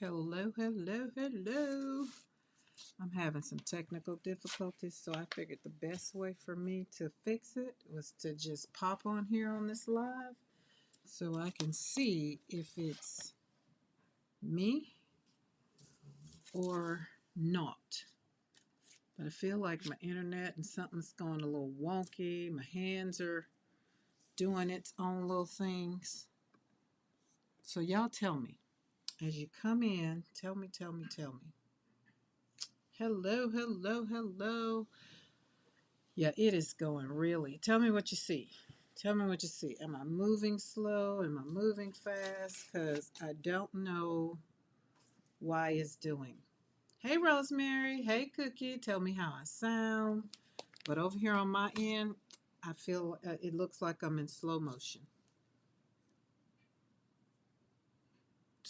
Hello, hello, hello. I'm having some technical difficulties, so I figured the best way for me to fix it was to just pop on here on this live so I can see if it's me or not. But I feel like my internet and something's going a little wonky. My hands are doing its own little things. So y'all tell me. As you come in, tell me, tell me, tell me. Hello, hello, hello. Yeah, it is going really. Tell me what you see. Tell me what you see. Am I moving slow? Am I moving fast? Because I don't know why it's doing. Hey, Rosemary. Hey, Cookie. Tell me how I sound. But over here on my end, I feel it looks like I'm in slow motion.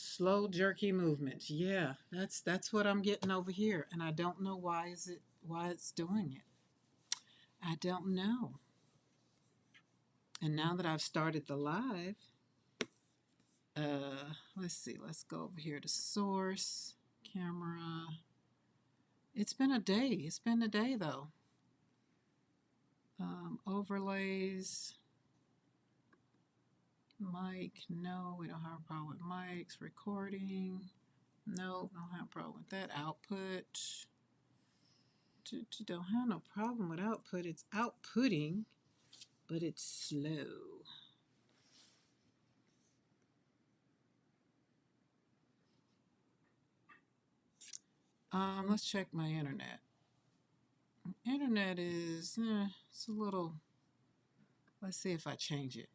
Slow, jerky movements. Yeah, that's what I'm getting over here, and I don't know why it's doing it. I don't know. And now that I've started the live, let's see, let's go over here to source, camera. It's been a day. It's been a day though. Overlays, mic, no, we don't have a problem with mics. Recording, no, don't have a problem with that. Output, don't have no problem with output. It's outputting, but it's slow. Let's check my internet. Internet is, it's a little, let's see if I change it.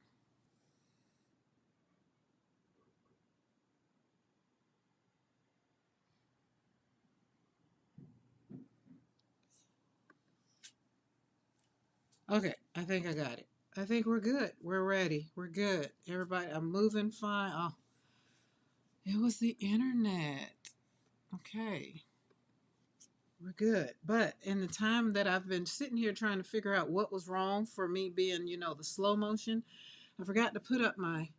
Okay, I think I got it. I think we're good. We're ready. We're good. Everybody, I'm moving fine. Oh, it was the internet. Okay, we're good. But in the time that I've been sitting here trying to figure out what was wrong for me being, the slow motion, I forgot to put up my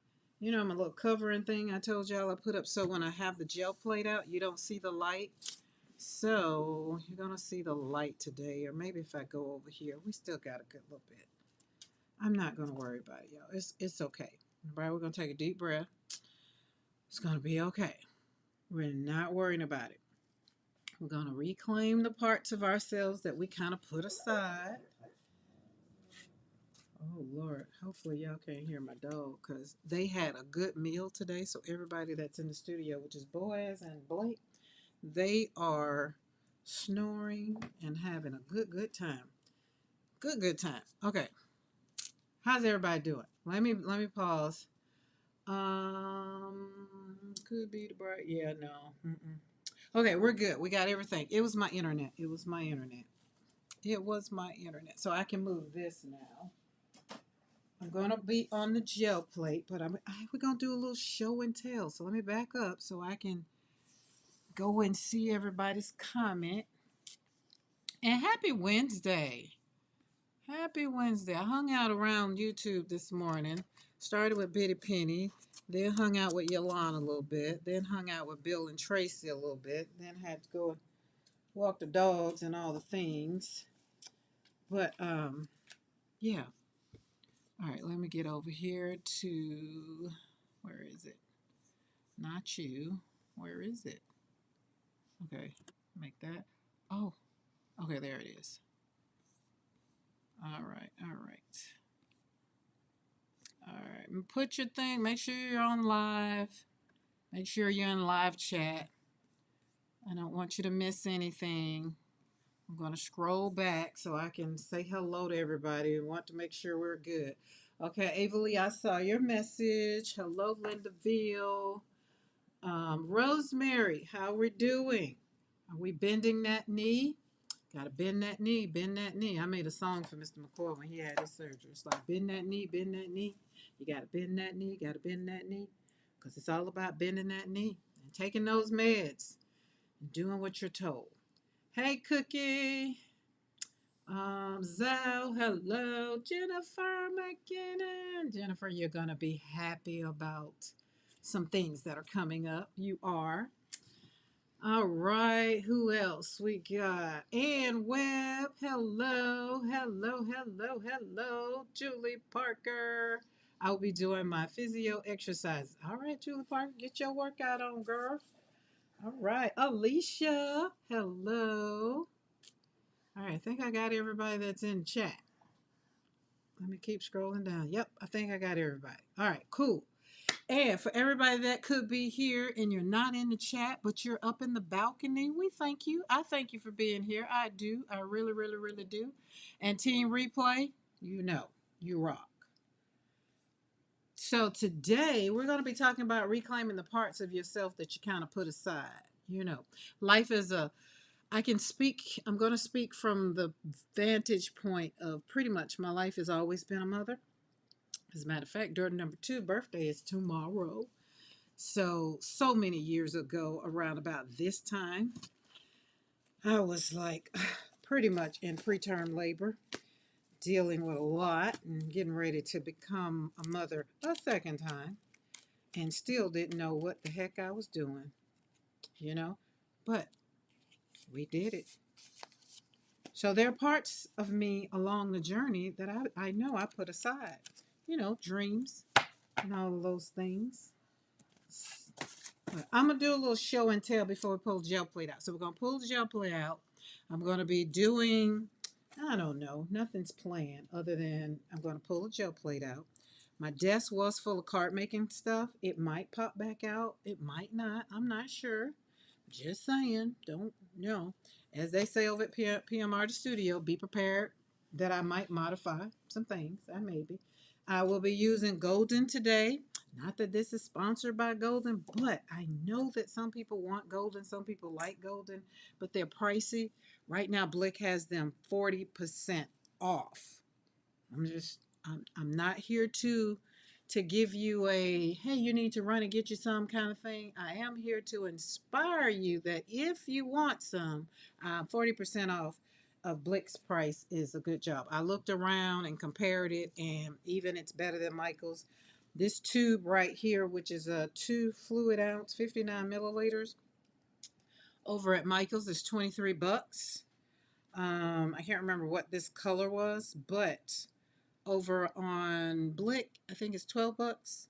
little covering thing I told y'all I put up so when I have the gel plate out, you don't see the light. So you're going to see the light today, or maybe if I go over here, we still got a good little bit. I'm not going to worry about it, y'all. It's okay. All right, we're going to take a deep breath. It's going to be okay. We're not worrying about it. We're going to reclaim the parts of ourselves that we kind of put aside. Oh, Lord. Hopefully, y'all can't hear my dog because they had a good meal today. So, everybody that's in the studio, which is Boaz and Blake, they are snoring and having a good time. Good time. Okay. How's everybody doing? Let me pause. Could be the bright. Yeah, no. Mm-mm. Okay, we're good. We got everything. It was my internet. It was my internet. It was my internet. So I can move this now. I'm gonna be on the gel plate, but we're gonna do a little show and tell. So let me back up so I can go and see everybody's comment. And happy Wednesday. Happy Wednesday. I hung out around YouTube this morning. Started with Bitty Penny, then hung out with Yolanda a little bit, then hung out with Bill and Tracy a little bit, then had to go and walk the dogs and all the things. But yeah. All right, let me get over here to where is it? Not you. Where is it? Okay, make that. Oh, okay, there it is. All right, all right. All right, put your thing, make sure you're on live. Make sure you're in live chat. I don't want you to miss anything. I'm going to scroll back so I can say hello to everybody and want to make sure we're good. Okay, Avalie, I saw your message. Hello, Lindaville. Rosemary, how we doing? Are we bending that knee? Got to bend that knee, bend that knee. I made a song for Mr. McCoy when he had his surgery. It's like, bend that knee, bend that knee. You got to bend that knee, got to bend that knee. Because it's all about bending that knee and taking those meds and doing what you're told. Hey, Cookie. Zal, hello. Jennifer McKinnon. Jennifer, you're going to be happy about some things that are coming up. You are. All right, who else we got? Ann Webb. Hello, hello, hello, hello. Julie Parker. I'll be doing my physio exercises. All right, Julie Parker, get your workout on, girl. All right, Alicia. Hello. All right, I think I got everybody that's in chat. Let me keep scrolling down. Yep, I think I got everybody. All right, cool. And for everybody that could be here and you're not in the chat, but you're up in the balcony, we thank you. I thank you for being here. I do. I really, really, really do. And Team Replay, you know, you rock. So today we're going to be talking about reclaiming the parts of yourself that you kind of put aside. You know, life is a, I can speak, I'm going to speak from the vantage point of pretty much my life has always been a mother. As a matter of fact, Jordan number 2 birthday is tomorrow. So many years ago, around about this time, I was like pretty much in preterm labor, dealing with a lot and getting ready to become a mother a second time, and still didn't know what the heck I was doing, you know? But we did it. So there are parts of me along the journey that I know I put aside, you know, dreams and all of those things. But I'm going to do a little show and tell before we pull the gel plate out. So we're going to pull the gel plate out. I'm going to be doing, I don't know, nothing's planned other than I'm going to pull the gel plate out. My desk was full of card making stuff. It might pop back out. It might not. I'm not sure. Just saying. Don't know. As they say over at PM Artist Studio, be prepared that I might modify some things. I may be. I will be using Golden today. Not that this is sponsored by Golden, but I know that some people want Golden, some people like Golden, but they're pricey. Right now, Blick has them 40% off. I'm not here to give you a, hey, you need to run and get you some kind of thing. I am here to inspire you that if you want some, 40% off of Blick's price is a good job. I looked around and compared it, and even it's better than Michael's. This tube right here, which is a 2 fluid ounce, 59 milliliters, over at Michael's is 23 bucks. I can't remember what this color was, but over on Blick, I think it's 12 bucks.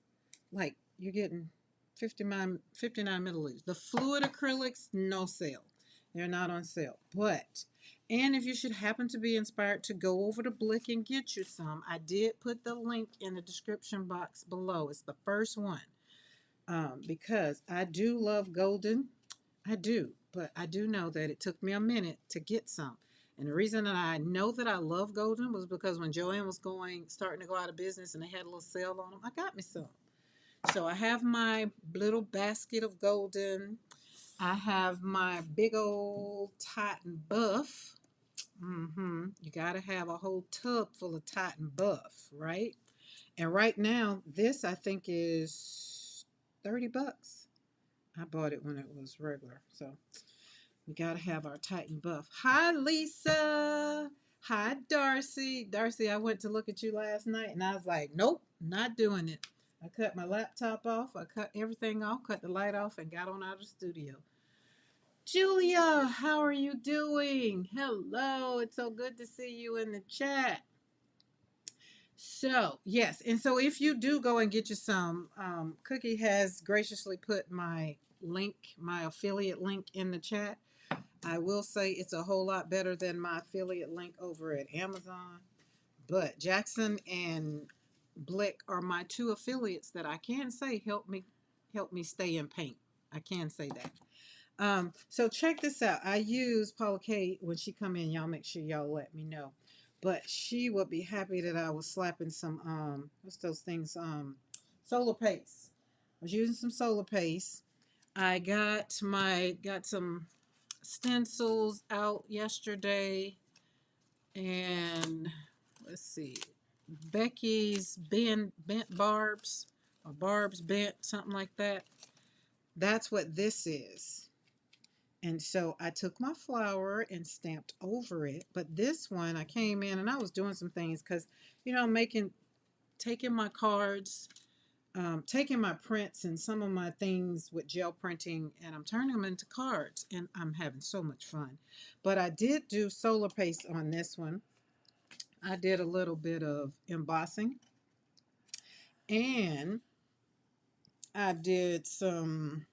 Like you're getting 59 milliliters. The fluid acrylics, no sale. They're not on sale. But, and if you should happen to be inspired to go over to Blick and get you some, I did put the link in the description box below. It's the first one. Because I do love Golden. I do. But I do know that it took me a minute to get some. And the reason that I know that I love Golden was because when Joanne was starting to go out of business and they had a little sale on them, I got me some. So I have my little basket of Golden. I have my big old Titan Buff. You got to have a whole tub full of Titan Buff, right? And right now, this I think is 30 bucks. I bought it when it was regular. So we got to have our Titan Buff. Hi, Lisa. Hi, Darcy. Darcy, I went to look at you last night and I was like, nope, not doing it. I cut my laptop off. I cut everything off, cut the light off, and got on out of the studio. Julia, how are you doing? Hello. It's so good to see you in the chat. So, yes. And so if you do go and get you some, Cookie has graciously put my link, my affiliate link in the chat. I will say it's a whole lot better than my affiliate link over at Amazon. But Jackson and Blick are my 2 affiliates that I can say help me stay in paint. I can say that. So check this out. I use Paula K when she come in. Y'all make sure y'all let me know. But she would be happy that I was slapping some what's those things? Solar paste. I was using some solar paste. I got some stencils out yesterday, and let's see, Becky's bent barbs, or barbs bent, something like that. That's what this is. And so I took my flower and stamped over it. But this one, I came in and I was doing some things because, you know, taking my cards taking my prints and some of my things with gel printing and I'm turning them into cards and I'm having so much fun. But I did do solar paste on this one. I did a little bit of embossing and I did some,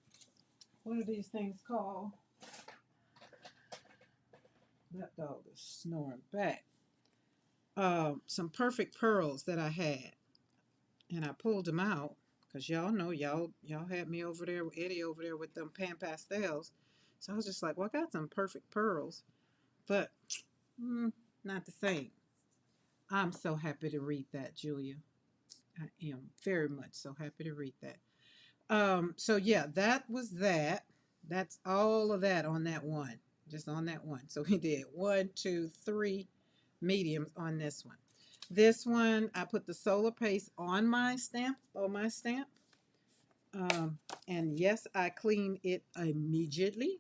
what are these things called? That dog is snoring back. Some perfect pearls that I had and I pulled them out because y'all know y'all had me over there with Eddie over there with them pan pastels. So I was just like, well, I got some perfect pearls, but not the same. I'm so happy to read that, Julia. I am very much so happy to read that. So yeah, that was that. That's all of that on that one, just on that one. So we did one, two, three mediums on this one. This one, I put the solar paste on my stamp, and yes, I cleaned it immediately.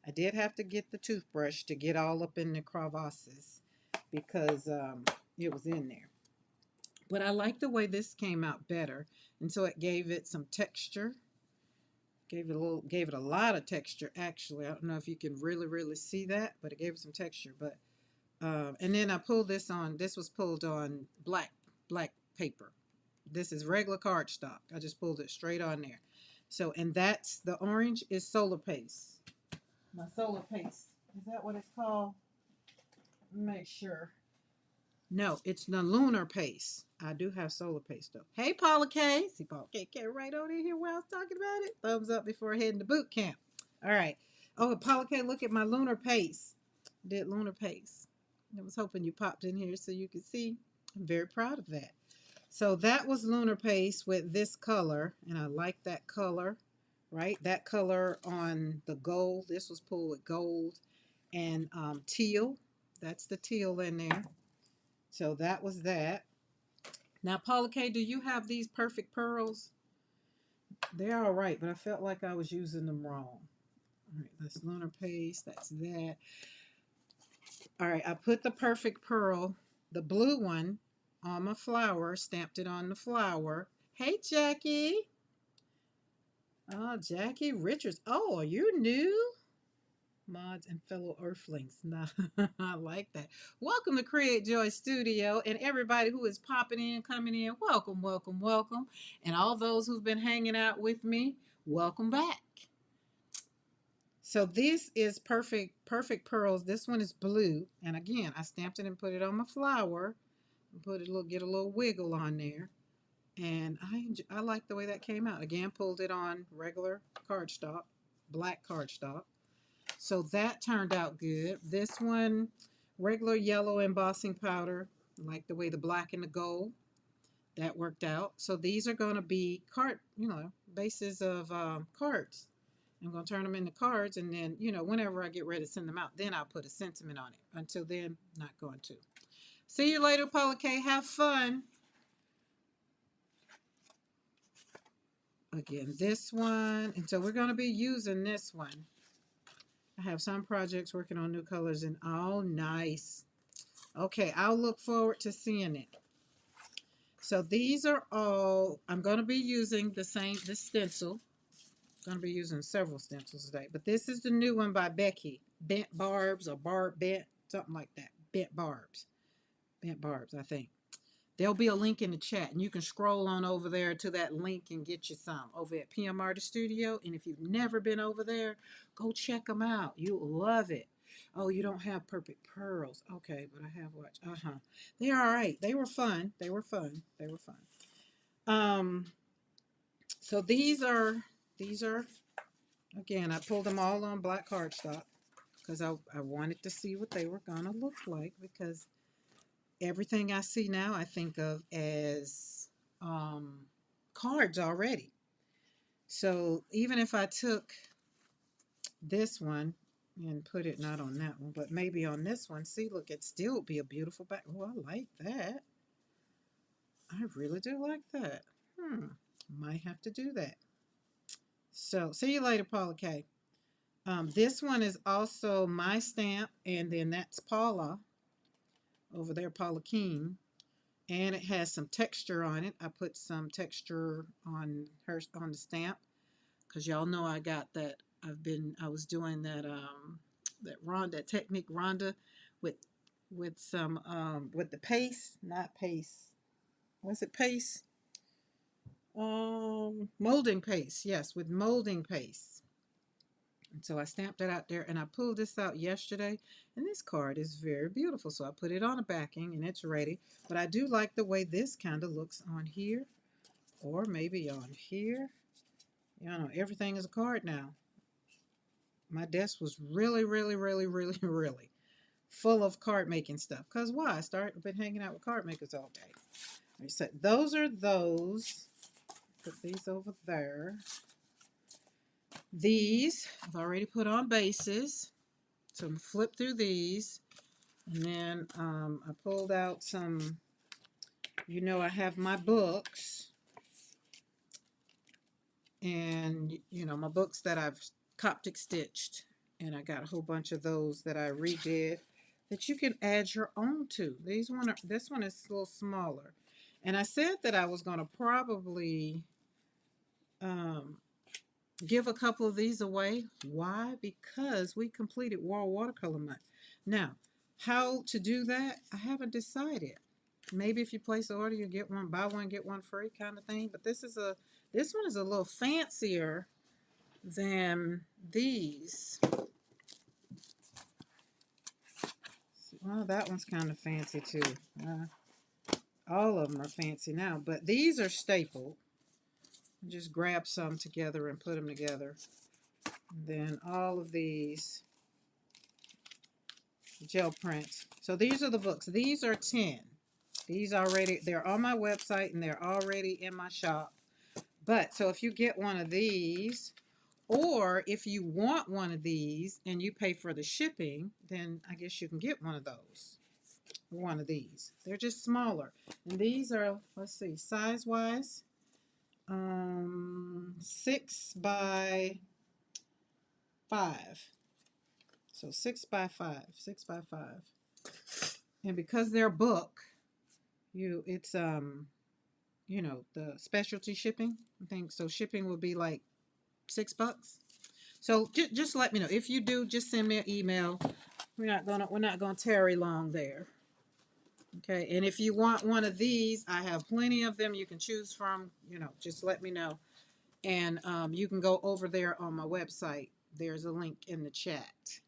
I did have to get the toothbrush to get all up in the crevasses because it was in there. But I like the way this came out better, and so it gave it some texture. Gave it a lot of texture actually. I don't know if you can really see that, but it gave it some texture. But and then I pulled this on. This was pulled on black paper. This is regular cardstock. I just pulled it straight on there. So, and that's the orange is solar paste. My solar paste. Is that what it's called? Make sure. No, it's the lunar paste. I do have solar paste though. Hey, Paula K. See, Paula K came right over here while I was talking about it. Thumbs up before heading to boot camp. All right. Oh, Paula K, look at my lunar paste. Did lunar paste. I was hoping you popped in here so you could see. I'm very proud of that. So that was lunar paste with this color, and I like that color, right? That color on the gold. This was pulled with gold and teal. That's the teal in there. So that was that. Now, Paula K, do you have these perfect pearls? They're all right, but I felt like I was using them wrong. All right, that's lunar paste. That's that. All right, I put the perfect pearl, the blue one, on my flower, stamped it on the flower. Hey, Jackie. Oh, Jackie Richards. Oh, are you new? Mods and fellow earthlings. Nah, I like that. Welcome to Create Joy Studio and everybody who is popping in, coming in. Welcome, welcome, welcome. And all those who've been hanging out with me, welcome back. So this is perfect pearls. This one is blue. And again, I stamped it and put it on my flower. Get a little wiggle on there. And I like the way that came out. Again, pulled it on regular cardstock, black cardstock. So that turned out good. This one, regular yellow embossing powder. I like the way the black and the gold. That worked out. So these are going to be bases of cards. I'm going to turn them into cards, and then, whenever I get ready to send them out, then I'll put a sentiment on it. Until then, not going to. See you later, Paula K. Have fun. Again, this one. And so we're going to be using this one. I have some projects working on new colors, and oh, nice. Okay, I'll look forward to seeing it. So these are all, I'm going to be using this stencil. I'm going to be using several stencils today, but this is the new one by Becky. Bent Barbs or Bent, something like that. Bent Barbs, I think. There'll be a link in the chat, and you can scroll on over there to that link and get you some over at PM Artist Studio. And if you've never been over there, go check them out. You'll love it. Oh, you don't have perfect pearls. Okay, but I have what? They're all right. They were fun. So these are again, I pulled them all on black cardstock because I wanted to see what they were gonna look like, because everything I see now I think of as cards already. So even if I took this one and put it not on that one, but maybe on this one, see, look, it'd still be a beautiful back. Oh, I like that. I really do like that. Might have to do that. So see you later, Paula K. This one is also my stamp, and then that's Paula over there, Paula King. and it has some texture on it. I put some texture on the stamp because y'all know I got that. I was doing that technique Rhonda with some with the paste, not paste. Was it paste? Molding paste. Yes, with molding paste. And so I stamped it out there, and I pulled this out yesterday, and this card is very beautiful. So I put it on a backing and it's ready. But I do like the way this kind of looks on here, or maybe on here. You know, everything is a card now. My desk was really, really, really, really, really full of card making stuff. Cause why? I started been hanging out with card makers all day. I said those are those. Put these over there. These I've already put on bases. So I'm gonna flip through these, and then I pulled out some. You know, I have my books, and you know my books that I've Coptic stitched, and I got a whole bunch of those that I redid that you can add your own to. This one is a little smaller, and I said that I was going to probably um, give a couple of these away. Why? Because we completed World Watercolor Month. Now, how to do that? I haven't decided. Maybe if you place an order, you get one, buy one, get one free kind of thing. But this one is a little fancier than these. Well, that one's kind of fancy too. All of them are fancy now, but these are stapled. Just grab some together and put them together. And then all of these gel prints. So these are the books. These are 10. They're on my website and they're already in my shop. But so if you get one of these, or if you want one of these and you pay for the shipping, then I guess you can get one of those. One of these. They're just smaller. And these are, let's see, size wise, 6 by 5. So 6 by 5, 6 by 5. And because they're book, it's you know, the specialty shipping. I think so shipping will be like $6. So just let me know. If you do, just send me an email. We're not gonna tarry long there. Okay, and if you want one of these, I have plenty of them you can choose from. You know, just let me know. And you can go over there on my website. There's a link in the chat.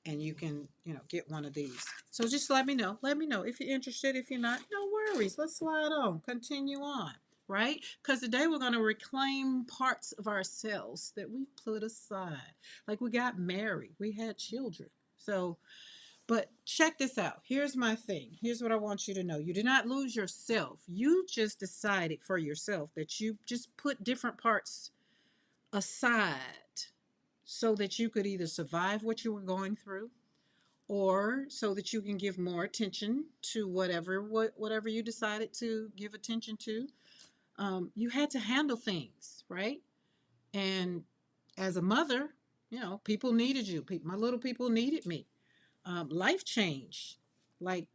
And you can, you know, get one of these. So just let me know. Let me know if you're interested. If you're not, no worries. Let's slide on. Continue on, right? Because today we're going to reclaim parts of ourselves that we put aside. Like we got married. We had children. So, but check this out. Here's my thing. Here's what I want you to know. You did not lose yourself. You just decided for yourself that you just put different parts aside so that you could either survive what you were going through or so that you can give more attention to whatever you decided to give attention to. You had to handle things, right? And as a mother, you know, people needed you. My little people needed me. Life changed. Like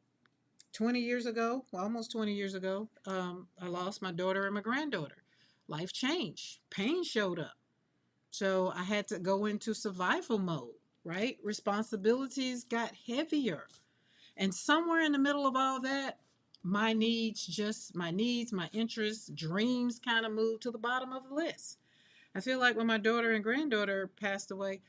20 years ago, well, almost 20 years ago, I lost my daughter and my granddaughter. Life changed. Pain showed up. So I had to go into survival mode, right? Responsibilities got heavier. And somewhere in the middle of all that, my needs, my interests, dreams kind of moved to the bottom of the list. I feel like when my daughter and granddaughter passed away,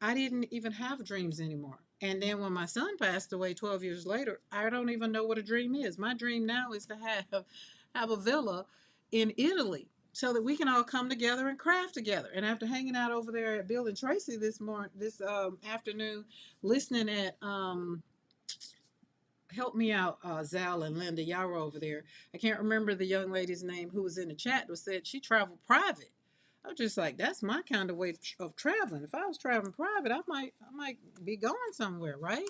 I didn't even have dreams anymore. And then when my son passed away 12 years later, I don't even know what a dream is. My dream now is to have a villa in Italy so that we can all come together and craft together. And after hanging out over there at Bill and Tracy this afternoon, listening at help me out, Zal and Linda. Y'all were over there. I can't remember the young lady's name who was in the chat, but said she traveled private. I was just like, that's my kind of way of traveling. If I was traveling private, I might be going somewhere, right?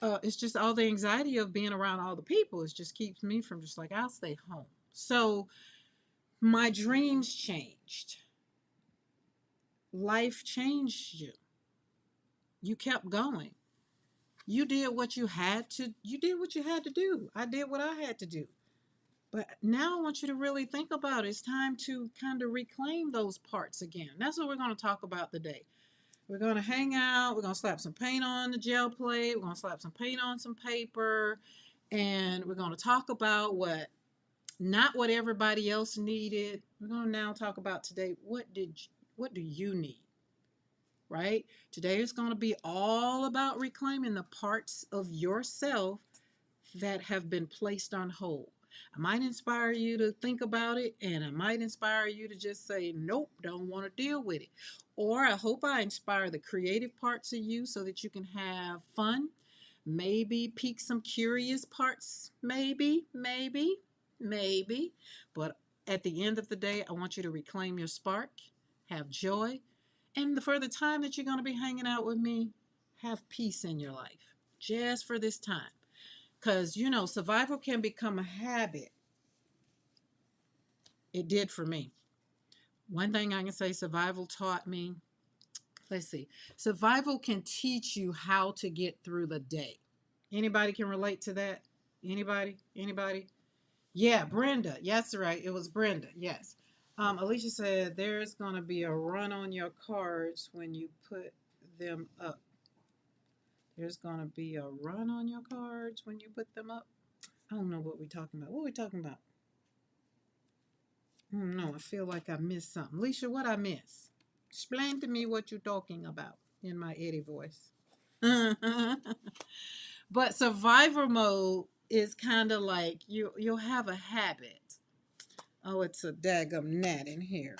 It's just all the anxiety of being around all the people. It just keeps me from just like, I'll stay home. So my dreams changed. Life changed you. You kept going. You did what you had to do. I did what I had to do. But now I want you to really think about it. It's time to kind of reclaim those parts again. That's what we're going to talk about today. We're going to hang out. We're going to slap some paint on the gel plate. We're going to slap some paint on some paper. And we're going to talk about not what everybody else needed. We're going to now talk about today, what do you need? Right? Today is going to be all about reclaiming the parts of yourself that have been placed on hold. I might inspire you to think about it, and I might inspire you to just say, nope, don't want to deal with it. Or I hope I inspire the creative parts of you so that you can have fun, maybe pique some curious parts, maybe. But at the end of the day, I want you to reclaim your spark, have joy, and for the time that you're going to be hanging out with me, have peace in your life just for this time. Because, survival can become a habit. It did for me. One thing I can say survival taught me, let's see, survival can teach you how to get through the day. Anybody can relate to that? Anybody? Yeah, Brenda. Yes, right. It was Brenda. Yes. Alicia said there's going to be a run on your cards when you put them up. There's going to be a run on your cards when you put them up. I don't know what we're talking about. What are we talking about? No, I feel like I missed something. Alicia, what I miss? Explain to me what you're talking about in my Eddie voice. But survivor mode is kind of like you'll have a habit. Oh, it's a daggum gnat in here.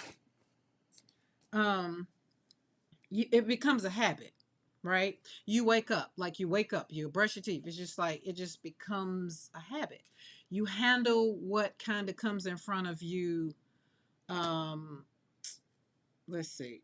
Um, it becomes a habit, right? You wake up, you brush your teeth. It's just like it just becomes a habit. You handle what kind of comes in front of you. Um, let's see.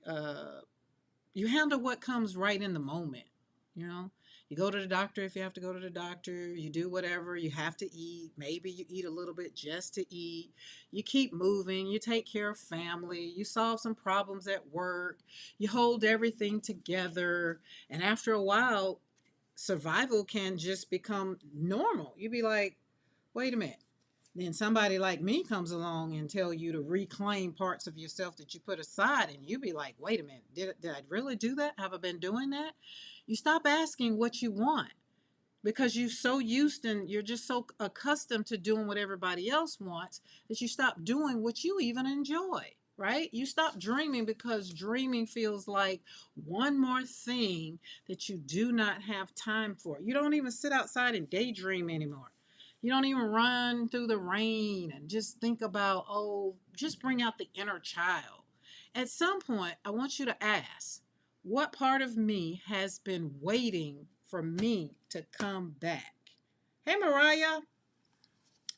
You handle what comes right in the moment. You know, you go to the doctor if you have to go to the doctor. You do whatever you have to eat. Maybe you eat a little bit just to eat. You keep moving. You take care of family. You solve some problems at work. You hold everything together. And after a while, survival can just become normal. You be like, wait a minute. Then somebody like me comes along and tell you to reclaim parts of yourself that you put aside, and you be like, wait a minute, did I really do that? Have I been doing that? You stop asking what you want because you're so used and you're just so accustomed to doing what everybody else wants that you stop doing what you even enjoy, right? You stop dreaming because dreaming feels like one more thing that you do not have time for. You don't even sit outside and daydream anymore. You don't even run through the rain and just think about, oh, just bring out the inner child. At some point, I want you to ask, what part of me has been waiting for me to come back? Hey, Mariah,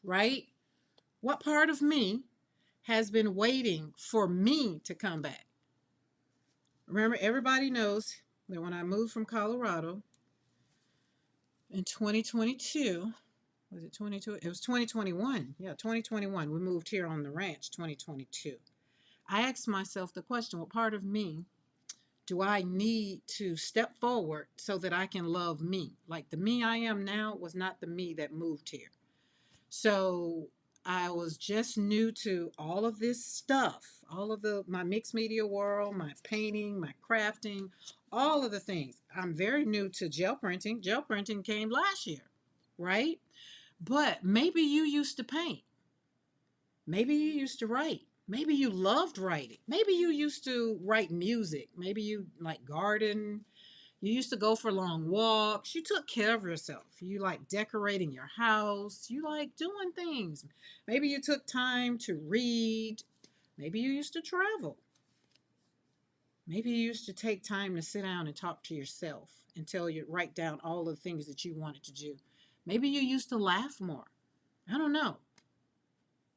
right? What part of me has been waiting for me to come back? Remember, everybody knows that when I moved from Colorado in 2022, was it 22? It was 2021. Yeah, 2021. We moved here on the ranch 2022. I asked myself the question, what part of me do I need to step forward so that I can love me? Like the me I am now was not the me that moved here. So I was just new to all of this stuff, all of my mixed media world, my painting, my crafting, all of the things. I'm very new to gel printing. Gel printing came last year, right? But maybe you used to paint. Maybe you used to write. Maybe you loved writing. Maybe you used to write music. Maybe you like garden. You used to go for long walks. You took care of yourself. You like decorating your house. You like doing things. Maybe you took time to read. Maybe you used to travel. Maybe you used to take time to sit down and talk to yourself until you write down all the things that you wanted to do. Maybe you used to laugh more. I don't know.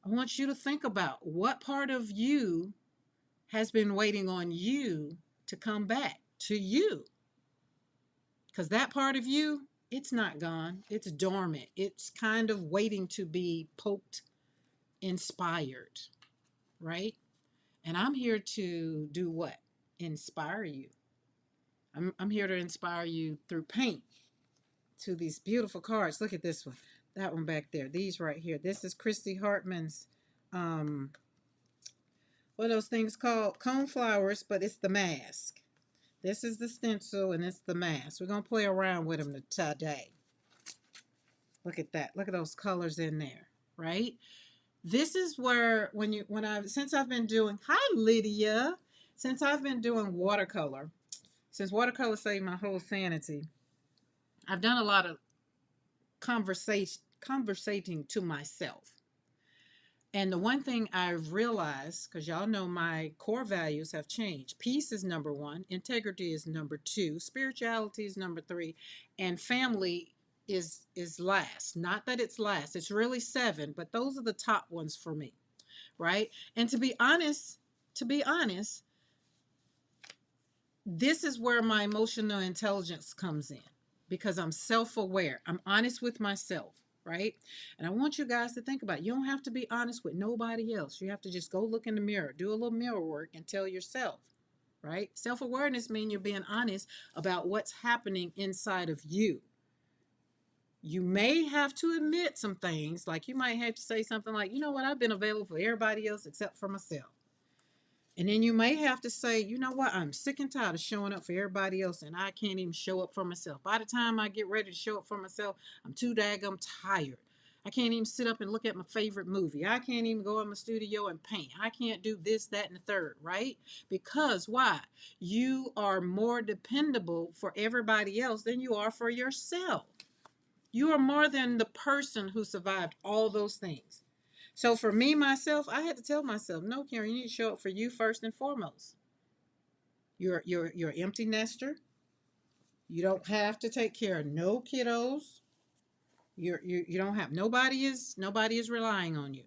I want you to think about what part of you has been waiting on you to come back to you. Because that part of you, it's not gone. It's dormant. It's kind of waiting to be poked, inspired, right? And I'm here to do what? Inspire you. I'm here to inspire you through paint to these beautiful cards. Look at this one. That one back there. These right here. This is Christy Hartman's, um, what are those things called? Cone flowers, but it's the mask. This is the stencil and it's the mask. We're going to play around with them today. Look at that. Look at those colors in there, right? This is where since I've been doing, hi Lydia, since I've been doing watercolor, since watercolor saved my whole sanity, I've done a lot of conversating to myself. And the one thing I've realized, because y'all know my core values have changed. Peace is number one, integrity is number two, spirituality is number three, and family is last. Not that it's last, it's really seven, but those are the top ones for me, right? And to be honest, this is where my emotional intelligence comes in because I'm self-aware. I'm honest with myself, right? And I want you guys to think about it. You don't have to be honest with nobody else. You have to just go look in the mirror, do a little mirror work and tell yourself, right? Self-awareness means you're being honest about what's happening inside of you. You may have to admit some things, like you might have to say something like, you know what, I've been available for everybody else except for myself. And then you may have to say, you know what, I'm sick and tired of showing up for everybody else and I can't even show up for myself. By the time I get ready to show up for myself, I'm too daggum tired. I can't even sit up and look at my favorite movie. I can't even go in my studio and paint. I can't do this, that, and the third, right? Because why? You are more dependable for everybody else than you are for yourself. You are more than the person who survived all those things. So for me, myself, I had to tell myself, no, Karen, you need to show up for you first and foremost. You're an empty nester. You don't have to take care of no kiddos. You don't have nobody is relying on you.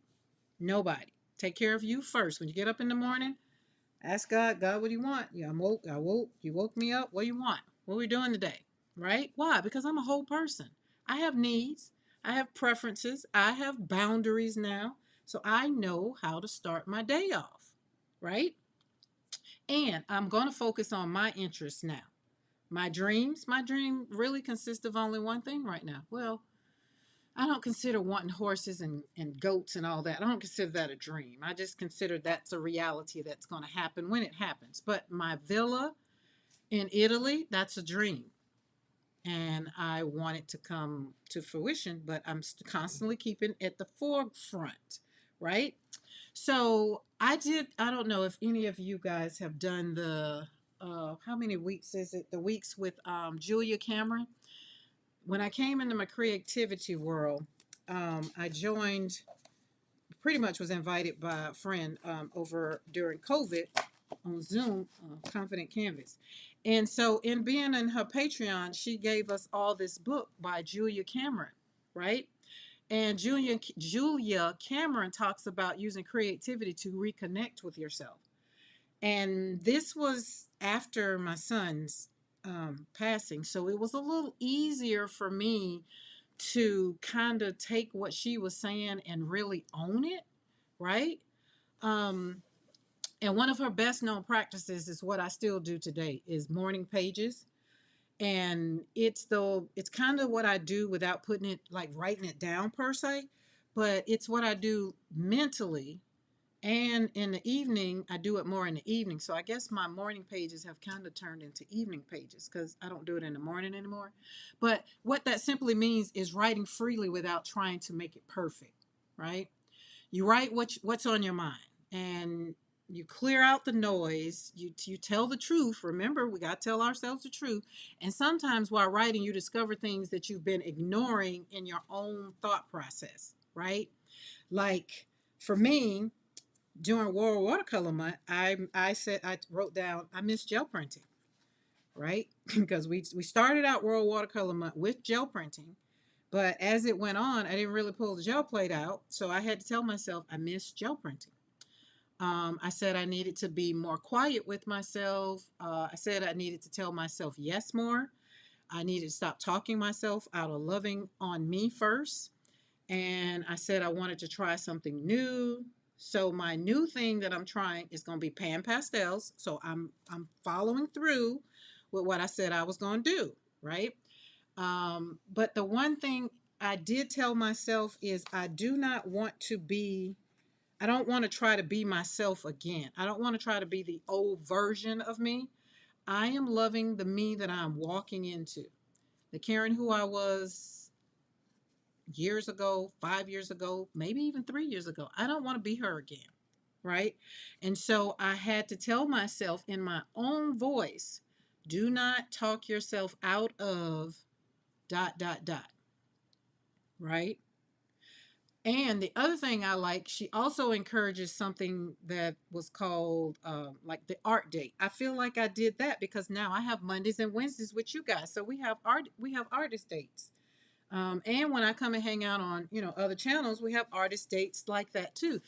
Nobody. Take care of you first. When you get up in the morning, ask God, God, what do you want? Yeah, you woke me up. What do you want? What are we doing today? Right? Why? Because I'm a whole person. I have needs. I have preferences. I have boundaries now. So I know how to start my day off. Right? And I'm going to focus on my interests now. My dreams. My dream really consists of only one thing right now. Well, I don't consider wanting horses and goats and all that. I don't consider that a dream. I just consider that's a reality that's going to happen when it happens. But my villa in Italy, that's a dream. And I want it to come to fruition, but I'm constantly keeping at the forefront, right? So I don't know if any of you guys have done how many weeks is it? The weeks with Julia Cameron. When I came into my creativity world, I joined, pretty much was invited by a friend over during COVID on Zoom, Confident Canvas. And so, in being in her Patreon, she gave us all this book by Julia Cameron, right? And Julia Cameron talks about using creativity to reconnect with yourself. And this was after my son's passing. So it was a little easier for me to kind of take what she was saying and really own it, right? Um, and one of her best known practices is what I still do today is morning pages. And it's kind of what I do without putting it like writing it down per se, but it's what I do mentally. And in the evening, I do it more in the evening. So I guess my morning pages have kind of turned into evening pages because I don't do it in the morning anymore. But what that simply means is writing freely without trying to make it perfect, right? You write what's on your mind and you clear out the noise. You tell the truth. Remember, we got to tell ourselves the truth. And sometimes while writing, you discover things that you've been ignoring in your own thought process, right? Like for me, during World Watercolor Month, I wrote down I miss gel printing, right? Because we started out World Watercolor Month with gel printing, but as it went on, I didn't really pull the gel plate out, so I had to tell myself I miss gel printing. I said I needed to be more quiet with myself. I said I needed to tell myself yes more. I needed to stop talking myself out of loving on me first. And I said I wanted to try something new. So my new thing that I'm trying is going to be pan pastels. So I'm following through with what I said I was going to do, right? But the one thing I did tell myself is I do not want to be, I don't want to try to be myself again. I don't want to try to be the old version of me. I am loving the me that I'm walking into. The Karen who I was years ago, 5 years ago, maybe even 3 years ago. I don't want to be her again. Right. And so I had to tell myself in my own voice, do not talk yourself out of dot, dot, dot. Right. And the other thing I like, she also encourages something that was called like the art date. I feel like I did that because now I have Mondays and Wednesdays with you guys. So we have artist dates. And when I come and hang out on, other channels, we have artist dates like that too.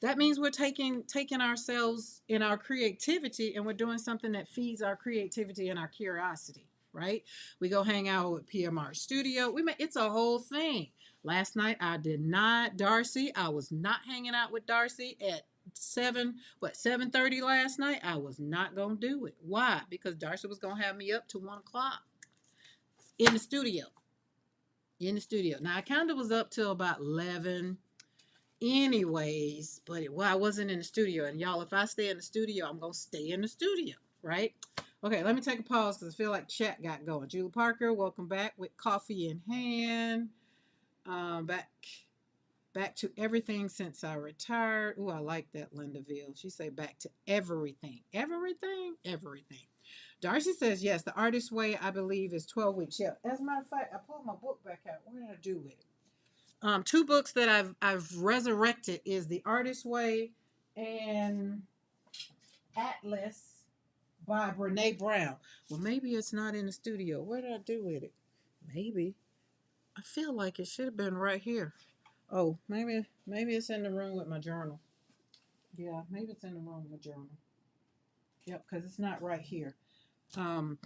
That means we're taking ourselves in our creativity and we're doing something that feeds our creativity and our curiosity, right? We go hang out with PMR Studio. It's a whole thing. Last night I did not, Darcy. I was not hanging out with Darcy at 7:30 last night. I was not gonna do it. Why? Because Darcy was gonna have me up to 1 o'clock in the studio. In the studio. Now I kind of was up till about 11 anyways, but I wasn't in the studio. And y'all, if I stay in the studio, I'm gonna stay in the studio, right? Okay, let me take a pause because I feel like chat got going. Julie Parker, welcome back with coffee in hand. Back to everything since I retired. Oh, I like that, Linda Ville. She say back to everything. Everything. Darcy says yes, the artist way I believe is 12 weeks. Yeah. As a matter of fact, I pulled my book back out. What did I do with it? Two books that I've resurrected is The Artist Way and Atlas by Brene Brown. Well, maybe it's not in the studio. What did I do with it? Maybe. I feel like it should have been right here. Oh, maybe it's in the room with my journal. Yeah, maybe it's in the room with my journal. Yep, because it's not right here. Um,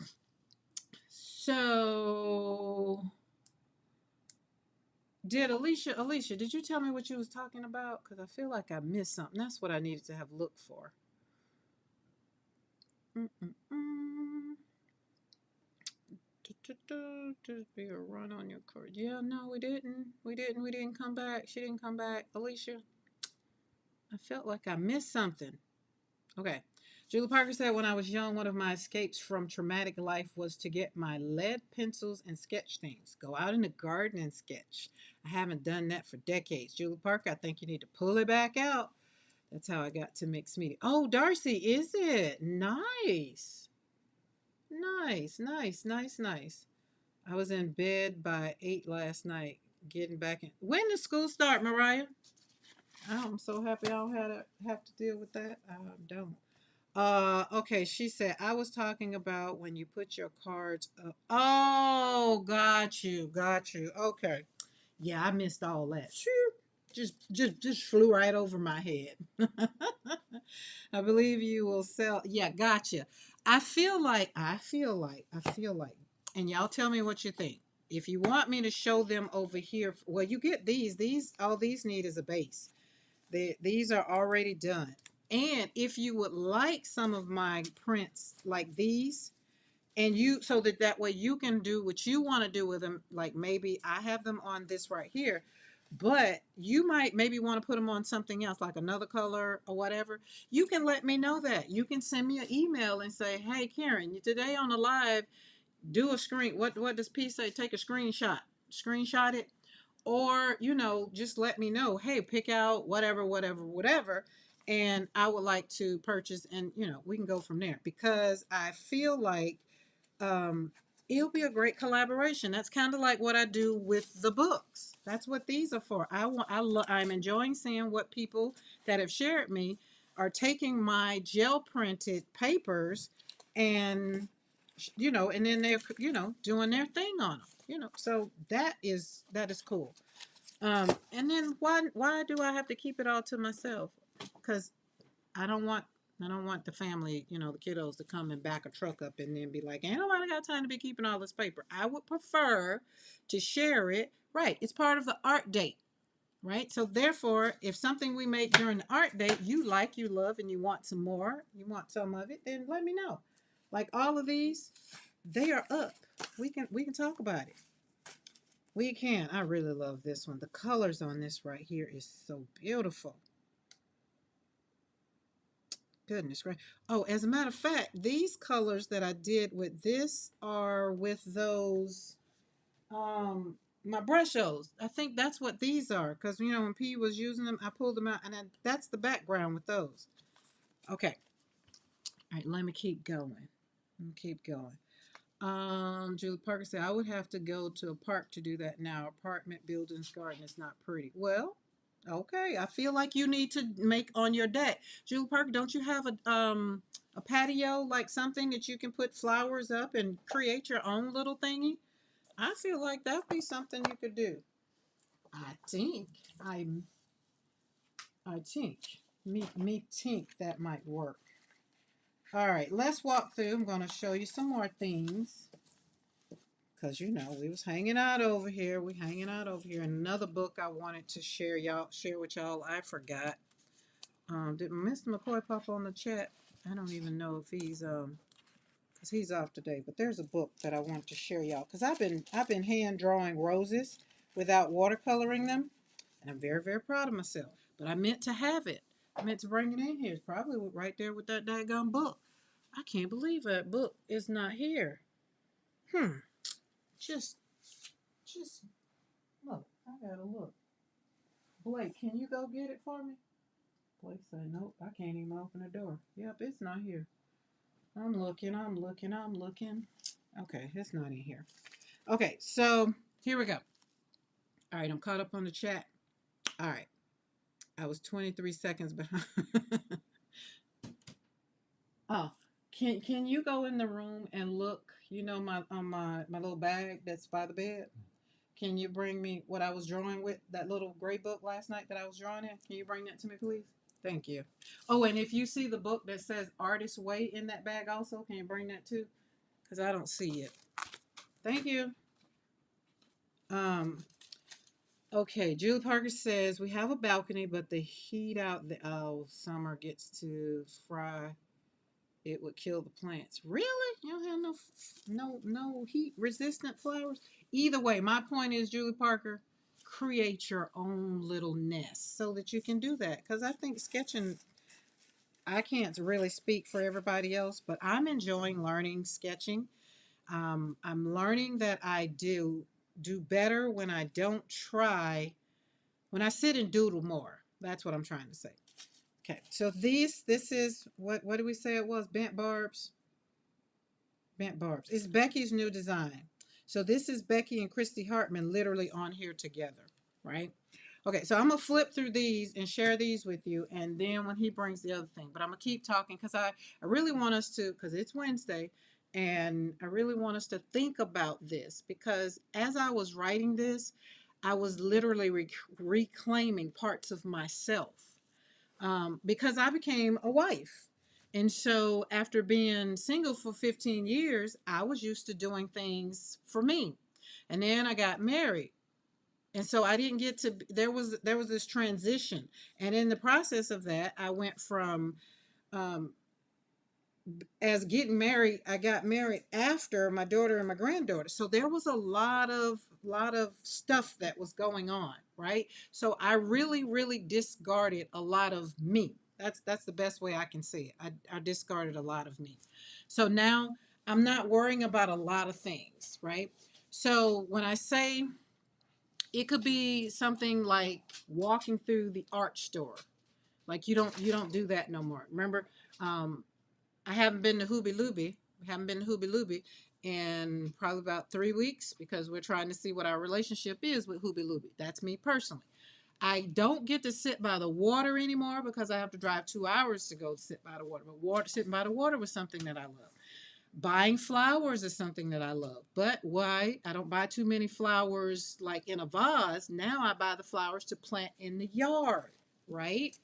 so Alicia, did you tell me what you was talking about? Because I feel like I missed something. That's what I needed to have looked for. Just be a run on your card. Yeah, no, we didn't. We didn't come back. She didn't come back. Alicia, I felt like I missed something. Okay. Julie Parker said, when I was young, one of my escapes from traumatic life was to get my lead pencils and sketch things. Go out in the garden and sketch. I haven't done that for decades. Julie Parker, I think you need to pull it back out. That's how I got to mixed media. Oh, Darcy, is it? Nice. Nice. I was in bed by 8 last night, getting back in. When does school start, Mariah? Oh, I'm so happy I don't have to deal with that. I don't. Okay, she said, I was talking about when you put your cards up. Oh, got you. Okay. Yeah, I missed all that. Shoo. Just flew right over my head. I believe you will sell. Yeah, gotcha. I feel like, and y'all tell me what you think. If you want me to show them over here, well, you get all these need is a base. These are already done. And if you would like some of my prints like these, and so that way you can do what you want to do with them, like maybe I have them on this right here, but you might maybe want to put them on something else like another color or whatever. You can let me know that. You can send me an email and say, hey Karen, today on the live, do a screen, what does P say, take a screenshot it, or just let me know, hey, pick out whatever, and I would like to purchase, and we can go from there, because I feel like um, it'll be a great collaboration. That's kind of like what I do with the books. That's what these are for. I'm enjoying seeing what people that have shared me are taking my gel printed papers, and and then they're doing their thing on them. So that is cool. And then why do I have to keep it all to myself? Because I don't want the family, the kiddos, to come and back a truck up and then be like, ain't nobody got time to be keeping all this paper. I would prefer to share it. Right. It's part of the art date. Right. So therefore, if something we make during the art date you like, you love, and you want some more, you want some of it, then let me know. Like all of these, they are up. We can talk about it. We can. I really love this one. The colors on this right here is so beautiful. Goodness gracious. Oh, as a matter of fact, these colors that I did with this are with those my brushos. I think that's what these are because you know when P was using them, I pulled them out and that's the background with those. Okay. All right, let me keep going. Let me keep going. Julie Parker said, I would have to go to a park to do that now. Apartment buildings, garden is not pretty. Well, okay. I feel like you need to make on your deck. Julie Parker, don't you have a patio, like something that you can put flowers up and create your own little thingy? I feel like that'd be something you could do. I think I'm I think me think that might work. All right, let's walk through. I'm going to show you some more things. Because you know we was hanging out over here. We hanging out over here. Another book I wanted to share with y'all. I forgot. Did Mr. McCoy pop on the chat? I don't even know if he's because he's off today. But there's a book that I want to share y'all because I've been hand drawing roses without watercoloring them, and I'm very very proud of myself. But I meant to have it. I meant to bring it in here. It's probably right there with that daggone book. I can't believe that book is not here. Just Just look. I gotta look. Blake, can you go get it for me? Blake said, nope, I can't even open the door. Yep, it's not here. I'm looking, I'm looking, I'm looking. Okay, it's not in here. Okay, so here we go. All right, I'm caught up on the chat. All right, I was 23 seconds behind. Oh, can you go in the room and look? You know my on my little bag that's by the bed. Can you bring me what I was drawing with that little gray book last night that I was drawing in? Can you bring that to me, please? Thank you. Oh, and if you see the book that says Artist Way in that bag also, can you bring that too? Because I don't see it. Thank you. Um, okay, Julie Parker says, we have a balcony, but the heat out the summer gets to fry. It would kill the plants. Really? You don't have no heat resistant flowers? Either way, my point is, Julie Parker, create your own little nest so that you can do that. Because I think sketching, I can't really speak for everybody else, but I'm enjoying learning sketching. I'm learning that I do better when I don't try, when I sit and doodle more. That's what I'm trying to say. Okay, so this is what do we say it was? Bent barbs. Bent barbs. It's Becky's new design. So this is Becky and Christy Hartman literally on here together, right? Okay, so I'm gonna flip through these and share these with you, and then when he brings the other thing, but I'm gonna keep talking because I really want us to, because it's Wednesday, and I really want us to think about this because as I was writing this, I was literally reclaiming parts of myself because I became a wife. And so, after being single for 15 years, I was used to doing things for me. And then I got married. And so I didn't get to there was this transition. And in the process of that, I went from um, as getting married, I got married after my daughter and my granddaughter. So there was a lot of stuff that was going on, right? So I really discarded a lot of me. That's the best way I can say it. I discarded a lot of me. So now I'm not worrying about a lot of things, right? So when I say it could be something like walking through the art store, like you don't do that no more. Remember, um, I haven't been to Hooby Looby. We haven't been to Hooby Looby in probably about 3 weeks because we're trying to see what our relationship is with Hooby Looby. That's me personally. I don't get to sit by the water anymore because I have to drive 2 hours to go sit by the water. But sitting by the water was something that I love. Buying flowers is something that I love. But why? I don't buy too many flowers like in a vase. Now I buy the flowers to plant in the yard, right?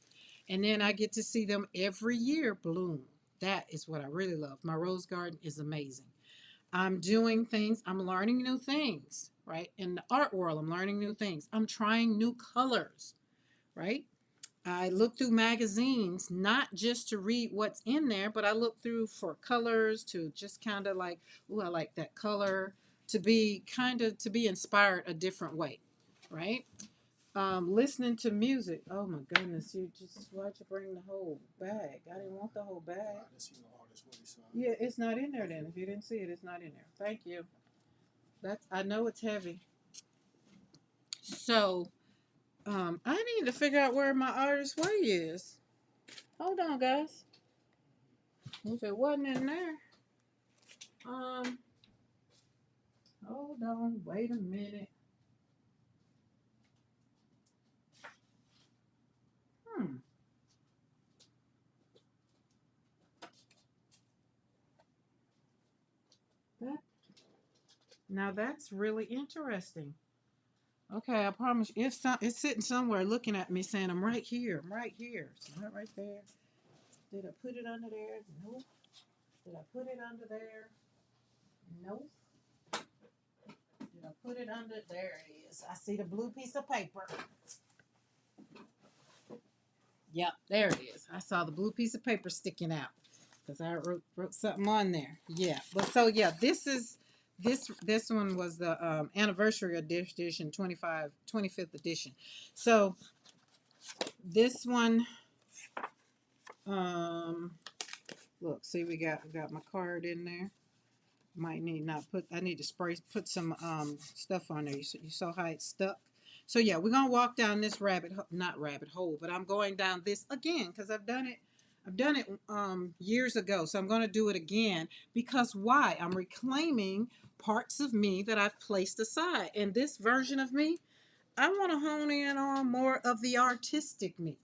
And then I get to see them every year bloom. That is what I really love. My rose garden is amazing. I'm doing things, I'm learning new things, right? In the art world, I'm learning new things. I'm trying new colors, right? I look through magazines, not just to read what's in there, but I look through for colors to just kind of like, oh, I like that color. to be to be inspired a different way, right? Listening to music. Oh my goodness, why'd you bring the whole bag? I didn't want the whole bag. Yeah, it's not in there then. If you didn't see it, it's not in there. Thank you. I know it's heavy. So, I need to figure out where my artist way is. Hold on, guys. If it wasn't in there, um, hold on. Wait a minute. Hmm. That Now that's really interesting. Okay, I promise. It's sitting somewhere looking at me, saying, "I'm right here. I'm right here. It's not right there." Did I put it under there? Nope. Did I put it under there? Nope. Did I put it under? There it is. I see the blue piece of paper. Yep, there it is. I saw the blue piece of paper sticking out because I wrote something on there. Yeah, but so yeah, this one was the anniversary edition, 25th edition. So this one, um, look, see, we got my card in there. Might need not put. I need to put some stuff on there. You saw how it stuck. So yeah, we're gonna walk down this not rabbit hole, but I'm going down this again because I've done it. I've done it years ago, so I'm gonna do it again because why? I'm reclaiming parts of me that I've placed aside. And this version of me, I want to hone in on more of the artistic me,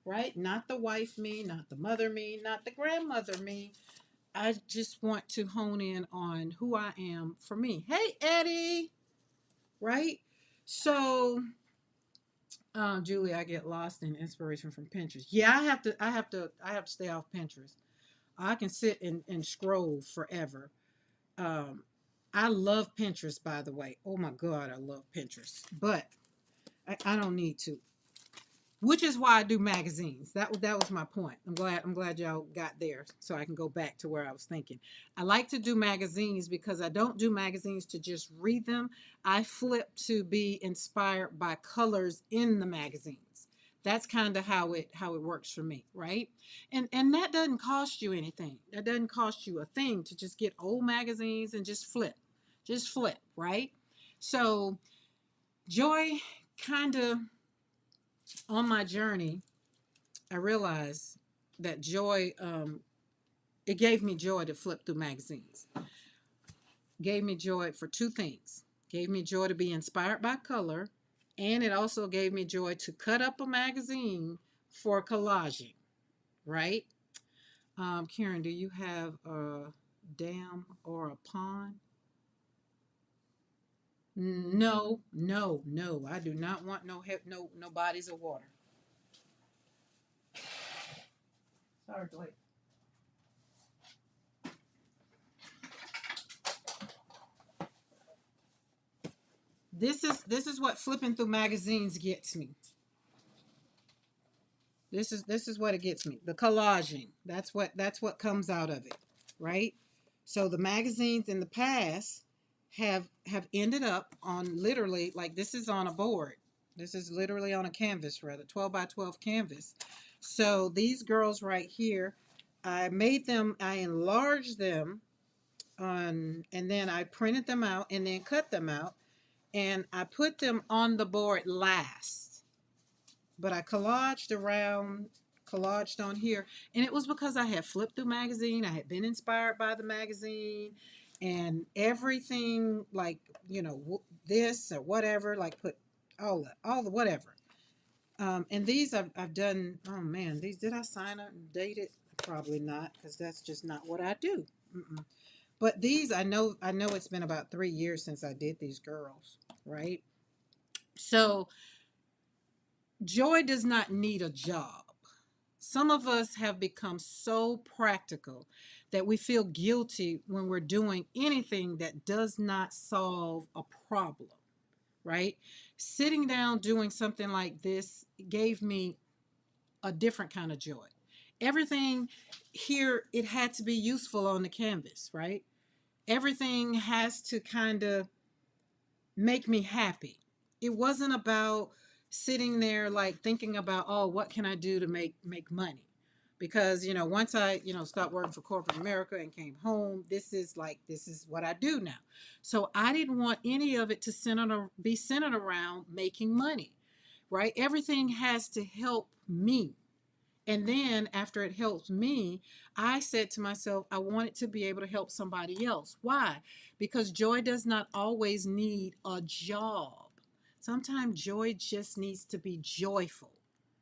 right? Not the wife me, not the mother me, not the grandmother me. I just want to hone in on who I am for me. Hey, Eddie, right? So, Julie, I get lost in inspiration from Pinterest. Yeah, I have to stay off Pinterest. I can sit and scroll forever. Um, I love Pinterest, by the way. Oh my God, I love Pinterest, but I don't need to. Which is why I do magazines. That was my point. I'm glad y'all got there, so I can go back to where I was thinking. I like to do magazines because I don't do magazines to just read them. I flip to be inspired by colors in the magazines. That's kind of how it works for me, right? And that doesn't cost you anything. That doesn't cost you a thing to just get old magazines and just flip, right? So joy kind of on my journey, I realized that joy, it gave me joy to flip through magazines. Gave me joy for two things. Gave me joy to be inspired by color, and it also gave me joy to cut up a magazine for collaging, right? Karen, do you have a dam or a pond? No, no, no. I do not want no bodies of water. Sorry, Blake. This is what flipping through magazines gets me. This is what it gets me. The collaging. That's what comes out of it, right? So the magazines in the past have ended up on literally like this is on a board. This is literally on a canvas, rather 12 by 12 canvas. So these girls right here, I made them. I enlarged them on, and then I printed them out and then cut them out and I put them on the board last. But I collaged on here, and it was because I had flipped through magazine. I had been inspired by the magazine, and everything like this or whatever, like put all the whatever. And these I've done. Oh man, these did I sign up and date it? Probably not, because that's just not what I do. Mm-mm. But these I know it's been about 3 years since I did these girls, right? So joy does not need a job. Some of us have become so practical that we feel guilty when we're doing anything that does not solve a problem, right? Sitting down doing something like this gave me a different kind of joy. Everything here, it had to be useful on the canvas, right? Everything has to kind of make me happy. It wasn't about sitting there like thinking about, oh, what can I do to make money? Because, once I, stopped working for corporate America and came home, this is what I do now. So I didn't want any of it to be centered around making money, right? Everything has to help me. And then after it helps me, I said to myself, I want it to be able to help somebody else. Why? Because joy does not always need a job. Sometimes joy just needs to be joyful.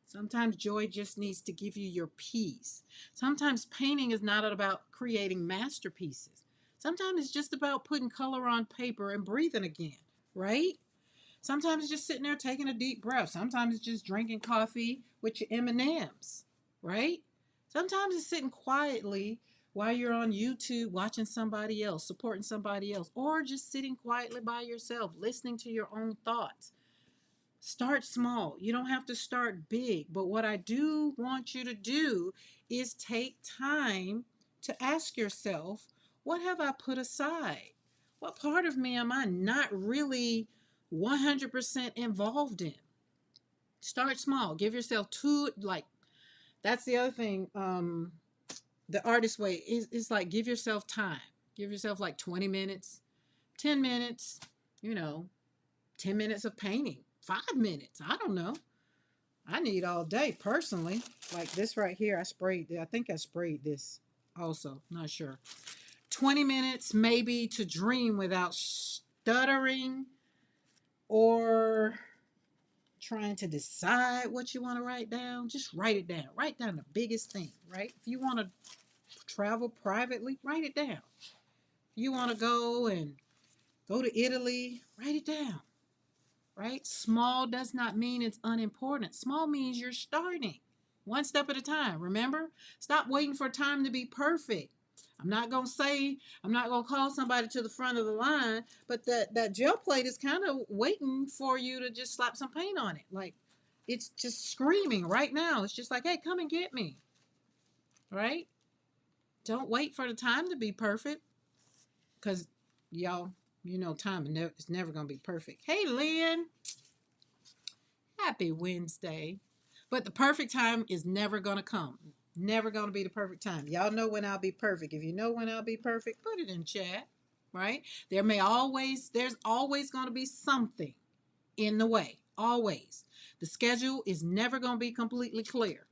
Sometimes joy just needs to give you your peace. Sometimes painting is not about creating masterpieces. Sometimes it's just about putting color on paper and breathing again, right? Sometimes it's just sitting there taking a deep breath. Sometimes it's just drinking coffee with your M&Ms, right? Sometimes it's sitting quietly while you're on YouTube watching somebody else, supporting somebody else, or just sitting quietly by yourself, listening to your own thoughts. Start small. You don't have to start big. But what I do want you to do is take time to ask yourself, what have I put aside? What part of me am I not really 100% involved in? Start small. Give yourself that's the other thing. The artist way is like, give yourself time. Give yourself like 20 minutes, 10 minutes, you know, 10 minutes of painting, 5 minutes. I don't know. I need all day personally. Like this right here, I think I sprayed this also. Not sure. 20 minutes maybe to dream without stuttering or trying to decide what you want to write down. Just write it down. Write down the biggest thing, right? If you want to travel privately, write it down. If you want to go to Italy, write it down, right? Small does not mean it's unimportant. Small means you're starting one step at a time. Remember? Stop waiting for time to be perfect. I'm not going to call somebody to the front of the line, but that gel plate is kind of waiting for you to just slap some paint on it. Like, it's just screaming right now. It's just like, hey, come and get me, right? Don't wait for the time to be perfect because, y'all, time is never going to be perfect. Hey, Lynn, happy Wednesday. But the perfect time is never going to come. Never going to be the perfect time. Y'all know when I'll be perfect. If you know when I'll be perfect, put it in chat, right? There's always going to be something in the way. Always. The schedule is never going to be completely clear.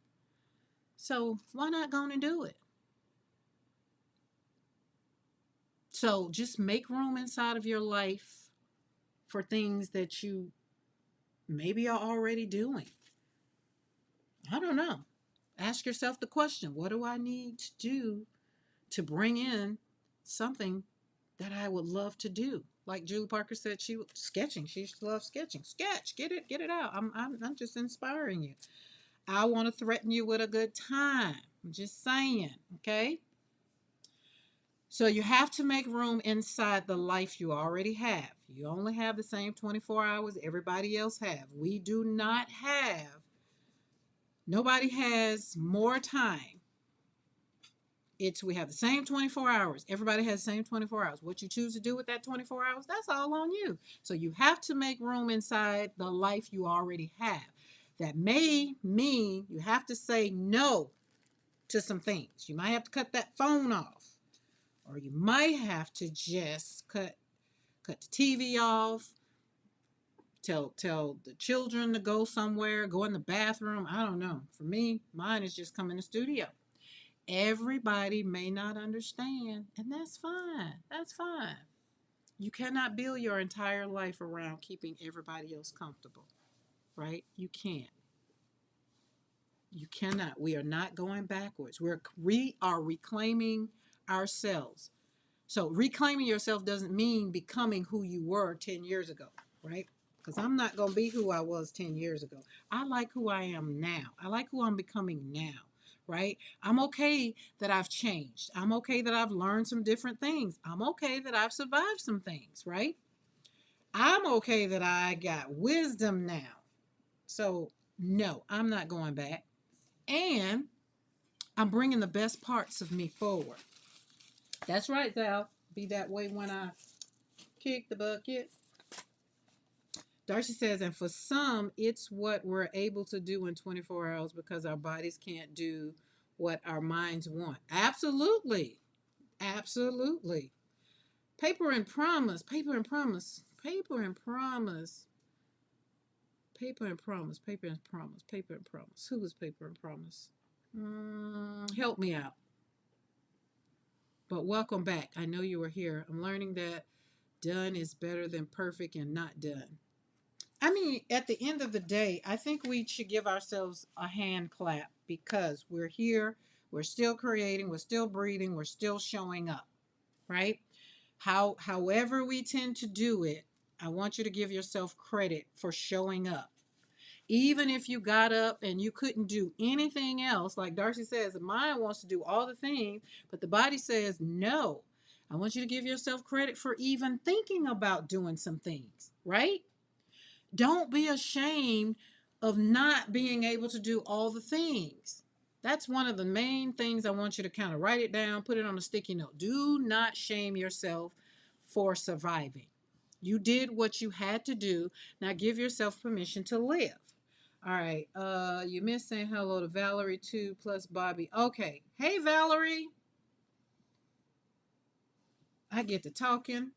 So why not go and do it? So just make room inside of your life for things that you maybe are already doing. I don't know. Ask yourself the question, what do I need to do to bring in something that I would love to do? Like Julie Parker said, she was sketching. She loves sketching. Sketch, get it out. I'm just inspiring you. I want to threaten you with a good time. I'm just saying, okay? So you have to make room inside the life you already have. You only have the same 24 hours everybody else have. Nobody has more time. We have the same 24 hours. Everybody has the same 24 hours. What you choose to do with that 24 hours, that's all on you. So you have to make room inside the life you already have. That may mean you have to say no to some things. You might have to cut that phone off, or you might have to just cut the TV off, tell the children to go somewhere, go in the bathroom. I don't know. For me, mine is just come in the studio. Everybody may not understand, and that's fine. That's fine. You cannot build your entire life around keeping everybody else comfortable, right? You can't. You cannot. We are not going backwards. We are reclaiming ourselves. So reclaiming yourself doesn't mean becoming who you were 10 years ago, right? Because I'm not going to be who I was 10 years ago. I like who I am now. I like who I'm becoming now, right? I'm okay that I've changed. I'm okay that I've learned some different things. I'm okay that I've survived some things, right? I'm okay that I got wisdom now. So, no, I'm not going back. And I'm bringing the best parts of me forward. That's right, Val. be that way when I kick the bucket. Darcy says, and for some, it's what we're able to do in 24 hours because our bodies can't do what our minds want. Absolutely. Absolutely. Paper and promise. Paper and promise. Paper and promise. Paper and promise. Paper and promise. Paper and promise. Who is paper and promise? Help me out. But welcome back. I know you were here. I'm learning that done is better than perfect and not done. I mean, at the end of the day, I think we should give ourselves a hand clap because we're here, we're still creating, we're still breathing, we're still showing up, right? However we tend to do it, I want you to give yourself credit for showing up. Even if you got up and you couldn't do anything else, like Darcy says, the mind wants to do all the things, but the body says no. I want you to give yourself credit for even thinking about doing some things, right? Don't be ashamed of not being able to do all the things. That's one of the main things I want you to kind of write it down, put it on a sticky note. Do not shame yourself for surviving. You did what you had to do. Now give yourself permission to live. All right. You missed saying hello to Valerie too, plus Bobby. Okay. Hey, Valerie. I get to talking.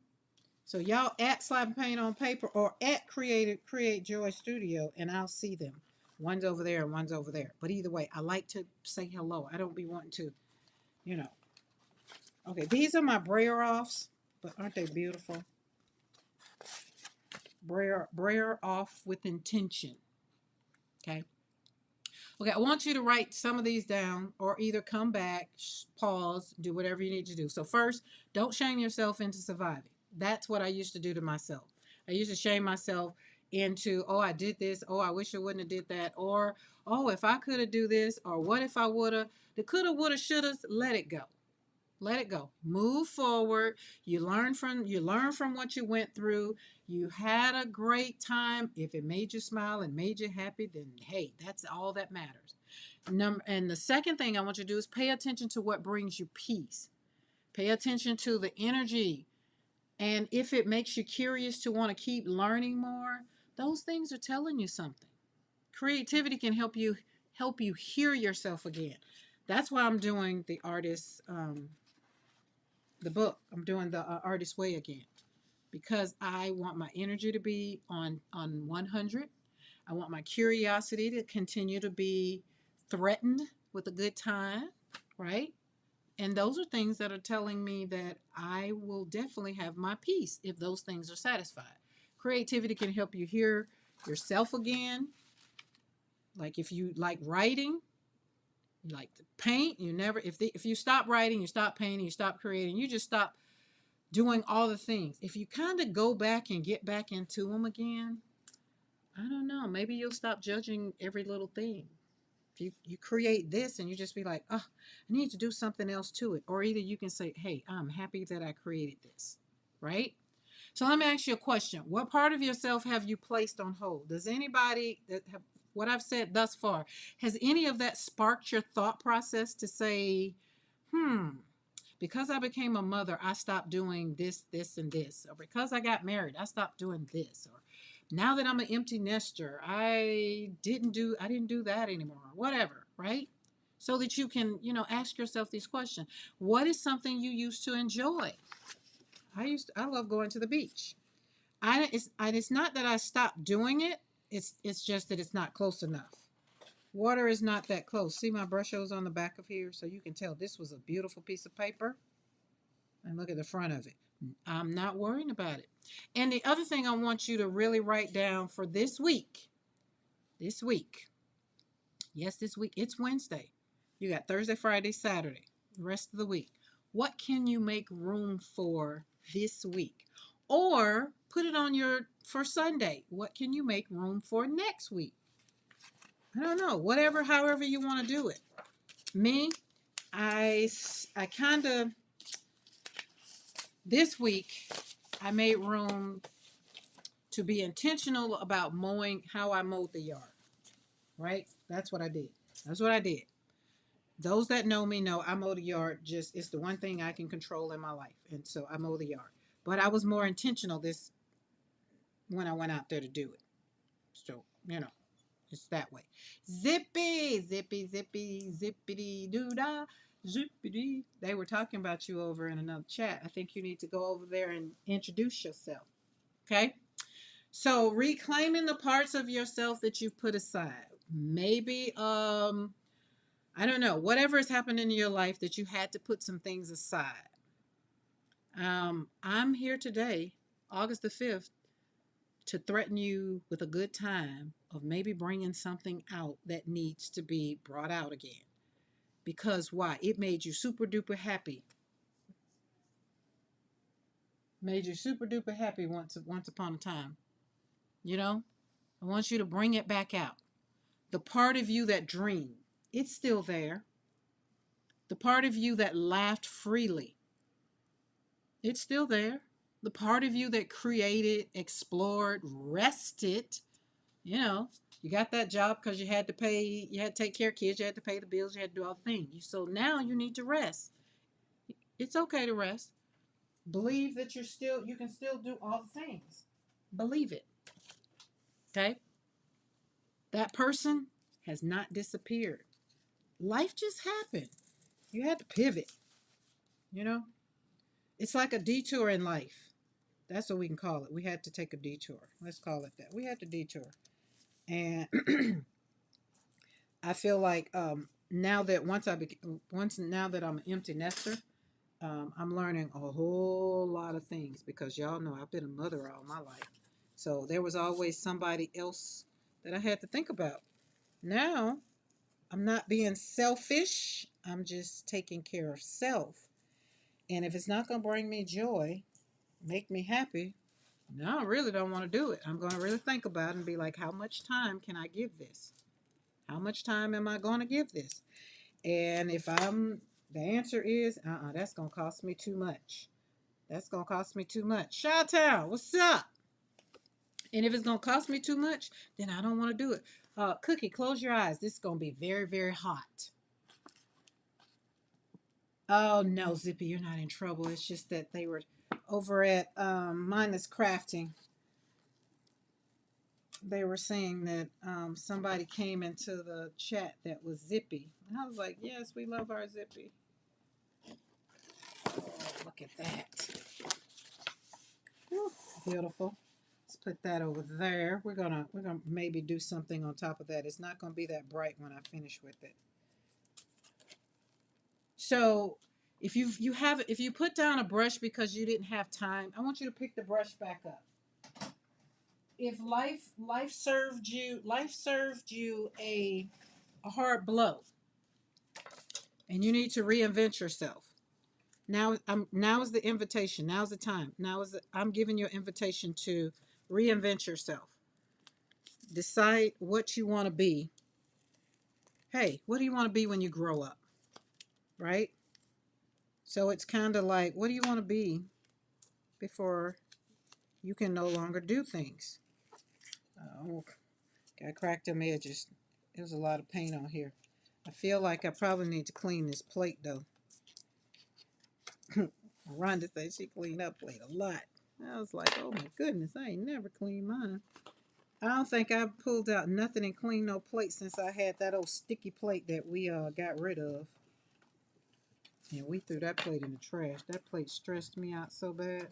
So y'all at Slap and Paint on Paper or at Create Joy Studio, and I'll see them. One's over there and one's over there. But either way, I like to say hello. I don't be wanting to, you know. Okay, these are my brayer offs, but aren't they beautiful? Brayer off with intention. Okay. Okay, I want you to write some of these down or either come back, pause, do whatever you need to do. So first, don't shame yourself into surviving. That's what I used to do to myself. I used to shame myself into, oh, I did this. Oh, I wish I wouldn't have did that. Or, oh, if I could have do this. Or what if I would have. The coulda, woulda, shoulda, let it go. Let it go. Move forward. You learn from what you went through. You had a great time. If it made you smile and made you happy, then hey, that's all that matters. And the second thing I want you to do is pay attention to what brings you peace. Pay attention to the energy. And if it makes you curious to want to keep learning more, those things are telling you something. Creativity can help you hear yourself again. That's why I'm doing the book. I'm doing the Artist Way again because I want my energy to be on 100. I want my curiosity to continue to be threatened with a good time, right? And those are things that are telling me that I will definitely have my peace if those things are satisfied. Creativity can help you hear yourself again. Like if you like writing, you like to paint, if you stop writing, you stop painting, you stop creating, you just stop doing all the things. If you kind of go back and get back into them again, I don't know, maybe you'll stop judging every little thing. If you create this and you just be like, oh, I need to do something else to it. Or either you can say, hey, I'm happy that I created this, right? So let me ask you a question. What part of yourself have you placed on hold? Does anybody that have what I've said thus far, has any of that sparked your thought process to say, because I became a mother, I stopped doing this, this, and this. Or because I got married, I stopped doing this. Or now that I'm an empty nester, I didn't do that anymore. Whatever, right? So that you can, ask yourself these questions. What is something you used to enjoy? I love going to the beach. It's not that I stopped doing it. It's just that it's not close enough. Water is not that close. See my brush hose on the back of here? So you can tell this was a beautiful piece of paper. And look at the front of it. I'm not worrying about it. And the other thing I want you to really write down for this week. This week. Yes, this week. It's Wednesday. You got Thursday, Friday, Saturday. The rest of the week. What can you make room for this week? Or put it on for Sunday. What can you make room for next week? I don't know. However you want to do it. Me, I kind of, this week, I made room to be intentional about how I mowed the yard. Right? That's what I did. Those that know me know I mow the yard. Just it's the one thing I can control in my life, and so I mow the yard. But I was more intentional this when I went out there to do it. So it's that way. Zippy, zippy, zippy, zippity doo dah, zippity. They were talking about you over in another chat. I think you need to go over there and introduce yourself. Okay. So reclaiming the parts of yourself that you put aside. Maybe I don't know, whatever has happened in your life that you had to put some things aside. I'm here today, August the 5th, to threaten you with a good time of maybe bringing something out that needs to be brought out again. Because why? It made you super duper happy. Made you super duper happy once upon a time. You know? I want you to bring it back out. The part of you that dreamed, it's still there. The part of you that laughed freely, it's still there. The part of you that created, explored, rested, you know, you got that job because you had to take care of kids, you had to pay the bills, you had to do all the things. So now you need to rest. It's okay to rest. Believe that you can still do all the things. Believe it. Okay? That person has not disappeared. Life just happened. You had to pivot, you know? It's like a detour in life. That's what we can call it. We had to take a detour. Let's call it that. We had to detour. And I feel like now that now that I'm an empty nester, I'm learning a whole lot of things because y'all know I've been a mother all my life. So there was always somebody else that I had to think about. Now I'm not being selfish. I'm just taking care of self. And if it's not going to bring me joy, make me happy, no, I really don't want to do it. I'm going to really think about it and be like, how much time can I give this? How much time am I going to give this? And if the answer is, that's going to cost me too much. That's going to cost me too much. Chi-Town, what's up? And if it's going to cost me too much, then I don't want to do it. Cookie, close your eyes. This is going to be very, very hot. Oh, no, Zippy, you're not in trouble. It's just that they were over at Mindless Crafting. They were saying that somebody came into the chat that was Zippy. And I was like, yes, we love our Zippy. Oh, look at that. Whew, beautiful. Let's put that over there. We're gonna maybe do something on top of that. It's not gonna be that bright when I finish with it. So if you put down a brush because you didn't have time, I want you to pick the brush back up. If life served you a hard blow and you need to reinvent yourself. Now is the invitation. Now's the time. I'm giving you an invitation to reinvent yourself. Decide what you want to be. Hey, what do you want to be when you grow up? Right? So it's kind of like, what do you want to be before you can no longer do things? Oh, got cracked them edges. There's a lot of paint on here. I feel like I probably need to clean this plate though. Rhonda said she cleaned up plate a lot. I was like, oh my goodness, I ain't never cleaned mine. I don't think I've pulled out nothing and cleaned no plate since I had that old sticky plate that we got rid of. And we threw that plate in the trash. That plate stressed me out so bad.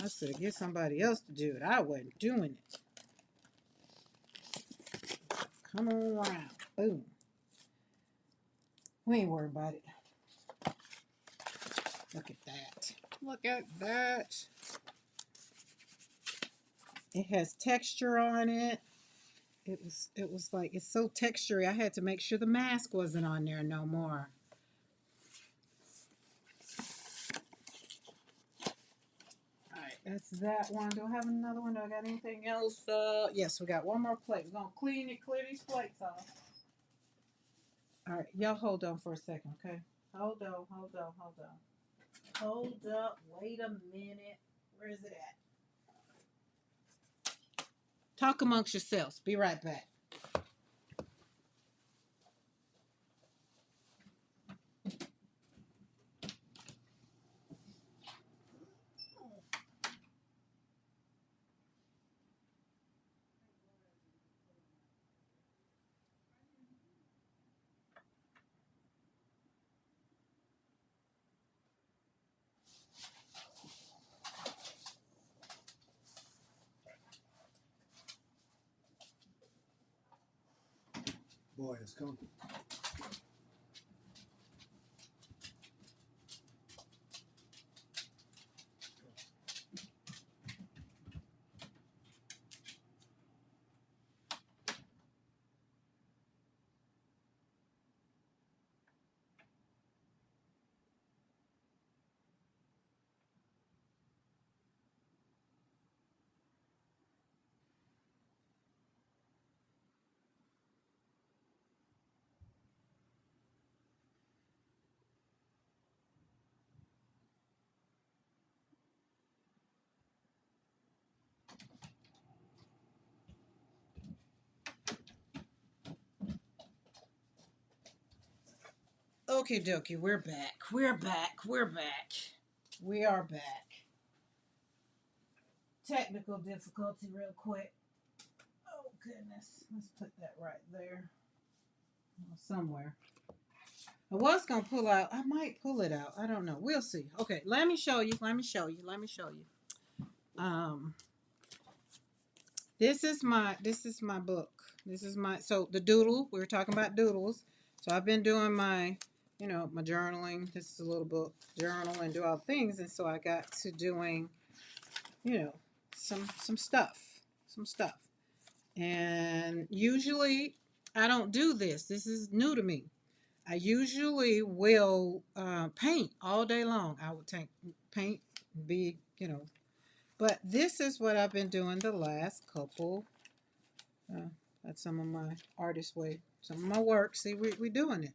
I said, get somebody else to do it. I wasn't doing it. Come on around. Boom. We ain't worried about it. Look at that. Look at that. It has texture on it. It was like, it's so textury. I had to make sure the mask wasn't on there no more. Alright, that's that one. Do I have another one? Do I got anything else? Yes, we got one more plate. We're gonna clear these plates off. Alright, y'all hold on for a second, okay? Hold on. Hold up, wait a minute. Where is it at? Talk amongst yourselves. Be right back. Boy, it's comfy. Okay, dokie, we're back. We're back. We're back. We are back. Technical difficulty, real quick. Oh, goodness. Let's put that right there. Somewhere. I was going to pull out. I might pull it out. I don't know. We'll see. Okay, let me show you. Let me show you. Let me show you. This is my book. This is my, so the doodle, we were talking about doodles. So I've been doing my, my journaling. This is a little book, journal and do all things. And so I got to doing, some stuff, And usually I don't do this. This is new to me. I usually will paint all day long. I would paint, but this is what I've been doing the last couple. That's some of my artist way, some of my work. See, we're doing it.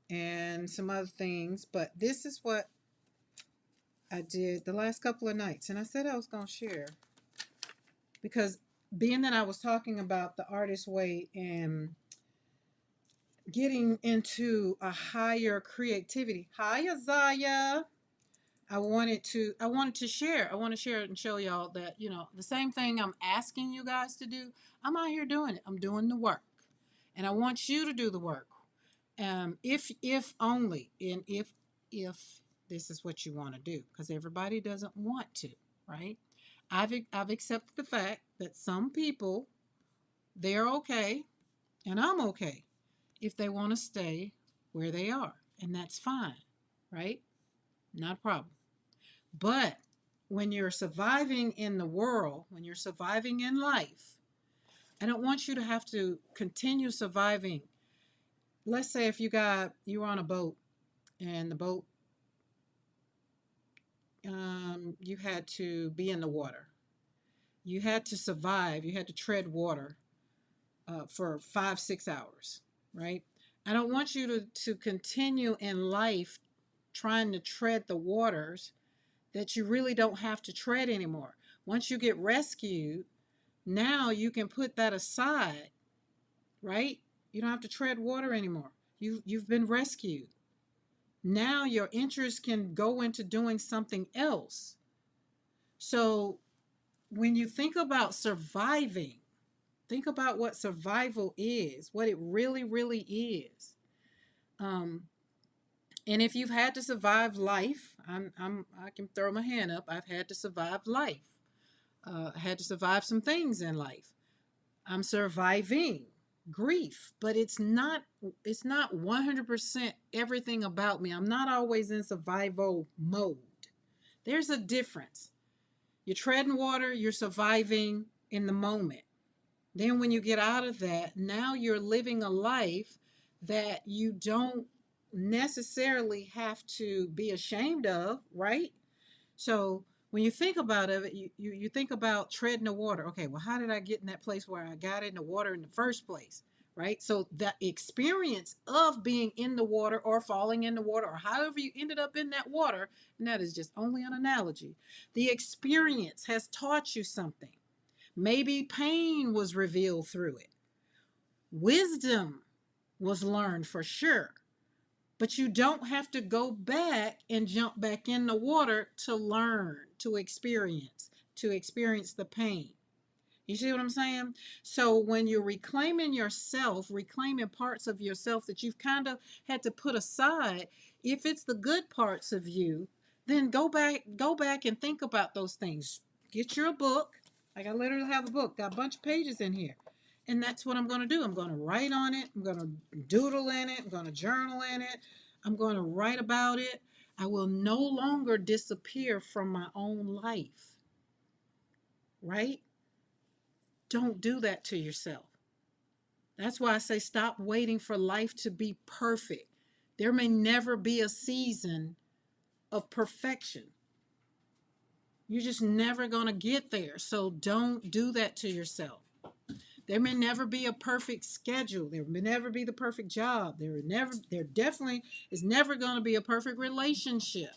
And some other things. But this is what I did the last couple of nights. And I said I was going to share. Because being that I was talking about the artist way and getting into a higher creativity. Hiya, Zaya. I wanted to share. I want to share it and show y'all that, the same thing I'm asking you guys to do, I'm out here doing it. I'm doing the work. And I want you to do the work. If only, and if this is what you want to do, because everybody doesn't want to, right? I've accepted the fact that some people, they're okay, and I'm okay if they want to stay where they are, and that's fine, right? Not a problem. But when you're surviving in the world, when you're surviving in life, I don't want you to have to continue surviving. Let's say if you're on a boat and the boat, you had to be in the water. You had to survive. You had to tread water for 5-6 hours, right? I don't want you to continue in life trying to tread the waters that you really don't have to tread anymore. Once you get rescued, now you can put that aside, right? You don't have to tread water anymore. You've been rescued. Now your interest can go into doing something else. So when you think about surviving, think about what survival is, what it really, really is. And if you've had to survive life, I can throw my hand up. I've had to survive life. I had to survive some things in life. I'm surviving grief, but it's not 100% everything about me. I'm not always in survival mode. There's a difference. You're treading water, you're surviving in the moment. Then when you get out of that, now you're living a life that you don't necessarily have to be ashamed of, right? So when you think about it, you think about treading the water. Okay, well, how did I get in that place where I got in the water in the first place? Right? So the experience of being in the water or falling in the water or however you ended up in that water, and that is just only an analogy, the experience has taught you something. Maybe pain was revealed through it. Wisdom was learned for sure. But you don't have to go back and jump back in the water to learn, to experience the pain. You see what I'm saying? So when you're reclaiming yourself, reclaiming parts of yourself that you've kind of had to put aside, if it's the good parts of you, then go back and think about those things. Get your book. Like I literally have a book, got a bunch of pages in here. And that's what I'm going to do. I'm going to write on it. I'm going to doodle in it. I'm going to journal in it. I'm going to write about it. I will no longer disappear from my own life, right? Don't do that to yourself. That's why I say stop waiting for life to be perfect. There may never be a season of perfection. You're just never going to get there. So don't do that to yourself. There may never be a perfect schedule. There may never be the perfect job. There definitely is never going to be a perfect relationship.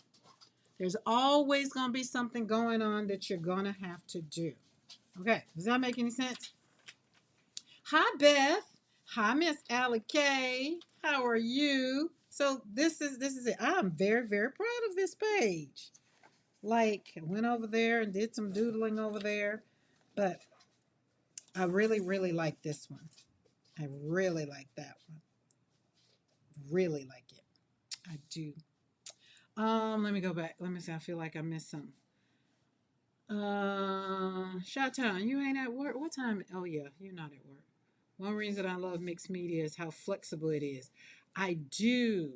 There's always going to be something going on that you're going to have to do. Okay, does that make any sense? Hi, Beth. Hi, Miss Allie K. How are you? So this is it. I'm very, very proud of this page. Like, I went over there and did some doodling over there, but I really, really like this one. I really like that one. Really like it. I do. Let me go back. Let me see. I feel like I missed something. Shot-Town, you ain't at work. What time? Oh yeah, you're not at work. One reason I love mixed media is how flexible it is. I do.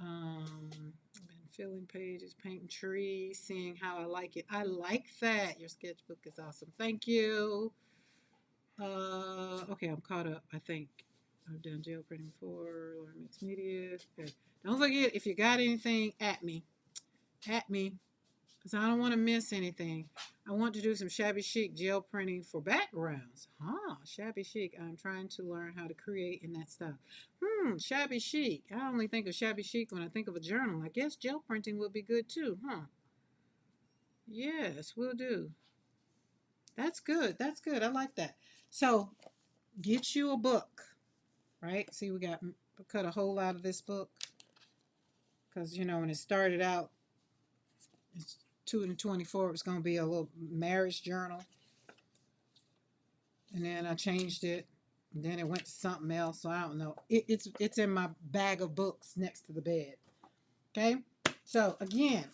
I've been filling pages, painting trees, seeing how I like it. I like that. Your sketchbook is awesome. Thank you. Okay, I'm caught up, I think. I've done gel printing before, learn mixed media. Okay. Don't forget, if you got anything, at me. At me. Because I don't want to miss anything. I want to do some shabby chic gel printing for backgrounds. Shabby chic. I'm trying to learn how to create in that style. Shabby chic. I only think of shabby chic when I think of a journal. I guess gel printing would be good too, huh? Yes, we'll do. That's good. That's good. I like that. So, get you a book, right? See, we cut a hole out of this book because, when it started out, it's 2 and 24. It's going to be a little marriage journal. And then I changed it. And then it went to something else. So I don't know. It's in my bag of books next to the bed. Okay. So again,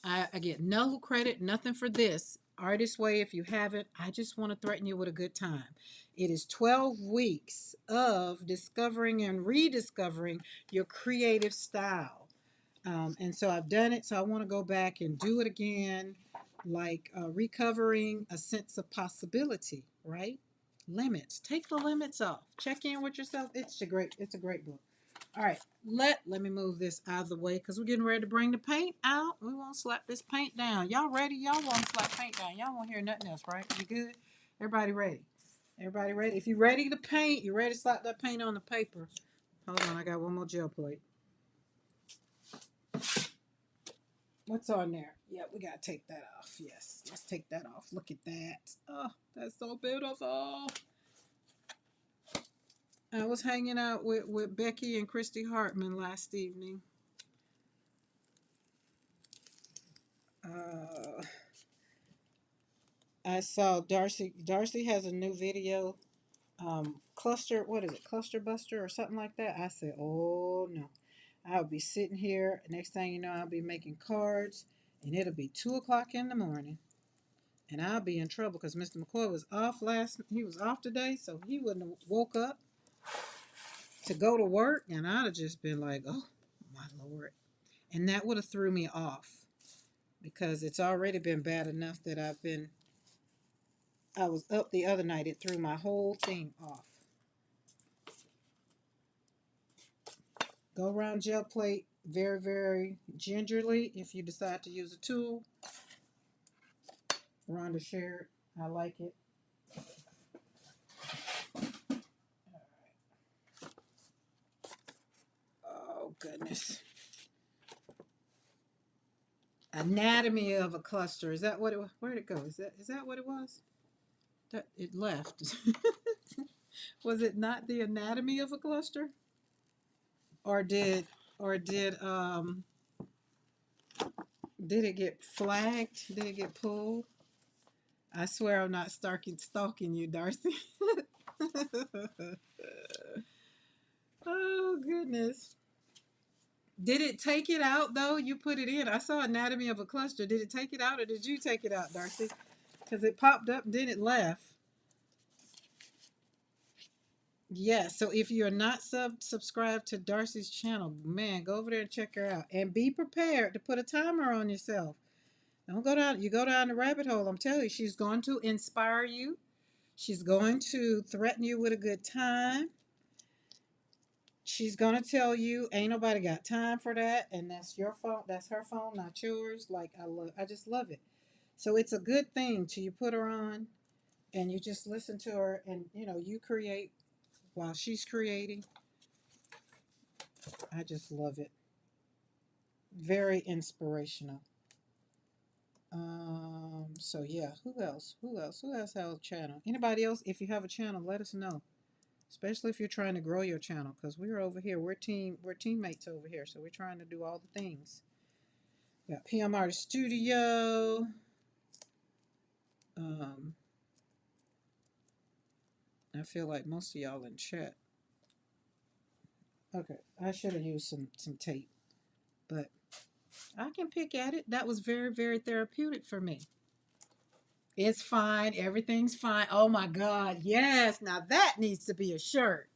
I get no credit, nothing for this. Artist Way, if you haven't, I just want to threaten you with a good time. It is 12 weeks of discovering and rediscovering your creative style. And so I've done it. So I want to go back and do it again, like recovering a sense of possibility, right? Limits. Take the limits off. Check in with yourself. It's a great book. All right, let me move this out of the way because we're getting ready to bring the paint out. We won't slap this paint down. Y'all ready? Y'all want to slap paint down. Y'all won't hear nothing else, right? You good? Everybody ready? Everybody ready? If you're ready to paint, you're ready to slap that paint on the paper. Hold on, I got one more gel plate. What's on there? Yeah, we gotta take that off. Yes, let's take that off. Look at that. Oh, that's so beautiful. I was hanging out with Becky and Christy Hartman last evening. I saw Darcy. Darcy has a new video. Cluster. What is it? Cluster Buster or something like that. I said, oh no. I'll be sitting here. Next thing you know, I'll be making cards, and it'll be 2 o'clock in the morning, and I'll be in trouble because Mr. McCoy was off He was off today, so he wouldn't have woke up to go to work, and I'd have just been like, oh my Lord, and that would have threw me off because it's already been bad enough that I was up the other night. It threw my whole thing off. Go around gel plate very, very gingerly if you decide to use a tool. Rhonda shared. I like it. Oh, goodness. Anatomy of a cluster. Is that what it was? Where'd it go? Is that what it was? That it left. Was it not the anatomy of a cluster? Or did it get flagged? Did it get pulled? I swear I'm not stalking you, Darcy. Oh, goodness. Did it take it out, though? You put it in. I saw anatomy of a cluster. Did it take it out, or did you take it out, Darcy? Because it popped up and then it left. Yeah, so if you're not subscribed to Darcy's channel, man, go over there and check her out. And be prepared to put a timer on yourself. Don't go down, you go down the rabbit hole. I'm telling you, she's going to inspire you. She's going to threaten you with a good time. She's gonna tell you ain't nobody got time for that, and that's your phone, that's her phone, not yours. Like I just love it. So it's a good thing till you put her on and you just listen to her, and you create while she's creating. I just love it. Very inspirational. So yeah, who else? Who else? Who else has a channel? Anybody else? If you have a channel, let us know. Especially if you're trying to grow your channel, because we're over here. We're teammates over here, so we're trying to do all the things. We got PM Artist Studio. Um, I feel like most of y'all in chat. Okay, I should have used some tape, but I can pick at it. That was very, very therapeutic for me. It's fine. Everything's fine. Oh my God. Yes. Now that needs to be a shirt.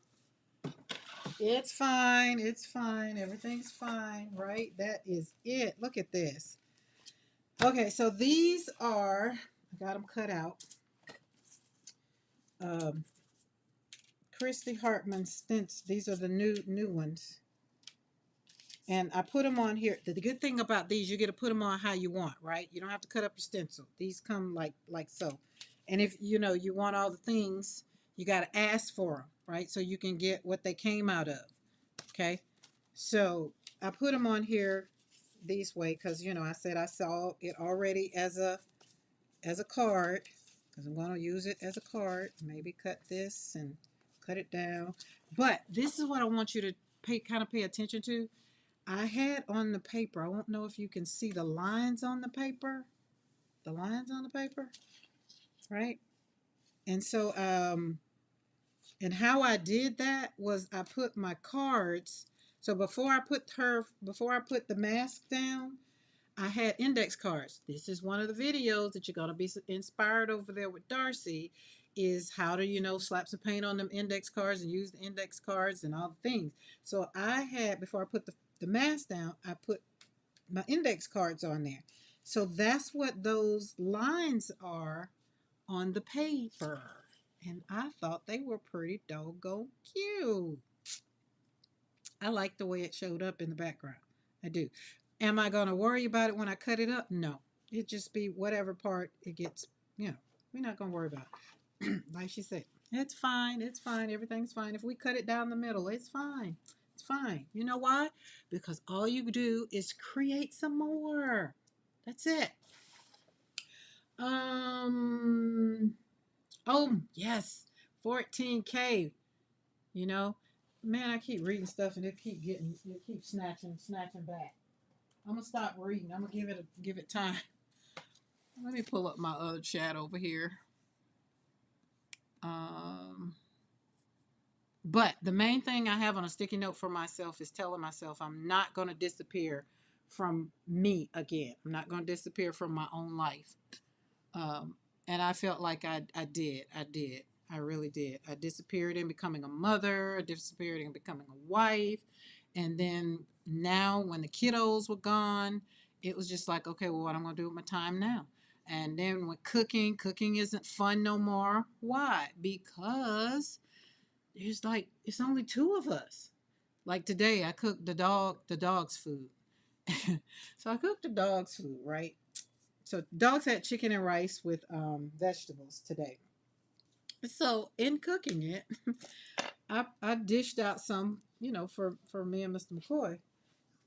It's fine. It's fine. Everything's fine. Right? That is it. Look at this. Okay. So these are, I got them cut out. Um, Christy Hartman stints. These are the new ones. And I put them on here. The good thing about these, you get to put them on how you want, right? You don't have to cut up your stencil. These come like so. And if you want all the things, you got to ask for them, right? So you can get what they came out of. Okay. So I put them on here these way because I said I saw it already as a card, because I'm going to use it as a card. Maybe cut this and cut it down. But this is what I want you to pay attention to. I had on the paper, I won't know if you can see the lines on the paper. The lines on the paper, right? And so, and how I did that was I put my cards. So before I put the mask down, I had index cards. This is one of the videos that you're going to be inspired over there with Darcy, is how to, slap some paint on them index cards and use the index cards and all the things. So I had, before I put the mask down, I put my index cards on there. So that's what those lines are on the paper. And I thought they were pretty doggone cute. I like the way it showed up in the background. I do. Am I going to worry about it when I cut it up? No. It just be whatever part it gets, we're not going to worry about it. Like she said, it's fine. It's fine. Everything's fine. If we cut it down the middle, it's fine. It's fine. You know why? Because all you do is create some more. That's it. Oh, yes. 14K. You know, man, I keep reading stuff and it keeps snatching back. I'm gonna stop reading. I'm gonna give it time. Let me pull up my other chat over here. Um, but the main thing I have on a sticky note for myself is telling myself I'm not gonna disappear from me again. I'm not gonna disappear from my own life. And I felt like I did. I really did. I disappeared in becoming a mother. I disappeared in becoming a wife. And then now, when the kiddos were gone, it was just like, okay, well, what I'm going to do with my time now? And then with cooking isn't fun no more. Why? Because it's only two of us. Like today, I cooked the dog's food. So I cooked the dog's food, right? So dogs had chicken and rice with vegetables today. So in cooking it, I dished out some, for me and Mr. McCoy.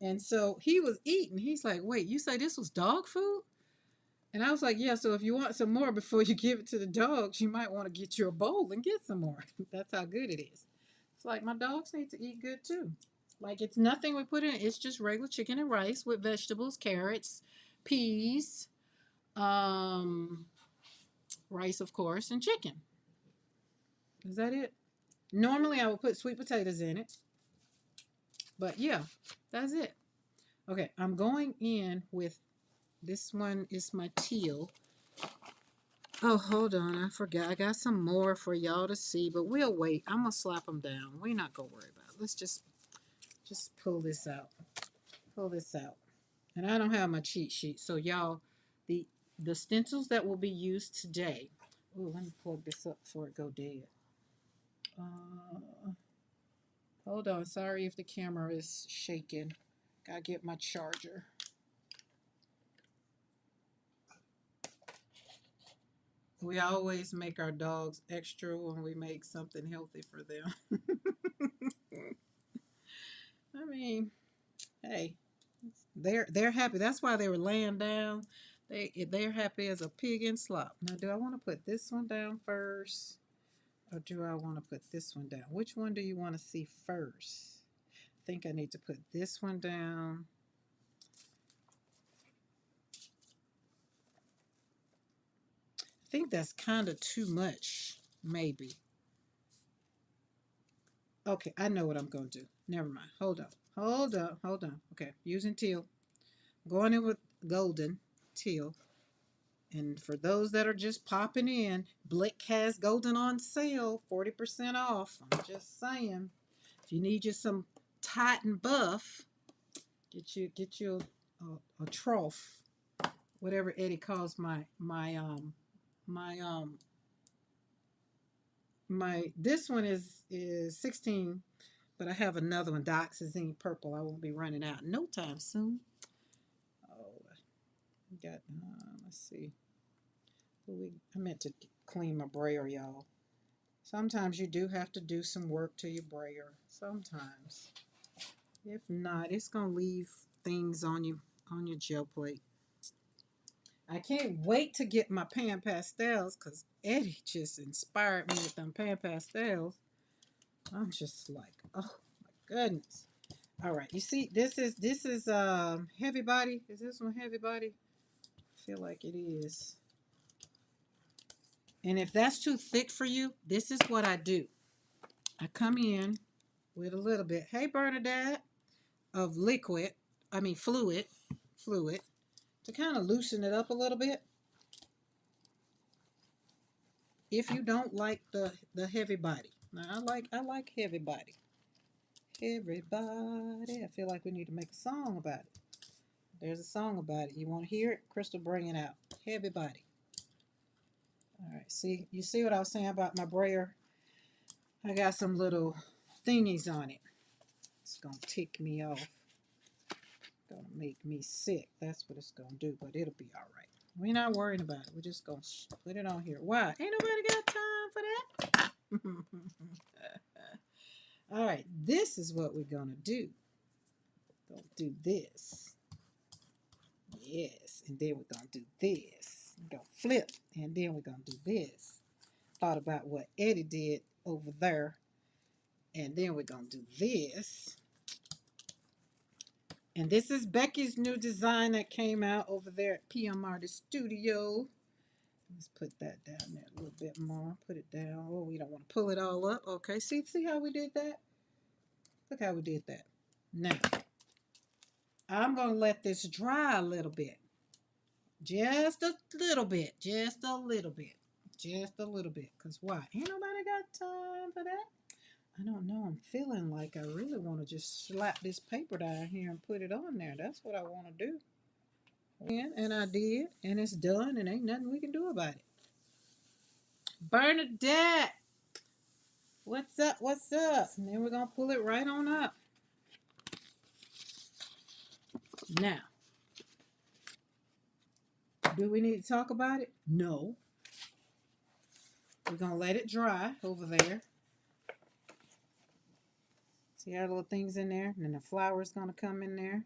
And so he was eating. He's like, "Wait, you say this was dog food?" And I was like, "Yeah, so if you want some more before you give it to the dogs, you might want to get your bowl and get some more." That's how good it is. It's like my dogs need to eat good too. Like it's nothing we put in. It's just regular chicken and rice with vegetables, carrots, peas, um, rice, of course, and chicken. Is that it? Normally I would put sweet potatoes in it. But yeah, that's it. Okay, I'm going in with this one is my teal. Oh, hold on. I forgot. I got some more for y'all to see, but we'll wait. I'm going to slap them down. We're not going to worry about it. Let's just pull this out. Pull this out. And I don't have my cheat sheet. So y'all, the the stencils that will be used today. Oh, let me plug this up before it go dead. Uh, Hold on. Sorry if the camera is shaking. Gotta get my charger. We always make our dogs extra when we make something healthy for them. I mean, hey, they're happy. That's why they were laying down. They're happy as a pig in slop. Now, do I want to put this one down first, or do I want to put this one down? Which one do you want to see first? I think I need to put this one down. I think that's kind of too much, maybe. Okay, I know what I'm going to do. Never mind. Hold up. Hold up. Hold on. Okay, using teal. Going in with golden teal. And for those that are just popping in, Blick has golden on sale, 40% off. I'm just saying. If you need just some tight and buff, get you a trough, whatever Eddie calls my my this one is 16, but I have another one, Dioxazine purple. I won't be running out no time soon. Oh, we got let's see. I meant to clean my brayer, y'all. Sometimes you do have to do some work to your brayer. Sometimes. If not, it's gonna leave things on your gel plate. I can't wait to get my pan pastels because Eddie just inspired me with them pan pastels. I'm just like, oh my goodness. All right, you see, this is heavy body. Is this one heavy body? I feel like it is. And if that's too thick for you, this is what I do. I come in with a little bit, hey Bernadette, of liquid, I mean fluid, to kind of loosen it up a little bit. If you don't like the heavy body. Now I like heavy body. Everybody, I feel like we need to make a song about it. There's a song about it. You want to hear it? Crystal, bring it out. Heavy body. All right, see, you see what I was saying about my brayer? I got some little thingies on it. It's gonna tick me off. Gonna make me sick. That's what it's gonna do, but it'll be all right. We're not worrying about it. We're just gonna put it on here. Why? Ain't nobody got time for that. All right, this is what we're gonna do. Gonna do this. Yes, and then we're gonna do this. We're gonna flip, and then we're gonna do this. Thought about what Eddie did over there, and then we're gonna do this. And this is Becky's new design that came out over there at PM Artist Studio. Let's put that down there a little bit more. Put it down. Oh, we don't want to pull it all up. Okay, see how we did that? Look how we did that. Now, I'm going to let this dry a little bit. Just a little bit. Just a little bit. Just a little bit. Because why? Ain't nobody got time for that. I don't know. I'm feeling like I really want to just slap this paper down here and put it on there. That's what I want to do. And I did. And it's done. And ain't nothing we can do about it. Bernadette. What's up? What's up? And then we're going to pull it right on up. Now, do we need to talk about it? No. We're going to let it dry over there. See our little things in there? And then the flower's going to come in there.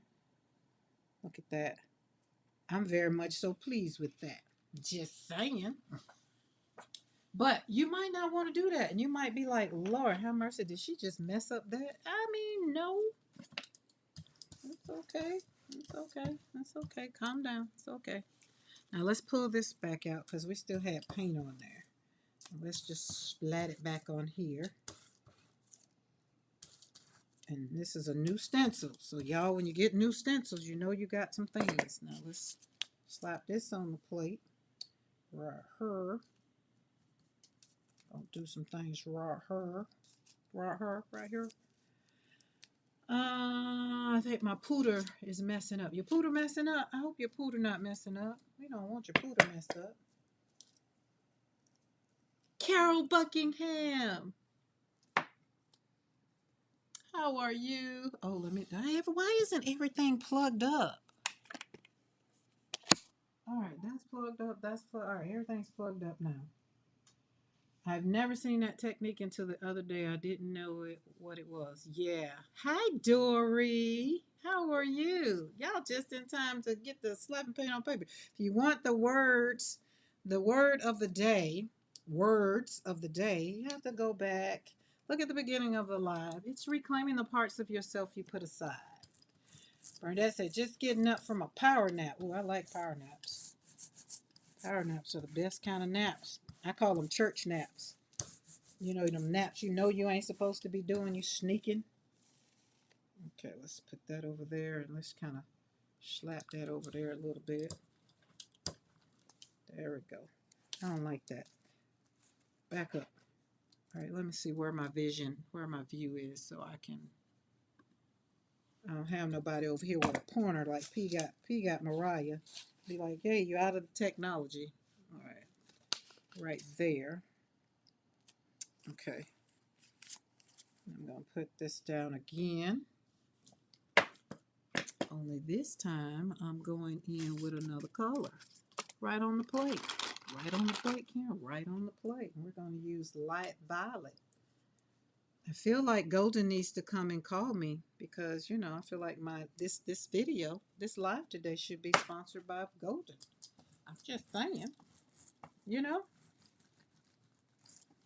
Look at that. I'm very much so pleased with that. Just saying. But you might not want to do that. And you might be like, Lord, have mercy. Did she just mess up that? I mean, no. It's okay. It's okay. It's okay. Calm down. It's okay. Now let's pull this back out because we still had paint on there. Let's just splat it back on here. And this is a new stencil. So y'all, when you get new stencils, you know you got some things. Now let's slap this on the plate. right here. I'll do some things right here. Right here, right here. I think my pooter is messing up. Your pooter messing up? I hope your pooter not messing up. We don't want your pooter messed up. Carol Buckingham. How are you? Oh, why isn't everything plugged up? All right, that's plugged up. All right, everything's plugged up now. I've never seen that technique until the other day. I didn't know what it was. Yeah. Hi, Dory. How are you? Y'all just in time to get the slapping paint on paper. If you want the words, the word of the day, words of the day, you have to go back. Look at the beginning of the live. It's reclaiming the parts of yourself you put aside. Bernadette said, just getting up from a power nap. Oh, I like power naps. Power naps are the best kind of naps. I call them church naps. You know, them naps you know you ain't supposed to be doing, you sneaking. Okay, let's put that over there and let's kind of slap that over there a little bit. There we go. I don't like that. Back up. All right, let me see where my view is so I don't have nobody over here with a pointer like P got Mariah. Be like, hey, you're out of the technology. All right, right there. Okay. I'm going to put this down again. Only this time I'm going in with another color. Right on the plate. Right on the plate, Karen. Right on the plate. We're going to use light violet. I feel like Golden needs to come and call me because, you know, I feel like this video, this live today should be sponsored by Golden. I'm just saying. You know?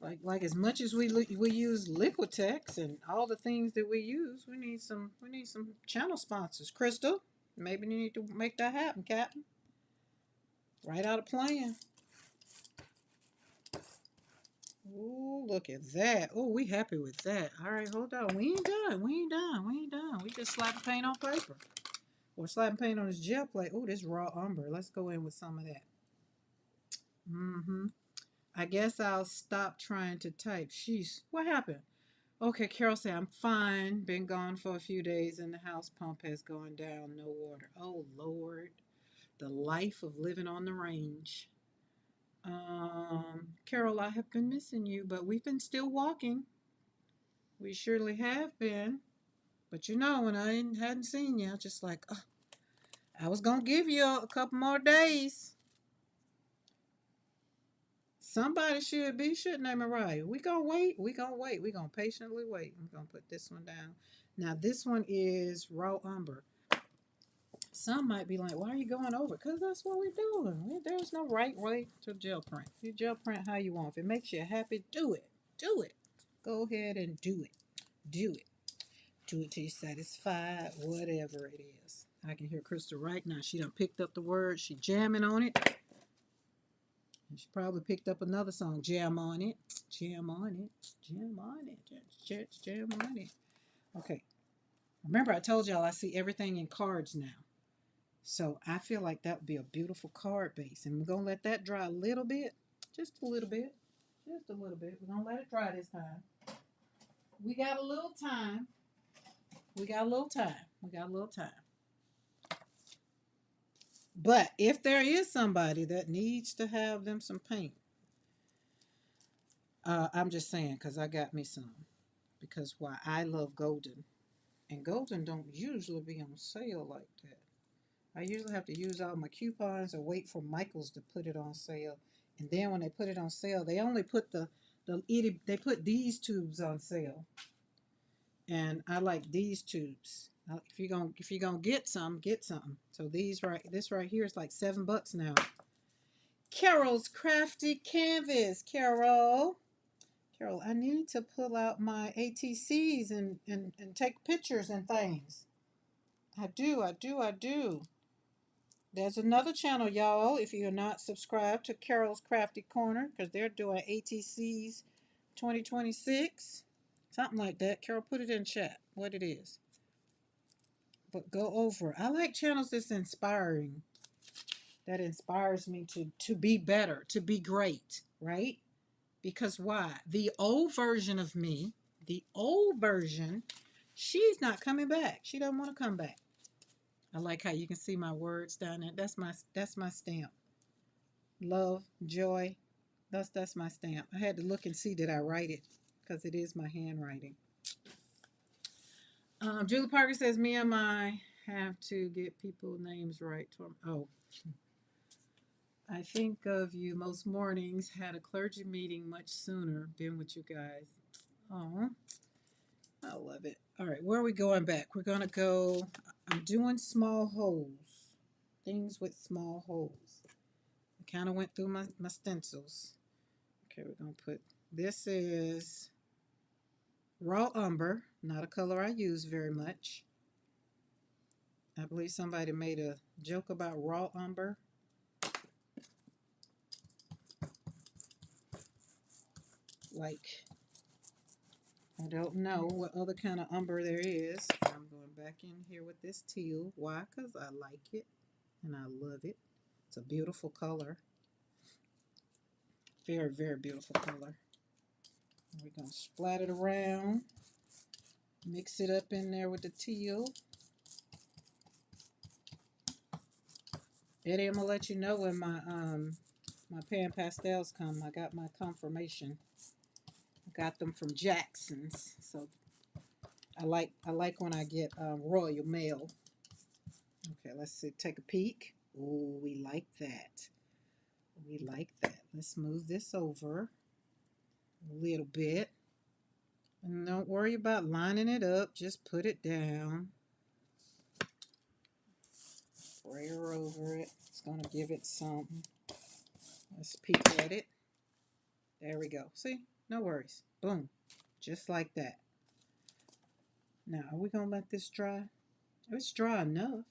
Like as much as we use Liquitex and all the things that we use, we need some channel sponsors. Crystal, maybe you need to make that happen, Captain. Right out of plan. Ooh, look at that. Oh, we happy with that. All right, hold on. We ain't done. We ain't done. We ain't done. We just slapping paint on paper. Or slapping paint on this gel plate. Oh, this raw umber. Let's go in with some of that. Mm-hmm. I guess I'll stop trying to type. Sheesh. What happened? Okay, Carol said, I'm fine. Been gone for a few days and the house pump has gone down. No water. Oh, Lord. The life of living on the range. Carol, I have been missing you, but we've been still walking. We surely have been. But you know, when I hadn't seen you, I was just like, oh, I was going to give you a couple more days. Somebody should be, shouldn't they, Mariah? We going to wait. We going to wait. We going to patiently wait. I'm going to put this one down. Now, this one is raw umber. Some might be like, why are you going over? Because that's what we're doing. There's no right way to gel print. You gel print how you want. If it makes you happy, do it. Do it. Go ahead and do it. Do it. Do it till you're satisfied, whatever it is. I can hear Crystal right now. She done picked up the word. She jamming on it. And she probably picked up another song. Jam on it. Jam on it. Jam on it. Jam on it. Okay. Remember I told y'all I see everything in cards now. So I feel like that would be a beautiful card base. And we're going to let that dry a little bit. Just a little bit. Just a little bit. We're going to let it dry this time. We got a little time. We got a little time. We got a little time. But if there is somebody that needs to have them some paint, I'm just saying because I got me some. Because why? I love Golden. And Golden don't usually be on sale like that. I usually have to use all my coupons or wait for Michael's to put it on sale. And then when they put it on sale, they only put they put these tubes on sale. And I like these tubes. If you're gonna get some, get some. So this right here is like $7 now. Carol's Crafty Canvas. Carol, I need to pull out my ATCs and take pictures and things. I do. There's another channel, y'all, if you're not subscribed to Carol's Crafty Corner, because they're doing ATCs 2026. Something like that. Carol, put it in chat what it is. But go over. I like channels that's inspiring. that inspires me to be better, to be great, right? Because why? The old version of me, the old version, she's not coming back. She doesn't want to come back. I like how you can see my words down there. That's my stamp. Love, joy. That's my stamp. I had to look and see did I write it because it is my handwriting. Julie Parker says me and my have to get people names right. Oh, I think of you most mornings. Had a clergy meeting much sooner. Been with you guys. Oh, I love it. All right, where are we going back? We're going to go, I'm doing small holes. Things with small holes. I kind of went through my stencils. Okay, we're going to put, this is raw umber, not a color I use very much. I believe somebody made a joke about raw umber. Like, I don't know what other kind of umber there is. I'm going back in here with this teal. Why? Because I like it and I love it. It's a beautiful color. Very, very beautiful color. We're going to splat it around. Mix it up in there with the teal. Eddie, I'm going to let you know when my pan pastels come. I got my confirmation. I got them from Jackson's. So I like when I get Royal Mail. Okay, let's see. Take a peek. Oh, we like that. We like that. Let's move this over a little bit. And don't worry about lining it up. Just put it down. Sprayer over it. It's going to give it something. Let's peek at it. There we go. See? No worries. Boom. Just like that. Now, are we going to let this dry? It's dry enough.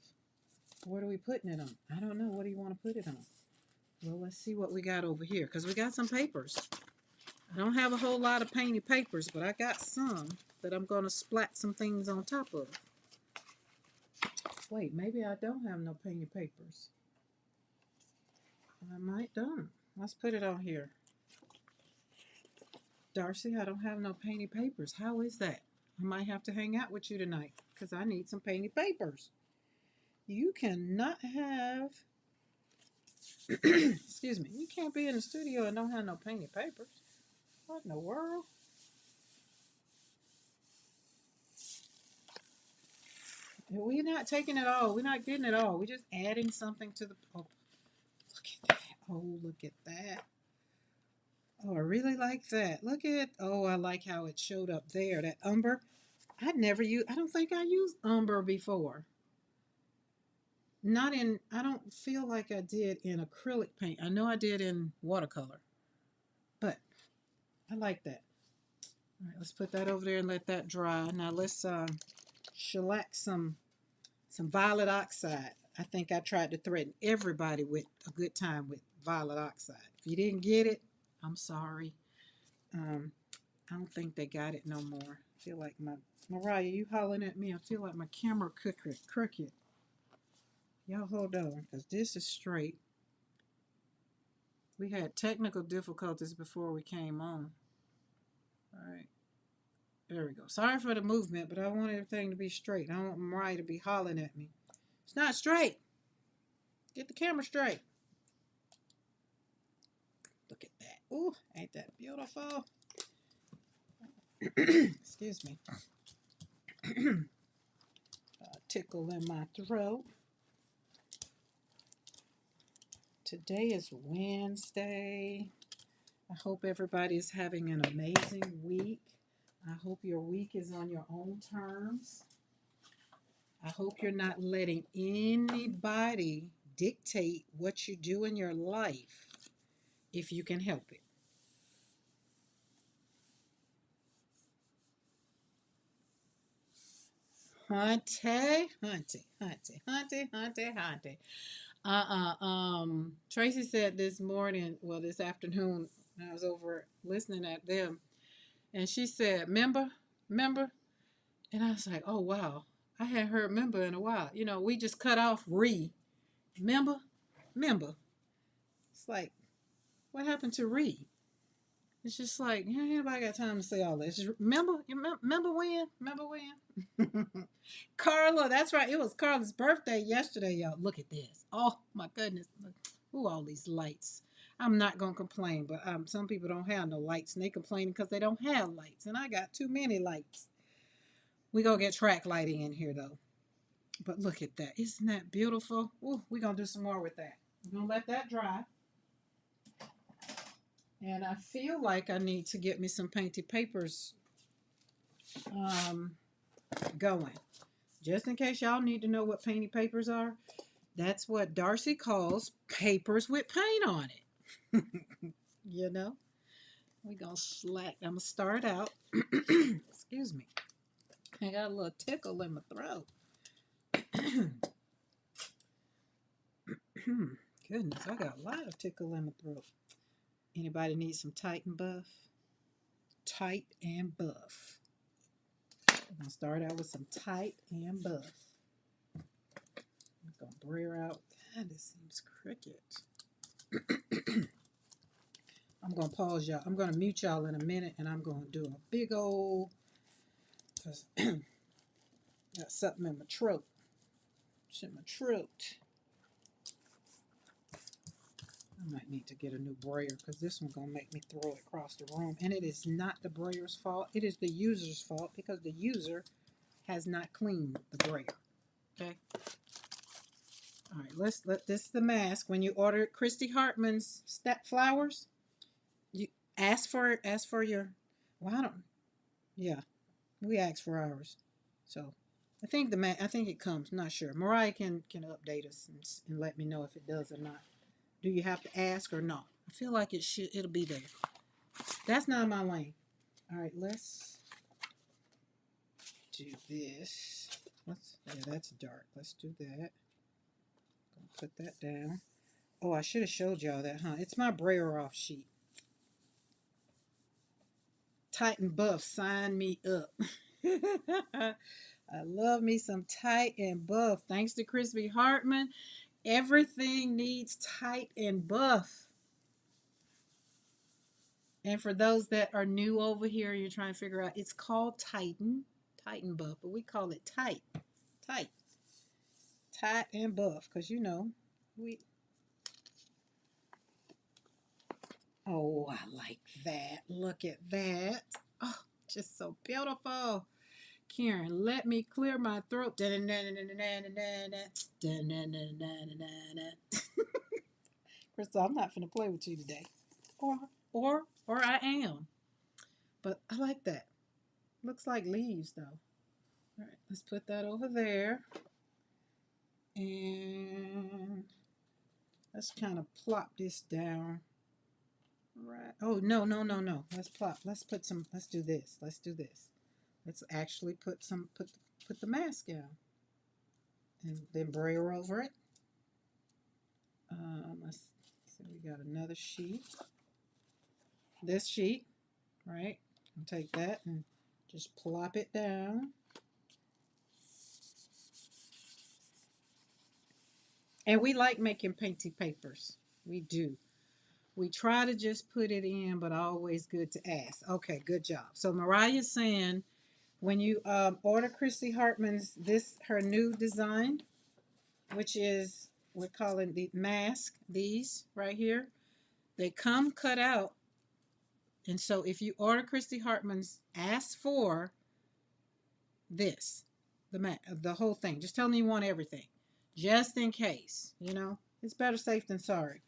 What are we putting it on? I don't know. What do you want to put it on? Well, let's see what we got over here, because we got some papers. I don't have a whole lot of painted papers, but I got some that I'm going to splat some things on top of. Wait, maybe I don't have no painted papers. I might don't. Let's put it on here. Darcy, I don't have no painted papers. How is that? I might have to hang out with you tonight because I need some painted papers. You cannot have, excuse me, you can't be in the studio and don't have no painted papers. What in the world? We're not taking it all. We're not getting it all. We're just adding something to the, oh, look at that. Oh, look at that. Oh, I really like that. Look at, oh, I like how it showed up there. That umber. I don't think I used umber before. Not in, I don't feel like I did in acrylic paint. I know I did in watercolor, but I like that. All right, let's put that over there and let that dry. Now let's shellac some violet oxide. I think I tried to threaten everybody with a good time with violet oxide. If you didn't get it, I'm sorry. I don't think they got it no more. I feel like Mariah, you hollering at me. I feel like my camera crooked. Y'all hold on, because this is straight. We had technical difficulties before we came on. All right. There we go. Sorry for the movement, but I want everything to be straight. I don't want Mariah to be hollering at me. It's not straight. Get the camera straight. Look at that. Ooh, ain't that beautiful? Excuse me. Tickle in my throat. Today is Wednesday. I hope everybody is having an amazing week. I hope your week is on your own terms. I hope you're not letting anybody dictate what you do in your life if you can help it. Hunty. Tracy said this morning, well, this afternoon, I was over listening at them, and she said, member? And I was like, oh, wow. I hadn't heard member in a while. You know, we just cut off remember? Remember, it's like, what happened to read? It's just like, yeah, anybody got time to say all this? Remember when? Remember when? Carla, that's right. It was Carla's birthday yesterday, y'all. Look at this. Oh my goodness. Ooh, all these lights. I'm not gonna complain, but some people don't have no lights, and they complaining because they don't have lights, and I got too many lights. We gonna get track lighting in here though. But look at that. Isn't that beautiful? Ooh, we gonna do some more with that. We're gonna let that dry. And I feel like I need to get me some painted papers going. Just in case y'all need to know what painted papers are, that's what Darcy calls papers with paint on it. You know? We're going to slack. I'm going to start out. Excuse me. I got a little tickle in my throat. Goodness, I got a lot of tickle in my throat. Anybody need some tight and buff? Tight and buff. I'm going to start out with some tight and buff. I'm going to brayer out. God, this seems crooked. I'm going to pause y'all. I'm going to mute y'all in a minute, and I'm going to do a big old, because got something in my throat. It's in my throat. I might need to get a new brayer, because this one's going to make me throw it across the room. And it is not the brayer's fault. It is the user's fault, because the user has not cleaned the brayer. Okay? All right, this is the mask. When you order Christy Hartman's flowers, you ask for your, well, I don't, yeah, we asked for ours. So I think I think it comes. I'm not sure. Mariah can update us and let me know if it does or not. Do you have to ask or not? I feel like it'll be there. That's not my lane. All right, let's do this. Yeah, that's dark. Let's do that. Gonna put that down. Oh, I should have showed y'all that, huh? It's my brayer off sheet. Tight and buff, sign me up. I love me some tight and buff. Thanks to Crispy Hartman, everything needs tight and buff. And for those that are new over here, you're trying to figure out, it's called Titan Buff, but we call it tight and buff, because you know, oh, I like that. Look at that. Oh, just so beautiful. Karen, let me clear my throat. Crystal, I'm not finna play with you today. Or I am. But I like that. Looks like leaves though. All right, let's put that over there. And let's kind of plop this down. Right. Oh, no. Let's do this. Let's actually put the mask down. And then brayer over it. Let's see, we got another sheet. This sheet, right? I'll take that and just plop it down. And we like making painted papers. We do. We try to just put it in, but always good to ask. Okay, good job. So Mariah's saying, when you order Christy Hartman's, her new design, which is, we're calling the mask, these right here, they come cut out. And so if you order Christy Hartman's, ask for this, the whole thing. Just tell me you want everything, just in case, you know. It's better safe than sorry.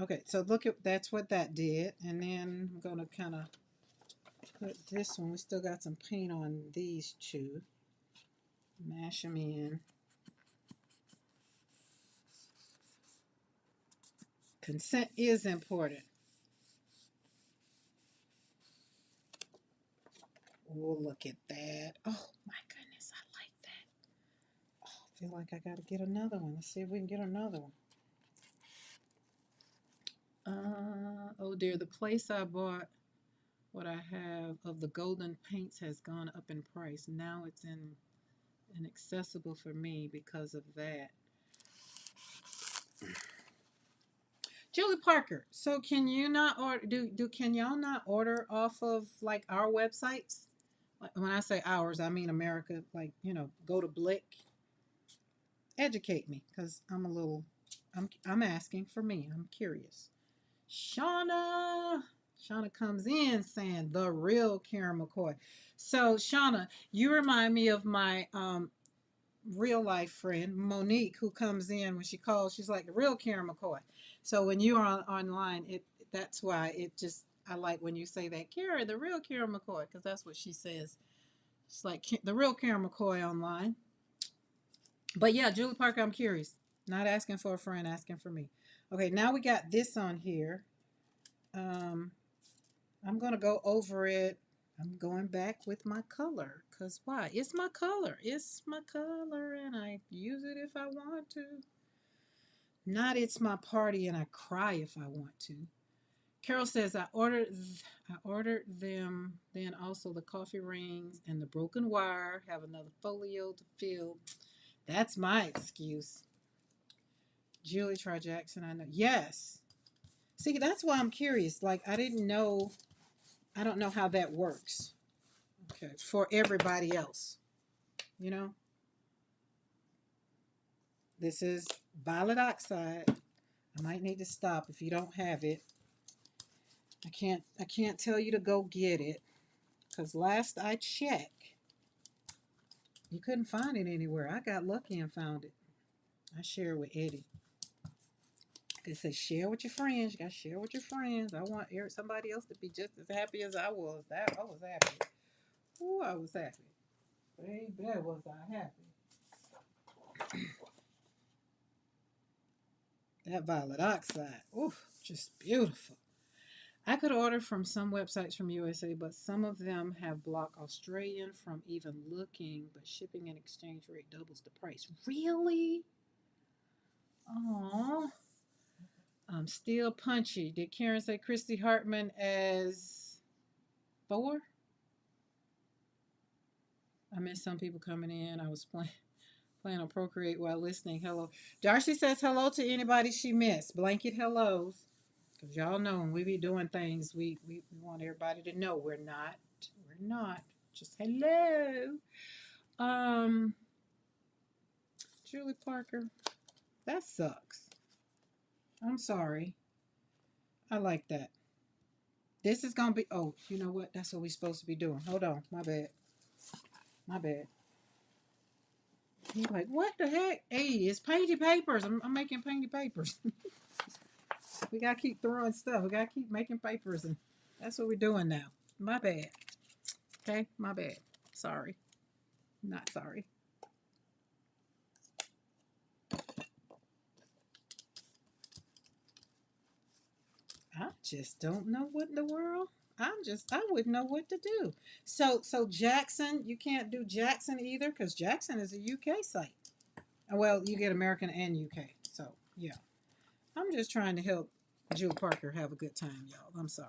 Okay, so look at, that's what that did. And then I'm going to kind of put this one. We still got some paint on these two. Mash them in. Consent is important. Oh, look at that. Oh, my goodness, I like that. Oh, I feel like I got to get another one. Let's see if we can get another one. Oh dear, the place I bought what I have of the golden paints has gone up in price. Now it's inaccessible for me because of that. Julie Parker. So can you not order? Can y'all not order off of like our websites? Like, when I say ours, I mean America. Like, go to Blick. Educate me, cause I'm a little. I'm asking for me. I'm curious. Shauna. Shauna comes in saying the real Karen McCoy. So Shauna, you remind me of my real life friend Monique, who comes in when she calls. She's like the real Karen McCoy. So when you are online, that's why it just I like when you say that Karen, the real Karen McCoy, because that's what she says. It's like the real Karen McCoy online. But yeah, Julie Parker, I'm curious. Not asking for a friend, asking for me. Okay, now we got this on here. Um, I'm gonna go over it. I'm going back with my color, cause why? It's my color. It's my color, and I use it if I want to. Not it's my party, and I cry if I want to. Carol says I ordered them. Then also the coffee rings and the broken wire. Have another folio to fill. That's my excuse. Julie Try Jackson. I know. Yes. See, that's why I'm curious. Like I didn't know. I don't know how that works. Okay, for everybody else, you know. This is violet oxide. I might need to stop if you don't have it. I can't tell you to go get it because last I checked, you couldn't find it anywhere. I got lucky and found it. I share with Eddie. It says share with your friends. You gotta share with your friends. I want somebody else to be just as happy as I was. That I was happy. Oh, I was happy. Baby, was I happy. That violet oxide. Oof, just beautiful. I could order from some websites from USA, but some of them have blocked Australian from even looking, but shipping and exchange rate doubles the price. Really? Oh, I'm still punchy. Did Karen say Christy Hartman as 4? I missed some people coming in. I was playing on Procreate while listening. Hello. Darcy says hello to anybody she missed. Blanket hellos. Because y'all know when we be doing things, we want everybody to know we're not. We're not. Just hello. Um, Julie Parker. That sucks. I'm sorry. I like that. This is gonna be. Oh, you know what? That's what we're supposed to be doing. Hold on. My bad. My bad. He's like, what the heck? Hey, it's painted papers. I'm making painted papers. We gotta keep throwing stuff. We gotta keep making papers, and that's what we're doing now. My bad. Okay, my bad. Sorry. Not sorry. I just don't know what in the world. I wouldn't know what to do. So Jackson, you can't do Jackson either because Jackson is a UK site. Well, you get American and UK. So yeah, I'm just trying to help Julie Parker have a good time, y'all. I'm sorry.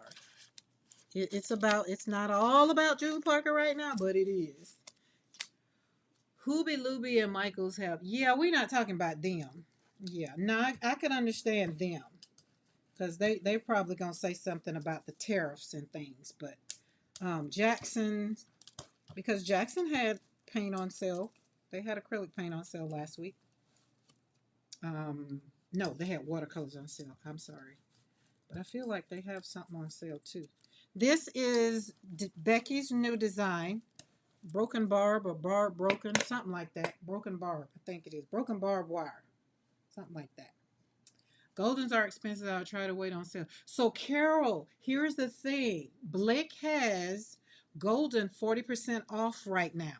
It's not all about Julie Parker right now, but it is. Hooby Looby and Michaels have. Yeah, we're not talking about them. Yeah, no, I could understand them because they probably gonna say something about the tariffs and things, but Jackson, because Jackson had paint on sale. They had acrylic paint on sale last week. No, they had watercolors on sale. I'm sorry, but I feel like they have something on sale too. This is Becky's new design, broken barb or barb broken, something like that. Broken barb, I think it is broken barb wire, something like that. Goldens are expensive. I'll try to wait on sale. So, Carol, here's the thing Blick has golden 40% off right now.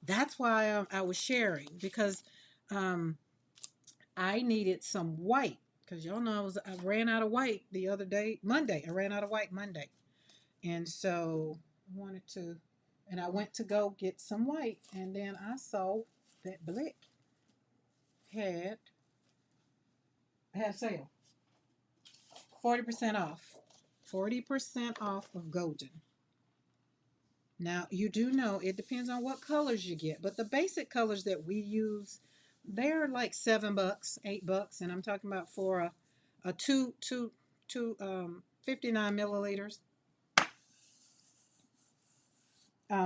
That's why I was sharing because um, I needed some white because y'all know I ran out of white the other day, Monday. I ran out of white Monday. And so I wanted to, and I went to go get some white. And then I saw that Blick had sale. 40% off. 40% off of golden. Now, you do know it depends on what colors you get, but the basic colors that we use They're like $7, $8, and I'm talking about for a two 59 milliliters.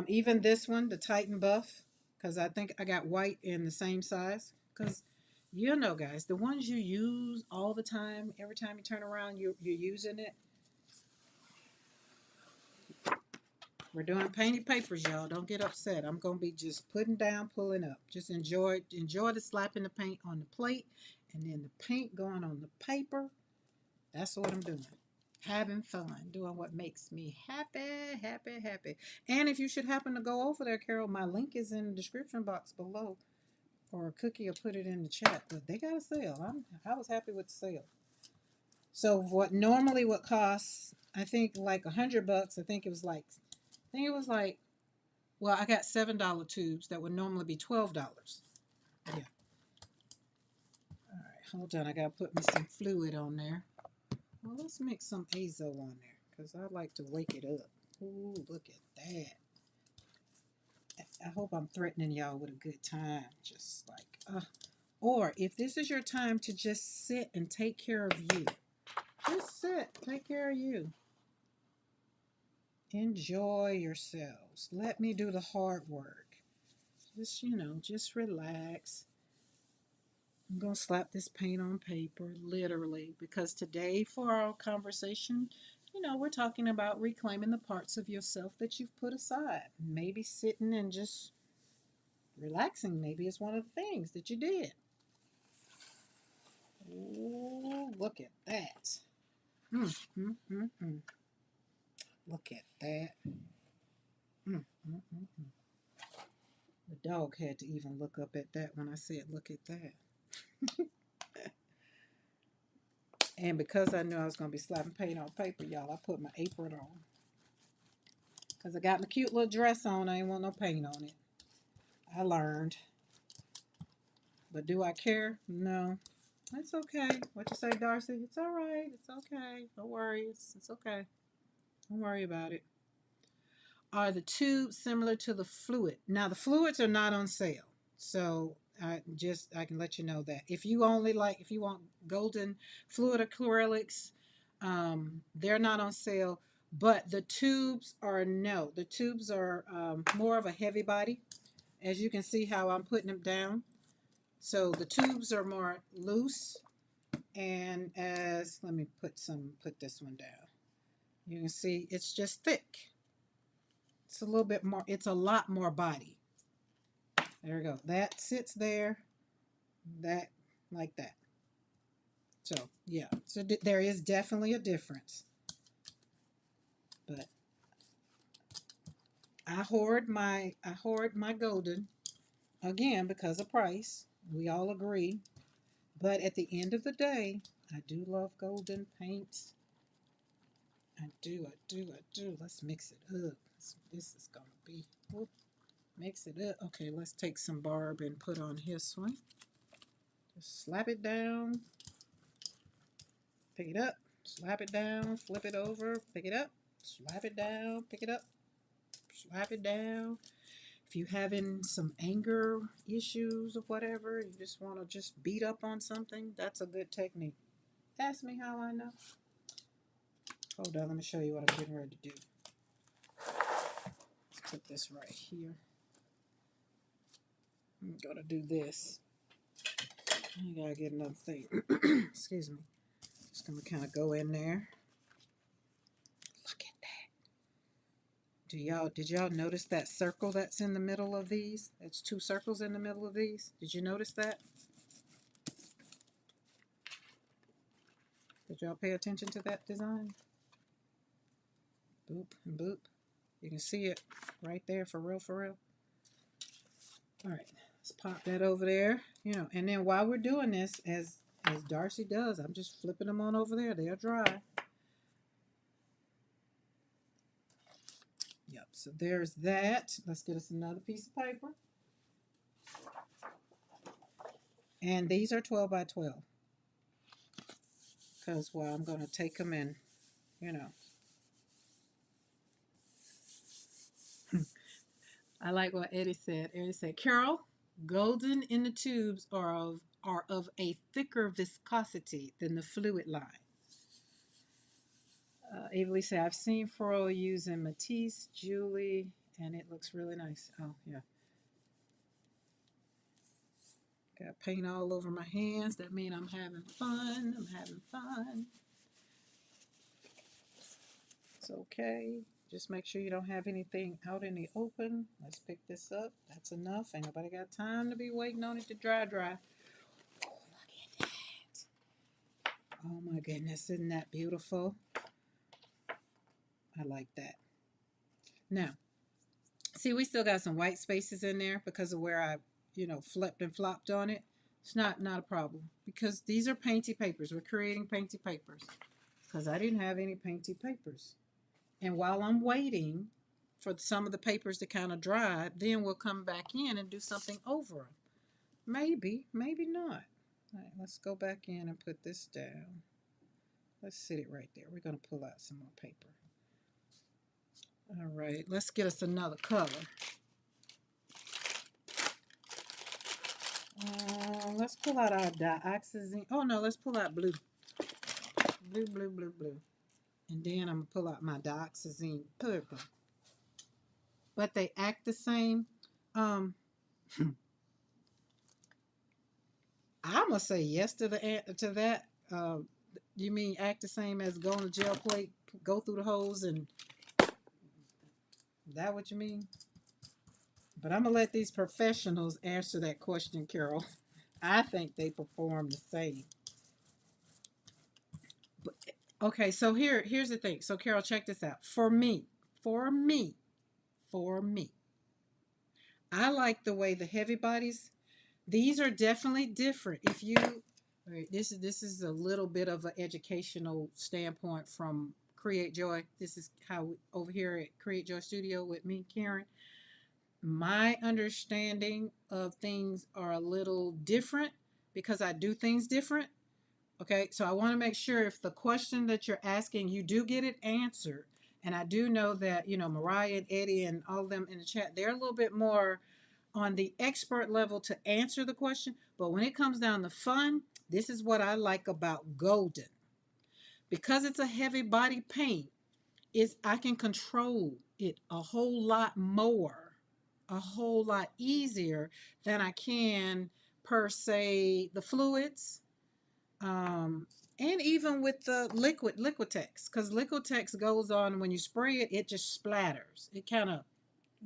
Even this one, the Titan Buff, because I think I got white in the same size. Because you know, guys, the ones you use all the time, every time you turn around, you're using it. We're doing painted papers, y'all. Don't get upset. I'm gonna be just putting down, pulling up. Just enjoy the slapping the paint on the plate, and then the paint going on the paper. That's what I'm doing. Having fun, doing what makes me happy, happy, happy. And if you should happen to go over there, Carol, my link is in the description box below, or Cookie will put it in the chat. But they got a sale. I was happy with the sale. So what normally would cost, I think like $100. I think it was like, well, I got $7 tubes that would normally be $12. Yeah. All right, hold on. I gotta put me some fluid on there. Well, let's mix some azo on there because I like to wake it up. Ooh, look at that. I hope I'm threatening y'all with a good time. Just like, or if this is your time to just sit and take care of you, just sit, take care of you. Enjoy yourselves. Let me do the hard work. Just, just relax. I'm going to slap this paint on paper, literally, because today for our conversation, we're talking about reclaiming the parts of yourself that you've put aside. Maybe sitting and just relaxing, maybe it's one of the things that you did. Ooh, look at that. Look at that. The dog had to even look up at that when I said, look at that. And because I knew I was going to be slapping paint on paper, y'all, I put my apron on. Because I got my cute little dress on. I ain't want no paint on it. I learned. But do I care? No. It's okay. What you say, Darcy? It's all right. It's okay. Don't worry. It's okay. Don't worry about it. Are the tubes similar to the fluid? Now, the fluids are not on sale. So I can let you know that. If you want golden fluid acrylics, they're not on sale. But the tubes are no. The tubes are more of a heavy body. As you can see how I'm putting them down. So the tubes are more loose. And let me put this one down. You can see it's just thick. It's a little bit more, it's a lot more body. There we go. That sits there, that, like that. So, yeah. So there is definitely a difference. But I hoard my golden, again, because of price. We all agree. But at the end of the day, I do love golden paints. I do. Let's mix it up. This is going to be, whoop, mix it up. Okay, let's take some barb and put on this one. Just slap it down. Pick it up. Slap it down. Flip it over. Pick it up. Slap it down. Pick it up. Slap it down. If you're having some anger issues or whatever, you just want to just beat up on something, that's a good technique. Ask me how I know. Hold on, let me show you what I'm getting ready to do. Let's put this right here. I'm going to do this. I got to get another thing. Excuse me. Just going to kind of go in there. Look at that. Did y'all notice that circle that's in the middle of these? It's two circles in the middle of these. Did you notice that? Did y'all pay attention to that design? Boop and boop. You can see it right there, for real, for real. All right, let's pop that over there. And then while we're doing this, as Darcy does, I'm just flipping them on over there. They'll dry. Yep, so there's that. Let's get us another piece of paper. And these are 12 by 12. Because, well, I'm going to take them in, I like what Eddie said. Eddie said, Carol, Golden in the tubes are of a thicker viscosity than the fluid line. Avery said, I've seen Fro using Matisse, Julie, and it looks really nice. Oh, yeah. Got paint all over my hands. That means I'm having fun. I'm having fun. It's okay. Just make sure you don't have anything out in the open. Let's pick this up. That's enough. Ain't nobody got time to be waiting on it to dry. Oh, look at that. Oh my goodness, isn't that beautiful? I like that. Now, see, we still got some white spaces in there because of where I, flipped and flopped on it. It's not a problem because these are painty papers. We're creating painty papers because I didn't have any painty papers. And while I'm waiting for some of the papers to kind of dry, then we'll come back in and do something over them. Maybe, maybe not. All right, let's go back in and put this down. Let's sit it right there. We're going to pull out some more paper. All right, let's get us another color. Let's pull out our dioxazine. Oh, no, let's pull out blue. Blue, blue, blue, blue. And then I'm going to pull out my dioxazine purple. But they act the same. I'm going to say yes to that. You mean act the same as go on the gel plate, go through the holes, and that what you mean? But I'm going to let these professionals answer that question, Carol. I think they perform the same. But, okay, so here's the thing. So, Carol, check this out. For me, I like the way the heavy bodies, these are definitely different. If you, all right, this is a little bit of an educational standpoint from Create Joy. This is how over here at Create Joy Studio with me, Karen. My understanding of things are a little different because I do things different. Okay, so I want to make sure if the question that you're asking, you do get it answered. And I do know that, Mariah and Eddie and all of them in the chat, they're a little bit more on the expert level to answer the question. But when it comes down to fun, this is what I like about Golden. Because it's a heavy body paint, I can control it a whole lot more, a whole lot easier than I can per se the fluids. And even with the Liquitex, because Liquitex goes on when you spray it, it just splatters. It kind of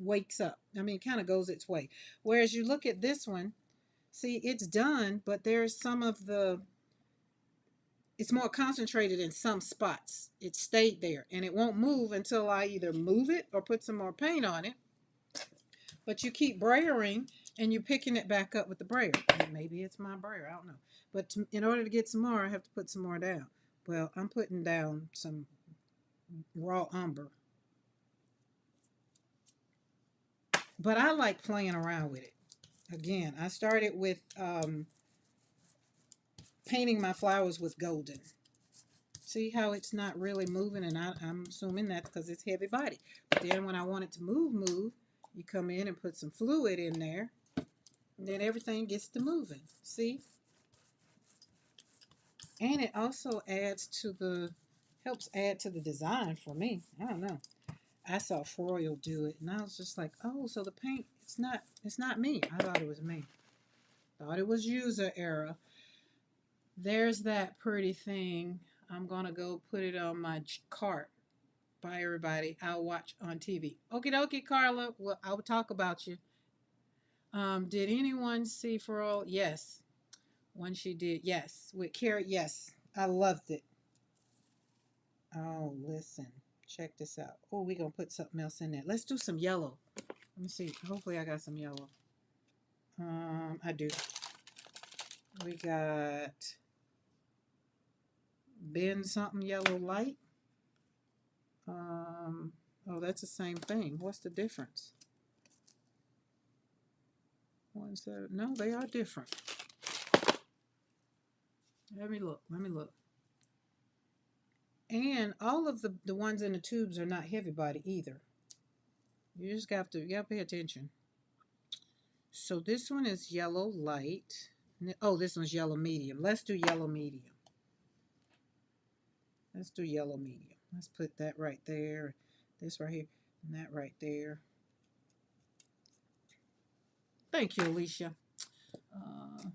wakes up. I mean, it kind of goes its way. Whereas you look at this one, see, it's done, but there's some of it's more concentrated in some spots. It stayed there, and it won't move until I either move it or put some more paint on it. But you keep brayering, and you're picking it back up with the brayer. Maybe it's my brayer, I don't know. But in order to get some more, I have to put some more down. Well, I'm putting down some raw umber. But I like playing around with it. Again, I started with painting my flowers with golden. See how it's not really moving, and I'm assuming that's because it's heavy body. But then when I want it to move, you come in and put some fluid in there, and then everything gets to moving. See? And it also helps add to the design for me. I don't know. I saw Froyle do it, and I was just like, oh, so the paint, it's not me. I thought it was me. Thought it was user error. There's that pretty thing. I'm going to go put it on my cart. Bye, everybody. I'll watch on TV. Okie dokie, Carla. Well, I will talk about you. Did anyone see Froyle? Yes. When she did, yes. With Carrot, yes. I loved it. Oh, listen. Check this out. Oh, we're going to put something else in there. Let's do some yellow. Let me see. Hopefully I got some yellow. I do. We got Ben something yellow light. Oh, that's the same thing. What's the difference? No, they are different. Let me look. And all of the ones in the tubes are not heavy body either. You just you gotta pay attention. So this one is yellow light. Oh, this one's yellow medium. Let's do yellow medium. Let's do yellow medium. Let's put that right there. This right here. And that right there. Thank you, Alicia.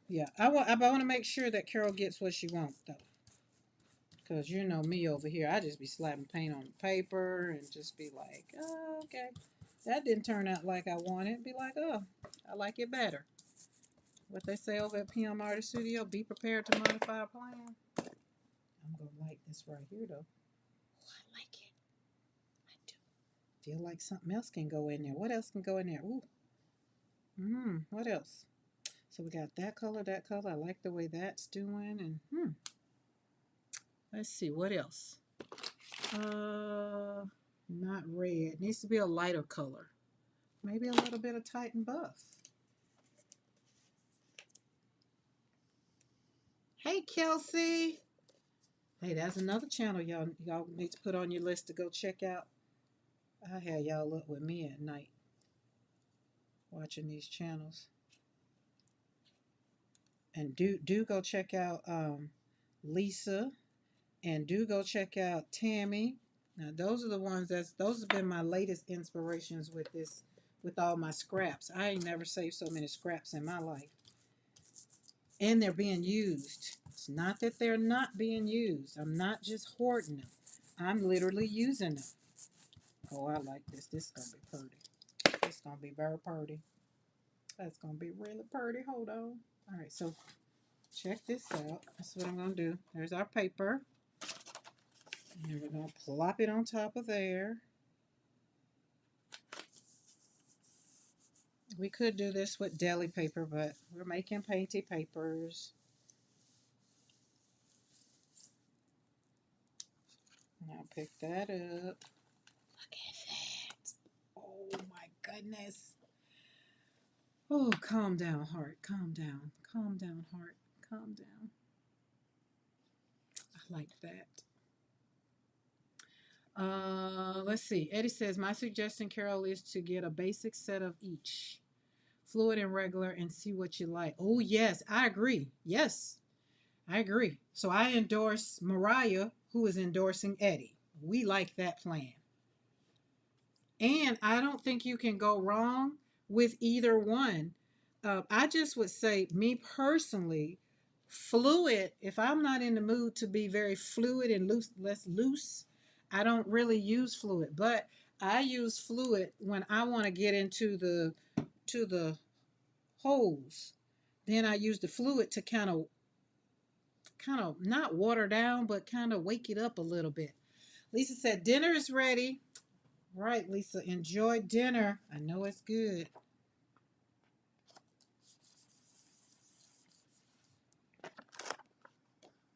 Yeah, I want to make sure that Carol gets what she wants, though. Because you know me over here. I just be slapping paint on the paper and just be like, oh, okay. That didn't turn out like I wanted. Be like, oh, I like it better. What they say over at PM Artist Studio, be prepared to modify a plan. I'm going to like this right here, though. Oh, I like it. I do. Feel like something else can go in there. What else can go in there? Ooh. What else? So we got that color, that color. I like the way that's doing. And let's see, what else? Not red. It needs to be a lighter color. Maybe a little bit of Titan Buff. Hey, Kelsey. Hey, that's another channel y'all need to put on your list to go check out. I had y'all up with me at night watching these channels. And do go check out Lisa, and do go check out Tammy. Now those are the ones those have been my latest inspirations with all my scraps. I ain't never saved so many scraps in my life. And they're being used. It's not that they're not being used. I'm not just hoarding them. I'm literally using them. Oh, I like this. This is going to be pretty. This is going to be very pretty. That's going to be really pretty. Hold on. All right, so check this out. That's what I'm going to do. There's our paper. And we're going to plop it on top of there. We could do this with deli paper, but we're making painty papers. Now pick that up. Look at that. Oh my goodness. Oh, calm down, heart. Calm down. Calm down, heart. Calm down. I like that. Let's see. Eddie says, my suggestion, Carol, is to get a basic set of each, fluid and regular, and see what you like. Oh, yes, I agree. Yes, I agree. So I endorse Mariah, who is endorsing Eddie. We like that plan. And I don't think you can go wrong with either one. I just would say, me personally, fluid, if I'm not in the mood to be very fluid and less loose, I don't really use fluid. But I use fluid when I want to get into the holes. Then I use the fluid to kind of not water down, but kind of wake it up a little bit. Lisa said, dinner is ready. Right, Lisa, enjoy dinner. I know it's good.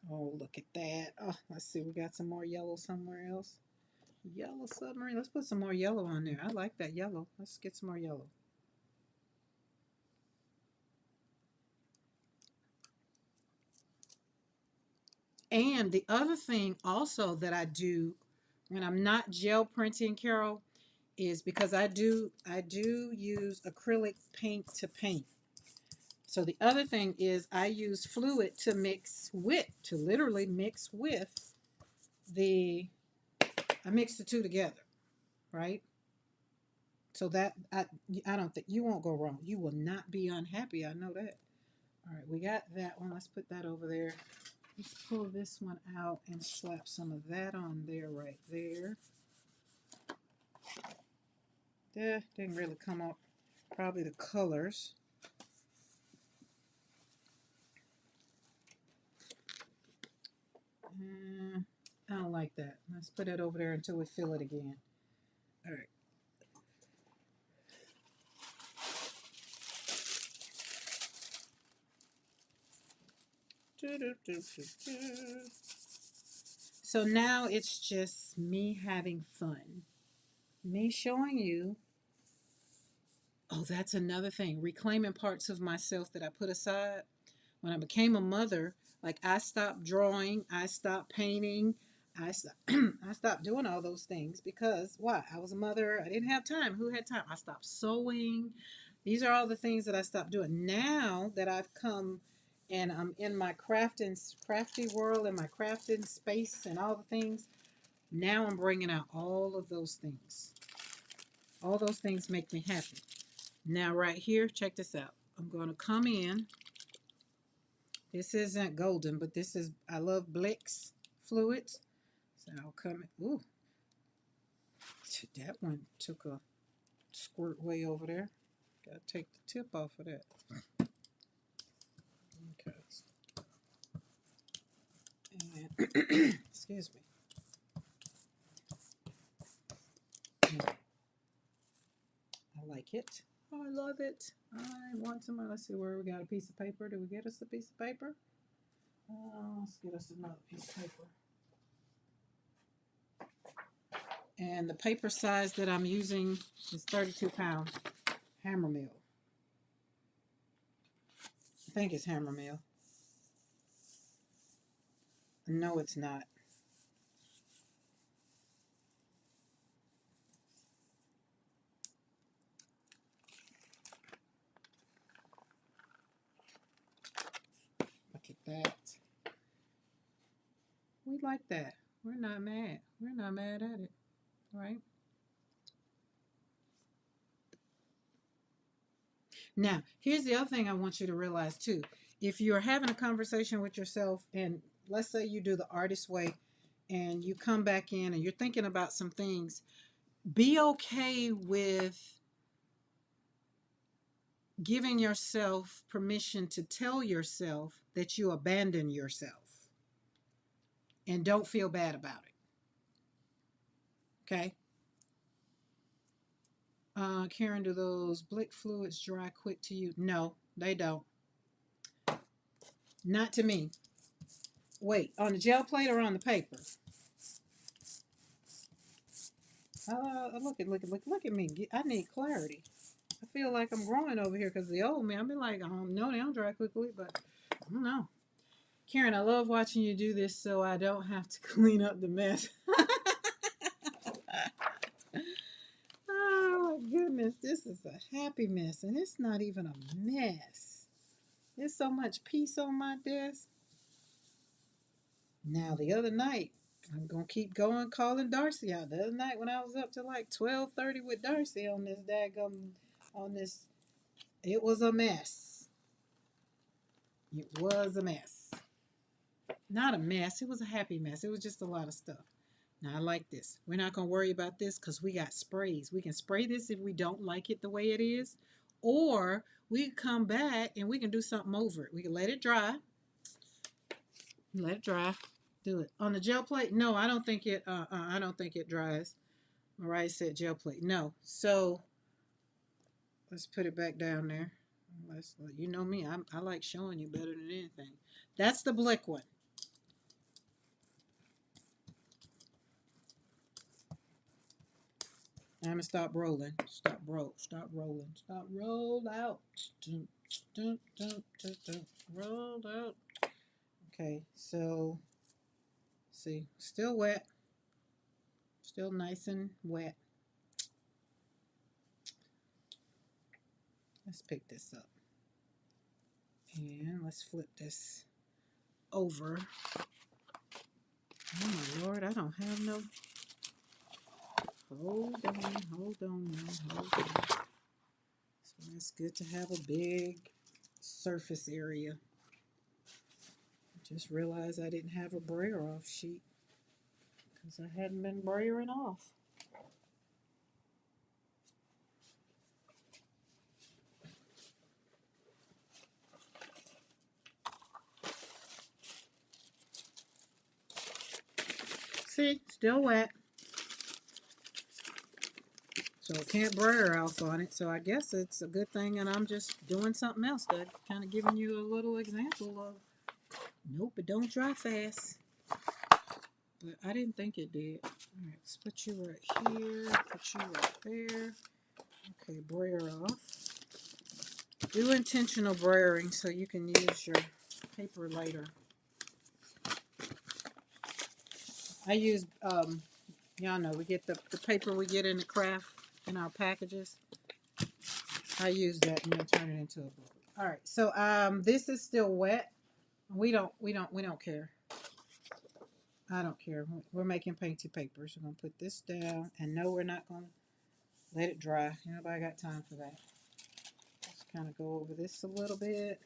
Oh, look at that. Oh, let's see. We got some more yellow somewhere else. Yellow submarine. Let's put some more yellow on there. I like that yellow. Let's get some more yellow. And the other thing also that I do when I'm not gel printing, Carol, is because I do use acrylic paint to paint. So the other thing is I use fluid to literally mix with I mix the two together, right? So that I don't think you won't go wrong. You will not be unhappy. I know that. All right, we got that one. Let's put that over there. Let's pull this one out and slap some of that on there right there. Didn't really come up. Probably the colors. I don't like that. Let's put it over there until we fill it again. All right. So now it's just me having fun. Me showing you. Oh, that's another thing. Reclaiming parts of myself that I put aside. When I became a mother, like I stopped drawing, I stopped painting, I stopped doing all those things because why? I was a mother. I didn't have time. Who had time? I stopped sewing. These are all the things that I stopped doing. Now that I've come and I'm in my crafty world and my crafting space and all the things, now I'm bringing out all of those things. All those things make me happy. Now right here, check this out. I'm going to come in. This isn't golden, but this is, I love Blick's fluids. So I'll come, ooh, that one took a squirt way over there. Gotta take the tip off of that. Okay. And excuse me. I like it. Oh, I love it. I want some. Let's see where we got a piece of paper. Did we get us a piece of paper? Let's get us another piece of paper. And the paper size that I'm using is 32 pound hammer mill. I think it's hammer mill. No, it's not. Look at that. We like that. We're not mad. We're not mad at it, right? Now, here's the other thing I want you to realize too. If you're having a conversation with yourself, and let's say you do the artist way, and you come back in and you're thinking about some things, be okay with giving yourself permission to tell yourself that you abandon yourself and don't feel bad about it. Okay? Karen, do those Blick fluids dry quick to you? No, they don't. Not to me. Wait, on the gel plate or on the paper? Look at me. I need clarity. I feel like I'm growing over here because the old me, I've been like, no, they don't dry quickly, but I don't know. Karen, I love watching you do this so I don't have to clean up the mess. Oh my goodness, this is a happy mess, and it's not even a mess. There's so much peace on my desk. Now, the other night, I'm going to keep going calling Darcy out. The other night when I was up to like 12:30 with Darcy on this it was a mess. It was a mess. Not a mess. It was a happy mess. It was just a lot of stuff. Now, I like this. We're not going to worry about this because we got sprays. We can spray this if we don't like it the way it is. Or we can come back and we can do something over it. We can let it dry. Let it dry. Do it. On the gel plate? No, I don't think it dries. Mariah said gel plate. No. So let's put it back down there. You know me. I like showing you better than anything. That's the Blick one. I'm going to stop rolling. Stop rolling. Stop roll out. Rolled out. Okay, so see, still wet. Still nice and wet. Let's pick this up. And let's flip this over. Oh my Lord, I don't have no. Hold on now. Hold on. So it's good to have a big surface area. I just realized I didn't have a brayer off sheet because I hadn't been brayering off. See, still wet. So I can't brayer off on it. So I guess it's a good thing and I'm just doing something else to kind of giving you a little example of, nope, it don't dry fast. But I didn't think it did. All right, let's put you right here, put you right there. Okay, brayer off. Do intentional brayering so you can use your paper later. I use, y'all know, we get the paper we get in the craft in our packages. I use that and then turn it into a book. All right, so this is still wet. We don't care. I don't care. We're making painty papers. We're gonna put this down, and no, we're not gonna let it dry. Nobody got time for that. Just kind of go over this a little bit,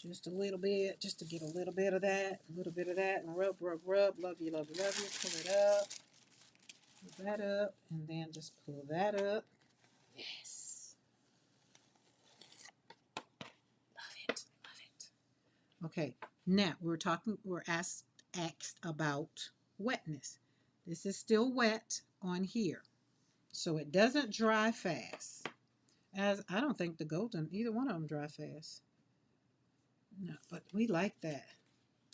just a little bit, just to get a little bit of that, a little bit of that, and rub, rub, rub. Love you, love you, love you. Pull it up, pull that up, and then just pull that up. Yes, love it, love it. Okay, now we're asked about wetness. This is still wet on here, so it doesn't dry fast. As I don't think the golden, either one of them dry fast. No, but we like that.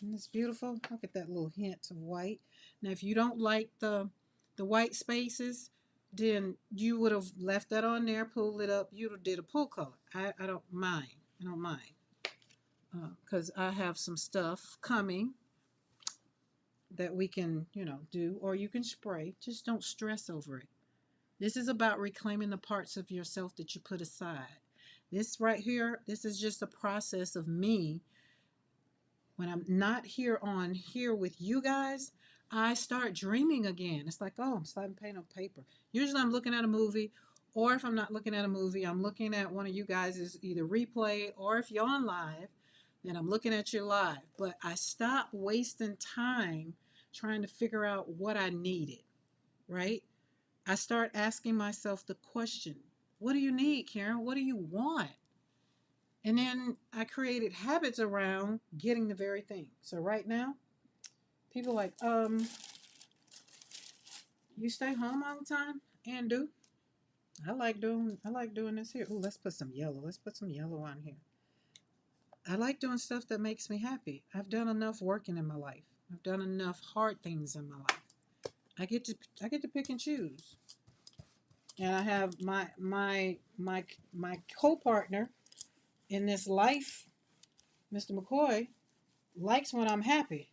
Isn't this beautiful? Look at that little hint of white. Now, if you don't like the white spaces, then you would have left that on there, pulled it up. You would have did a pull color. I don't mind. I don't mind. Because I have some stuff coming that we can, do, or you can spray. Just don't stress over it. This is about reclaiming the parts of yourself that you put aside. This right here, this is just a process of me. When I'm not here with you guys, I start dreaming again. It's like, oh, I'm sliding paint on paper. Usually I'm looking at a movie, or if I'm not looking at a movie, I'm looking at one of you guys' either replay, or if you're on live, then I'm looking at you live. But I stop wasting time trying to figure out what I needed, right? I start asking myself the question, what do you need, Karen? What do you want? And then I created habits around getting the very thing. So right now, people are like, you stay home all the time? And do. I like doing this here. Oh, let's put some yellow. Let's put some yellow on here. I like doing stuff that makes me happy. I've done enough working in my life. I've done enough hard things in my life. I get to pick and choose. And I have my co-partner in this life, Mr. McCoy, likes when I'm happy.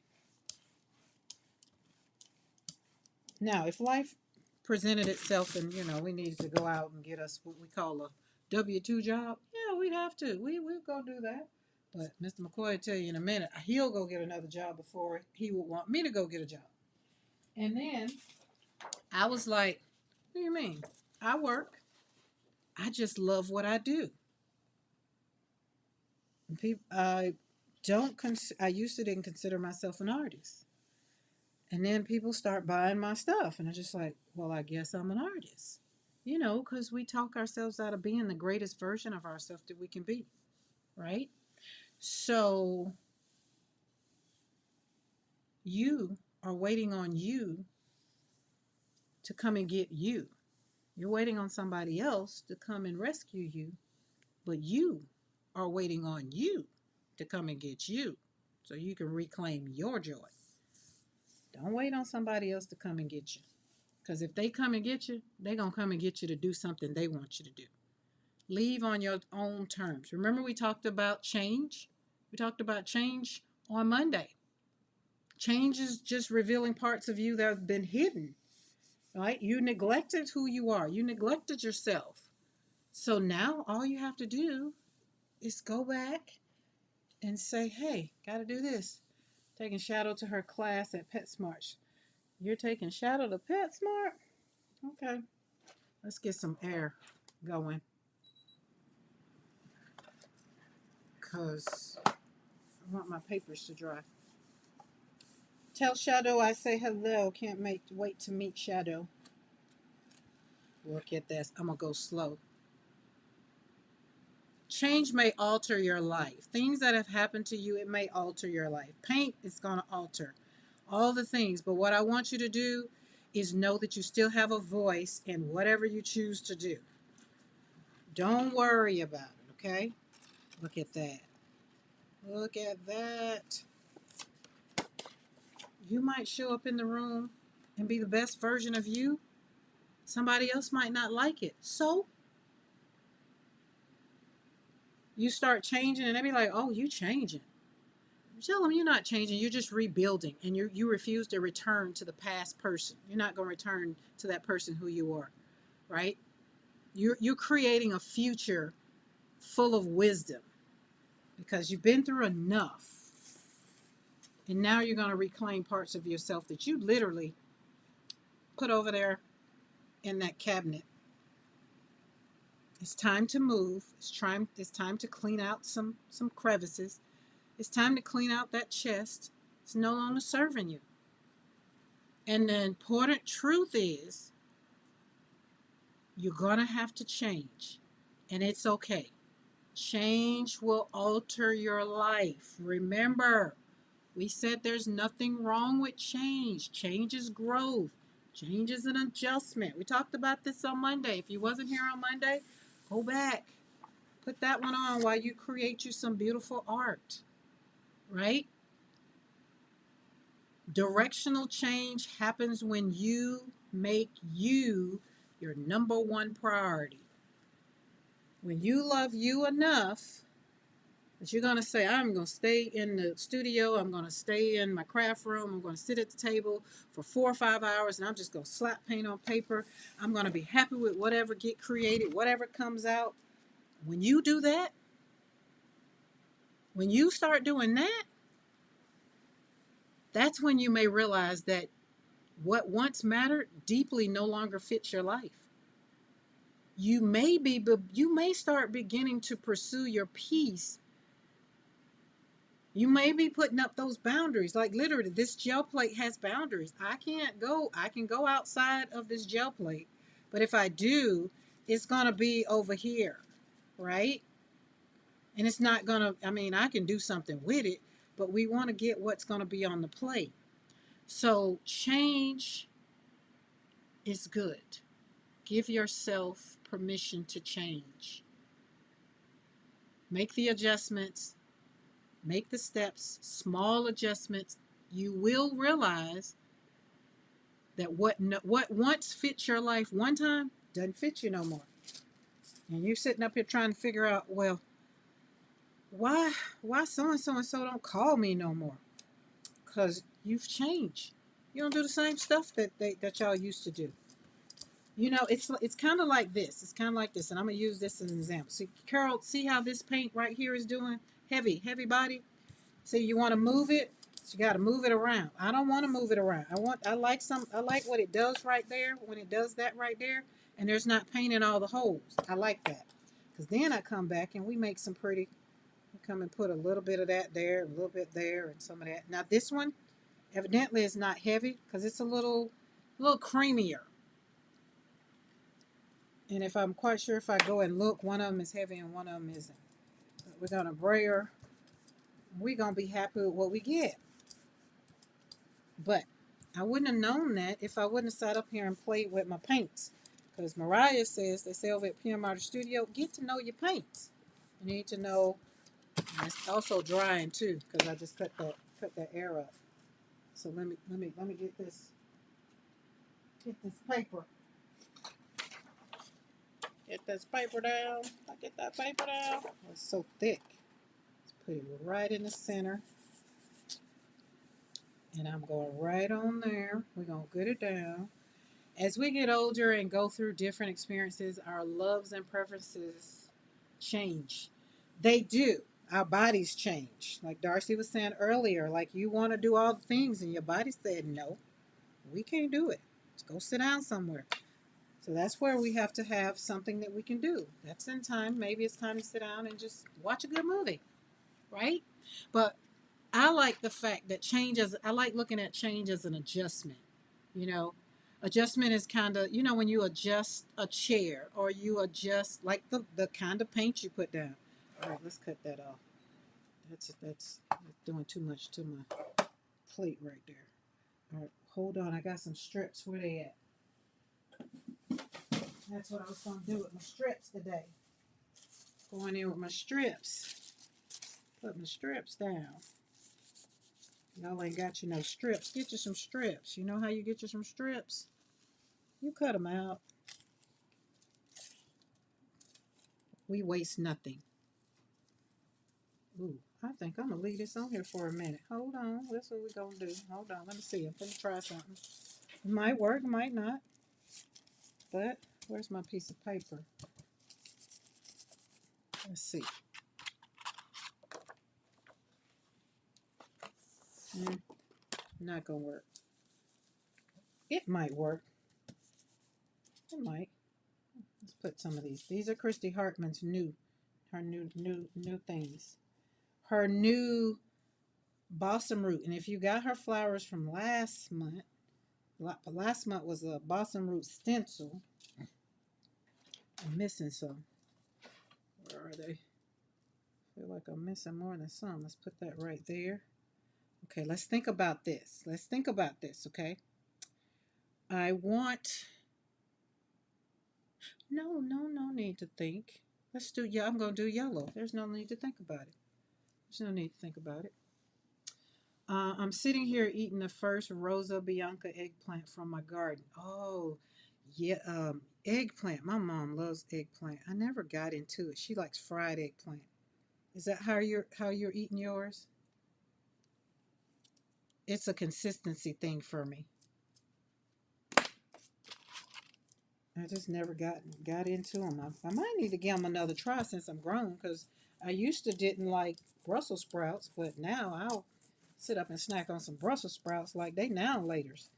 Now, if life presented itself and, we needed to go out and get us what we call a W-2 job, yeah, we'd have to. We'll go do that. But Mr. McCoy will tell you in a minute, he'll go get another job before he would want me to go get a job. And then I was like, what do you mean? I work. I just love what I do. I I used to didn't consider myself an artist. And then people start buying my stuff. And I'm just like, well, I guess I'm an artist. Because we talk ourselves out of being the greatest version of ourselves that we can be. Right? So you are waiting on you to come and get you. You're waiting on somebody else to come and rescue you. But you are waiting on you to come and get you so you can reclaim your joy. Don't wait on somebody else to come and get you. Because if they come and get you, they're going to come and get you to do something they want you to do. Leave on your own terms. Remember we talked about change? We talked about change on Monday. Change is just revealing parts of you that have been hidden. Right? You neglected who you are. You neglected yourself. So now all you have to do is go back and say, hey, got to do this. Taking Shadow to her class at PetSmart. You're taking Shadow to PetSmart? Okay. Let's get some air going. Because I want my papers to dry. Tell Shadow I say hello. Can't wait to meet Shadow. Look at this. I'm going to go slow. Change may alter your life. Things that have happened to you, it may alter your life. Paint is going to alter all the things. But what I want you to do is know that you still have a voice in whatever you choose to do. Don't worry about it, okay? Look at that. Look at that. You might show up in the room and be the best version of you. Somebody else might not like it. So you start changing and they be like, oh, you changing. Tell them you're not changing. You're just rebuilding. And you refuse to return to the past person. You're not going to return to that person who you are. Right? You're creating a future full of wisdom because you've been through enough. And now you're going to reclaim parts of yourself that you literally put over there in that cabinet. It's time to move. It's time to clean out some crevices. It's time to clean out that chest. It's no longer serving you. And the important truth is you're going to have to change. And it's okay. Change will alter your life. Remember, we said there's nothing wrong with change. Change is growth. Change is an adjustment. We talked about this on Monday. If you wasn't here on Monday, go back. Put that one on while you create you some beautiful art. Right? Directional change happens when you make you your number one priority. When you love you enough that you're going to say, I'm going to stay in the studio, I'm going to stay in my craft room, I'm going to sit at the table for 4 or 5 hours, and I'm just going to slap paint on paper. I'm going to be happy with whatever get created, whatever comes out. When you do that, when you start doing that, that's when you may realize that what once mattered deeply no longer fits your life. You may start beginning to pursue your peace. You may be putting up those boundaries. Like literally, this gel plate has boundaries. I can go outside of this gel plate, but if I do, it's gonna be over here, right? And it's not gonna, I can do something with it, but we want to get what's gonna be on the plate. So change is good. Give yourself permission to change. Make the adjustments, make the steps, small adjustments. You will realize that what once fit your life one time doesn't fit you no more. And you're sitting up here trying to figure out, well, why so and so and so don't call me no more? Because you've changed. You don't do the same stuff that y'all used to do. You know, it's kind of like this. It's kind of like this, and I'm going to use this as an example. See, Carol, see how this paint right here is doing? Heavy body. See, you want to move it, so you got to move it around. I don't want to move it around. I like what it does right there, when it does that right there, and there's not paint in all the holes. I like that. Because then I come back and we make some pretty, we come and put a little bit of that there, a little bit there, and some of that. Now this one, evidently is not heavy, because it's a little creamier. And if I'm quite sure if I go and look, one of them is heavy and one of them isn't. But we're going to brayer. We're going to be happy with what we get. But I wouldn't have known that if I wouldn't have sat up here and played with my paints. Because Mariah says, they say over at PM Art Studio, get to know your paints. You need to know, and it's also drying too, because I just cut that air up. So let me get this paper. Get this paper down. I get that paper down. Oh, it's so thick. Let's put it right in the center. And I'm going right on there. We're going to get it down. As we get older and go through different experiences, our loves and preferences change. They do. Our bodies change. Like Darcy was saying earlier, like you want to do all the things and your body said, no, we can't do it. Let's go sit down somewhere. So that's where we have to have something that we can do. That's in time. Maybe it's time to sit down and just watch a good movie, right? But I like the fact that I like looking at change as an adjustment. You know, adjustment is kind of, when you adjust a chair or you adjust like the kind of paint you put down. All right, let's cut that off. That's doing too much to my plate right there. All right, hold on. I got some strips. Where they at? That's what I was going to do with my strips today. Going in with my strips. Put my strips down. Y'all ain't got you no strips. Get you some strips. You know how you get you some strips? You cut them out. We waste nothing. Ooh, I think I'm going to leave this on here for a minute. Hold on. That's what we're going to do. Hold on. Let me see. I'm going to try something. It might work. It might not. But Where's my piece of paper? Let's see. Not gonna work. It might work. It might. Let's put some of these. These are Christy Hartman's her new things. Her new balsam root. And if you got her flowers from last month was a balsam root stencil. I'm missing some. Where are they? I feel like I'm missing more than some. Let's put that right there. Okay, let's think about this. Let's think about this, okay? I want... No need to think. Let's do, yeah, I'm going to do yellow. There's no need to think about it. There's no need to think about it. I'm sitting here eating the first Rosa Bianca eggplant from my garden. Oh, yeah, eggplant. My mom loves eggplant. I never got into it. She likes fried eggplant. Is that how you're eating yours? It's a consistency thing for me. I just never got into them. I might need to give them another try since I'm grown, because I used to didn't like Brussels sprouts, but now I'll sit up and snack on some Brussels sprouts like they now laters.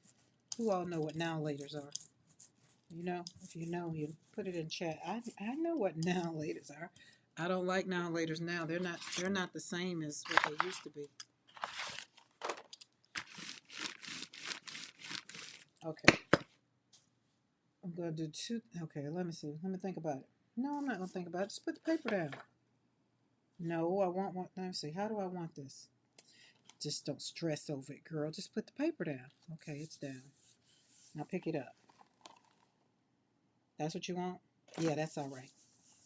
Who all know what now laters are? You know, if you know, you put it in chat. I know what now laters are. I don't like now laters now. They're not the same as what they used to be. Okay. I'm gonna do two. Okay, let me see. Let me think about it. No, I'm not gonna think about it. Just put the paper down. No, I want one. Let me see. How do I want this? Just don't stress over it, girl. Just put the paper down. Okay, it's down. Now pick it up. That's what you want? Yeah, that's all right.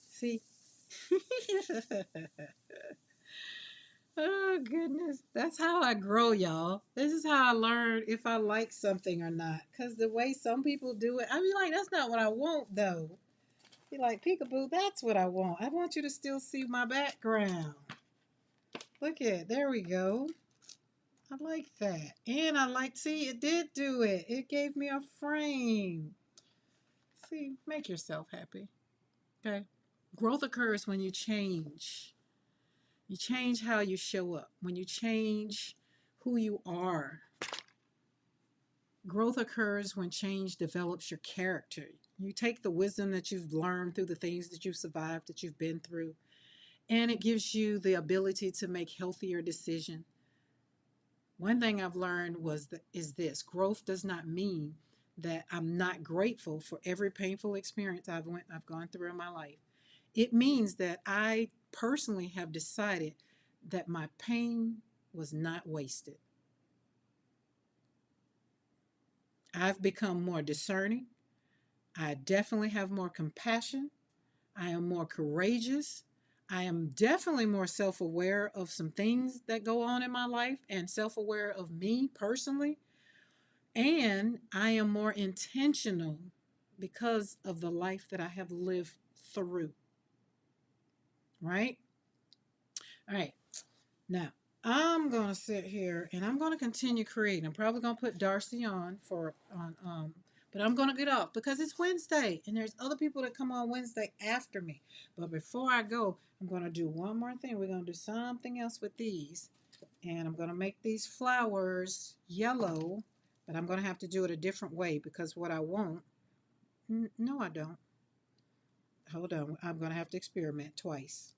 See? Oh, goodness. That's how I grow, y'all. This is how I learn if I like something or not. Because the way some people do it, I be like, that's not what I want, though. Be like, peekaboo, that's what I want. I want you to still see my background. Look at, there we go. I like that. And I like, see, it did do it. It gave me a frame. See, make yourself happy. Okay? Growth occurs when you change. You change how you show up. When you change who you are. Growth occurs when change develops your character. You take the wisdom that you've learned through the things that you've survived, that you've been through, and it gives you the ability to make healthier decisions. One thing I've learned is this: growth does not mean that I'm not grateful for every painful experience I've gone through in my life. It means that I personally have decided that my pain was not wasted. I've become more discerning. I definitely have more compassion. I am more courageous. I am definitely more self aware of some things that go on in my life and self aware of me personally. And I am more intentional because of the life that I have lived through. Right? All right. Now, I'm going to sit here and I'm going to continue creating. I'm probably going to put Darcy on but I'm going to get off because it's Wednesday and there's other people that come on Wednesday after me. But before I go, I'm going to do one more thing. We're going to do something else with these. And I'm going to make these flowers yellow, but I'm going to have to do it a different way because what I want, no, I don't. Hold on. I'm going to have to experiment twice.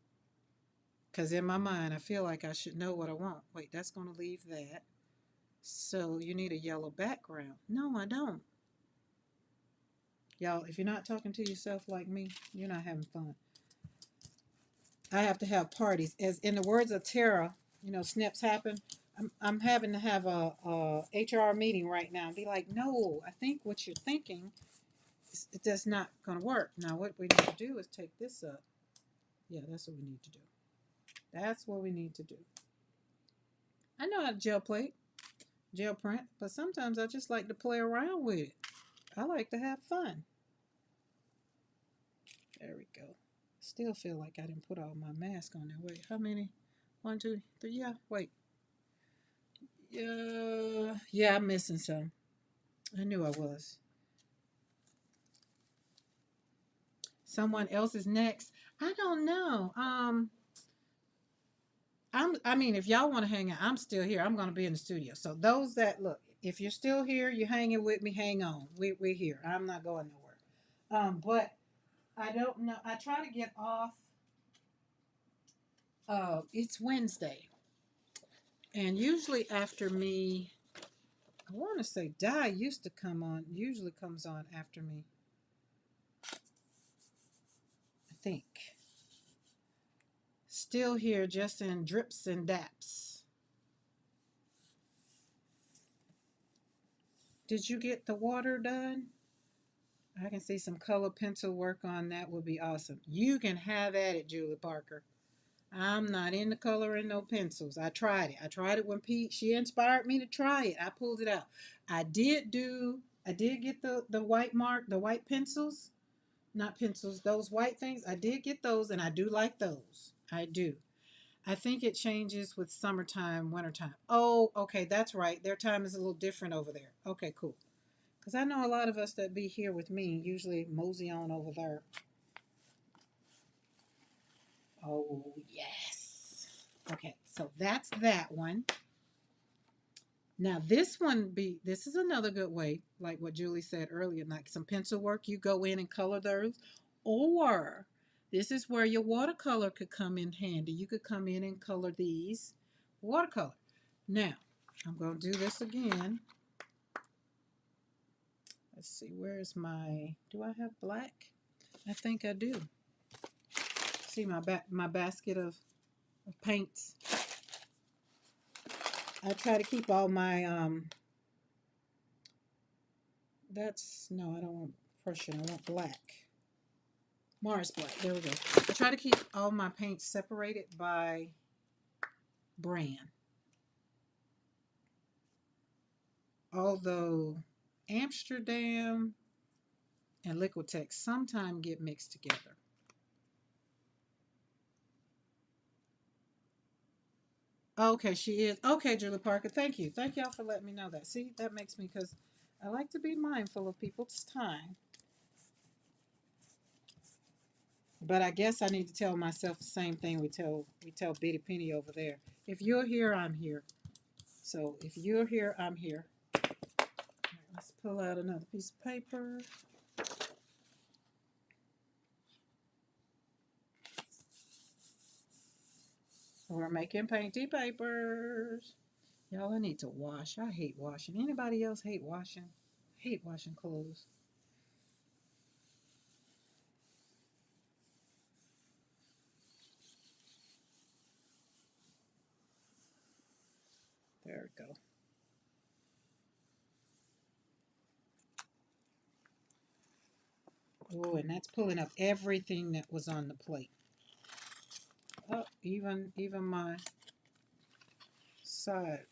Because in my mind, I feel like I should know what I want. Wait, that's going to leave that. So you need a yellow background. No, I don't. Y'all, if you're not talking to yourself like me, you're not having fun. I have to have parties. As in the words of Tara, snips happen. I'm having to have a HR meeting right now and be like, no, I think what you're thinking, it's just not going to work. Now, what we need to do is take this up. Yeah, that's what we need to do. That's what we need to do. I know how to gel print, but sometimes I just like to play around with it. I like to have fun. There we go. Still feel like I didn't put all my mask on there. Wait, how many? 1, 2, 3. Yeah, wait. Yeah, I'm missing some. I knew I was. Someone else is next. I don't know. I mean, if y'all want to hang out, I'm still here. I'm going to be in the studio. So those that look, if you're still here, you're hanging with me, hang on. We're here. I'm not going nowhere. But I don't know. I try to get off. It's Wednesday. And usually after me, I want to say Di used to come on, usually comes on after me. I think. Still here, just in drips and daps. Did you get the water done? I can see some color pencil work on that would be awesome. You can have at it, Julie Parker. I'm not into coloring no pencils. I tried it. I tried it when Pete, she inspired me to try it. I pulled it out. I did get the white mark, the white pencils. Not pencils, those white things. I did get those and I do like those. I do. I think it changes with summertime, wintertime. Oh, okay, that's right. Their time is a little different over there. Okay, cool. Because I know a lot of us that be here with me usually mosey on over there. Oh, yes. Okay, so that's that one. Now this this is another good way, like what Julie said earlier, like some pencil work, you go in and color those. Or this is where your watercolor could come in handy. You could come in and color these watercolor. Now, I'm going to do this again. Let's see, where's do I have black? I think I do. See my basket of paints. I try to keep all my, no, I don't want Prussian, I want black. Mars black, there we go. I try to keep all my paints separated by brand. Although Amsterdam and Liquitex sometimes get mixed together. Okay, she is. Okay, Julie Parker, thank you. Thank y'all for letting me know that. See, that makes me, because I like to be mindful of people's time. But I guess I need to tell myself the same thing we tell Bitty Penny over there. If you're here, I'm here. So if you're here, I'm here. All right, let's pull out another piece of paper. We're making painty papers. Y'all, I need to wash. I hate washing. Anybody else hate washing? I hate washing clothes. There we go. Oh, and that's pulling up everything that was on the plate. Oh, even my side.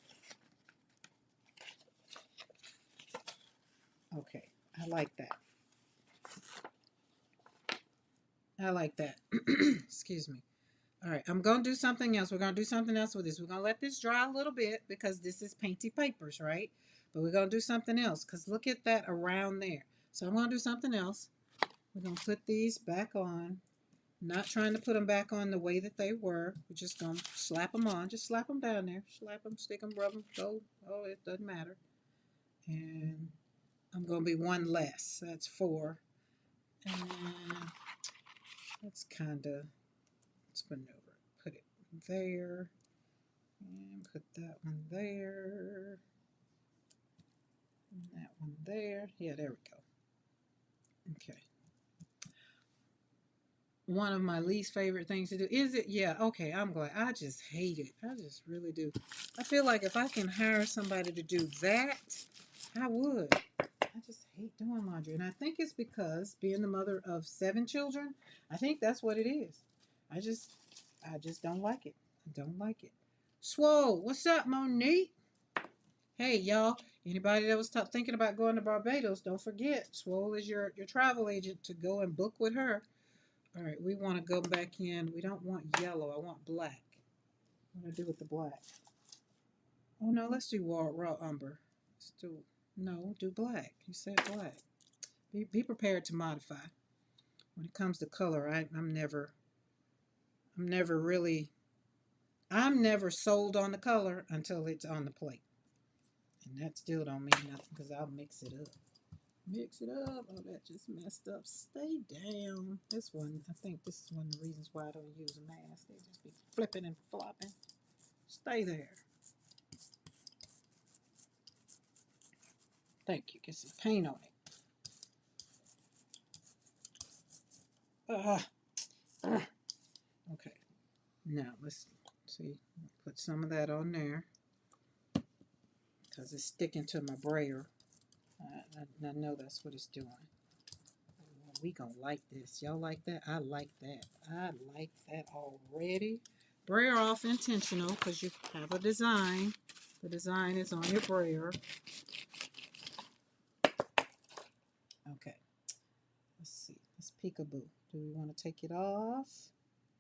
Okay, I like that. I like that. Excuse me. All right, I'm going to do something else. We're going to do something else with this. We're going to let this dry a little bit because this is painty papers, right? But we're going to do something else because look at that around there. So I'm going to do something else. We're going to put these back on. Not trying to put them back on the way that they were. We're just going to slap them on. Just slap them down there. Slap them, stick them, rub them, go. Oh, it doesn't matter. And I'm going to be one less. That's 4. And that's kind of, let's maneuver. Put it there. And put that one there. And that one there. Yeah, there we go. Okay. One of my least favorite things to do. Is it? Yeah, okay, I'm glad. I just hate it. I just really do. I feel like if I can hire somebody to do that, I would. I just hate doing laundry. And I think it's because being the mother of 7 children, I think that's what it is. I just don't like it. I don't like it. Swole, what's up, Monique? Hey, y'all. Anybody that was thinking about going to Barbados, don't forget, Swole is your travel agent to go and book with her. All right, we want to go back in. We don't want yellow. I want black. What do I do with the black? Oh, no, let's do raw umber. No, do black. You said black. Be prepared to modify. When it comes to color, I'm never really, I'm never sold on the color until it's on the plate. And that still don't mean nothing because I'll mix it up. Mix it up. Oh, that just messed up. Stay down. This one, I think this is one of the reasons why I don't use a mask. They just be flipping and flopping. Stay there. Thank you. Get some paint on it. Okay. Now let's see. Put some of that on there because it's sticking to my brayer. I know that's what it's doing. We gonna like this. Y'all like that? I like that. I like that already. Brayer off intentional because you have a design. The design is on your brayer. Okay. Let's see. Let's peekaboo. Do we want to take it off?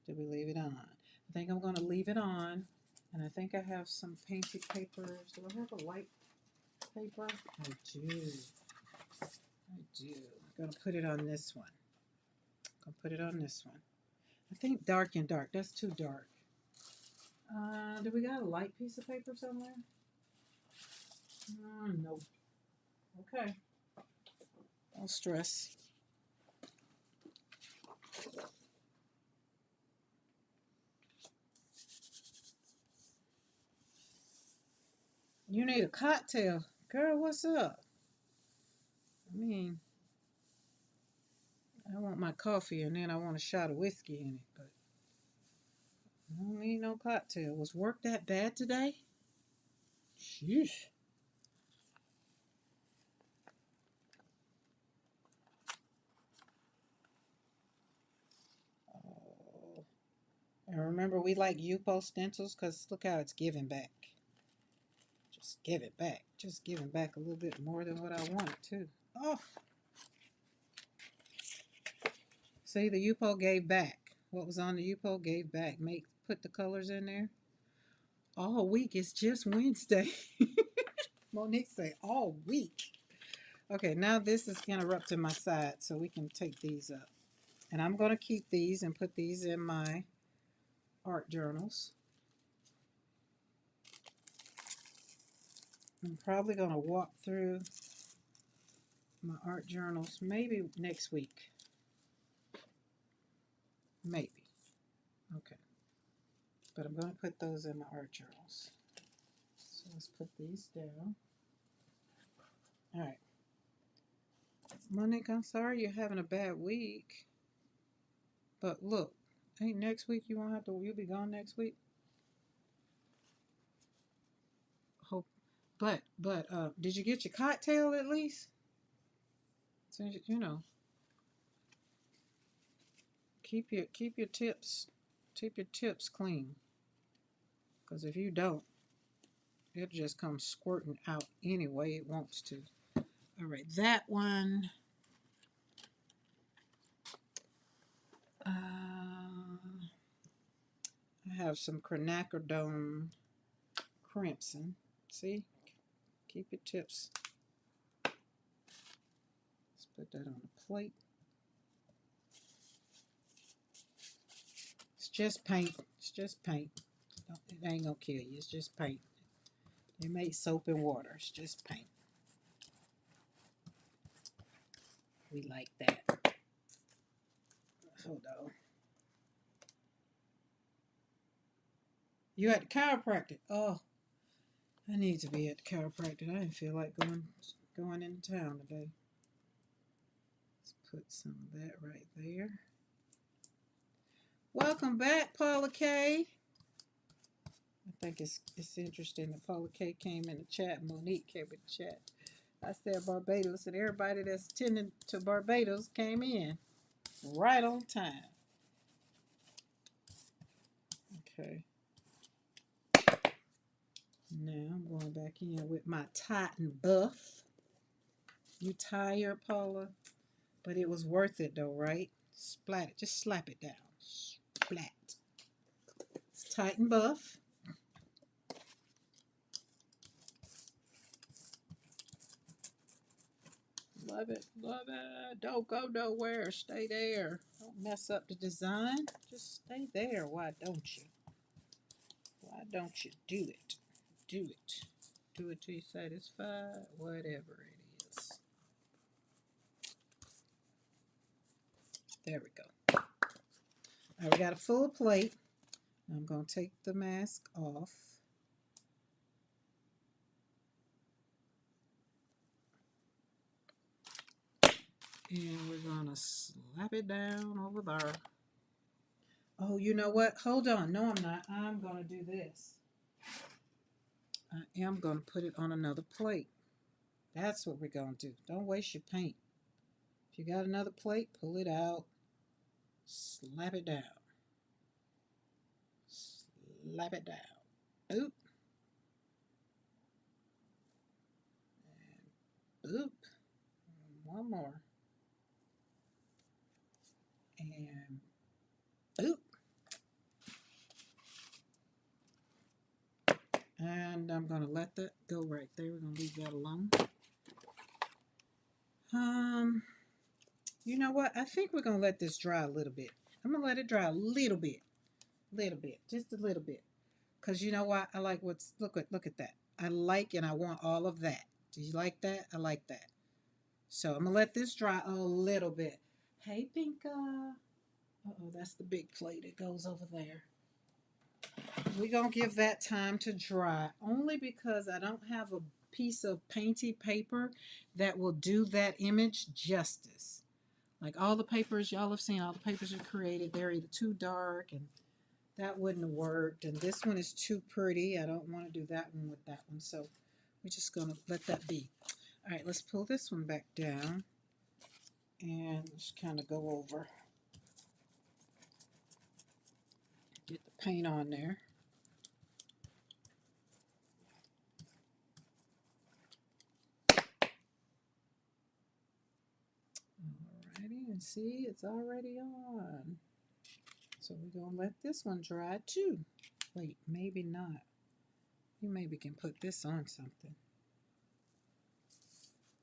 Do we leave it on? I think I'm going to leave it on. And I think I have some painted papers. Do I have a white paper? I do. I do. I'm going to put it on this one. I'm going to put it on this one. I think dark and dark. That's too dark. Do we got a light piece of paper somewhere? No. Okay. Don't stress. You need a cocktail. Girl, what's up? I mean, I want my coffee and then I want a shot of whiskey in it, but I don't need no cocktail. Was work that bad today? Sheesh. Oh. And remember, we like Yupo stencils because look how it's giving back. Just give it back. Just giving back a little bit more than what I wanted to. Oh. See, the Yupo gave back. What was on the Yupo gave back. Put the colors in there. All week. It's just Wednesday. Monique say all week. Okay, now this is going to rub to my side so we can take these up. And I'm going to keep these and put these in my art journals. I'm probably going to walk through my art journals maybe next week. Maybe. Okay. But I'm going to put those in my art journals. So let's put these down. All right. Monique, I'm sorry you're having a bad week. But look, ain't next week you won't have to, you'll be gone next week? Hope. But, did you get your cocktail at least? So, you know, keep your tips clean. Because if you don't, it just comes squirting out any way it wants to. All right, that one. I have some quinacridone crimson. See? Keep your tips. Let's put that on the plate. It's just paint. It's just paint. It ain't gonna kill you. It's just paint. They make soap and water. It's just paint. We like that. Hold on. You at the chiropractor? Oh, I need to be at the chiropractor. I didn't feel like going into town today. Let's put some of that right there. Welcome back, Paula K. I think it's interesting that Paula K came in the chat. Monique came in the chat. I said Barbados, and everybody that's tending to Barbados came in right on time. Okay. Now I'm going back in with my Titan Buff. You tired, Paula? But it was worth it though, right? Splat it. Just slap it down. Splat. It's Titan Buff. Love it, love it. Don't go nowhere. Stay there. Don't mess up the design. Just stay there. Why don't you? Why don't you do it? Do it. Do it till you're satisfied. Whatever it is. There we go. Now we got a full plate. I'm going to take the mask off. And we're going to slap it down over there. Oh, you know what? Hold on. No, I'm not. I'm going to do this. I am going to put it on another plate. That's what we're going to do. Don't waste your paint. If you got another plate, pull it out. Slap it down. Slap it down. Oop. And boop. One more. And boop. And I'm going to let that go right there. We're going to leave that alone. You know what? I think we're going to let this dry a little bit. I'm going to let it dry a little bit. Just a little bit. Because you know what? I like what's, look at that. I like and I want all of that. Do you like that? I like that. So I'm going to let this dry a little bit. Hey, Pinka. Uh-oh, that's the big plate. It goes over there. We're going to give that time to dry only because I don't have a piece of painty paper that will do that image justice. Like all the papers y'all have seen, all the papers are created, they're either too dark and that wouldn't have worked. And this one is too pretty. I don't want to do that one with that one. So we're just going to let that be. All right, let's pull this one back down and just kind of go over. Get the paint on there. Alrighty, and see, it's already on. So we're going to let this one dry too. Wait, maybe not. You maybe can put this on something.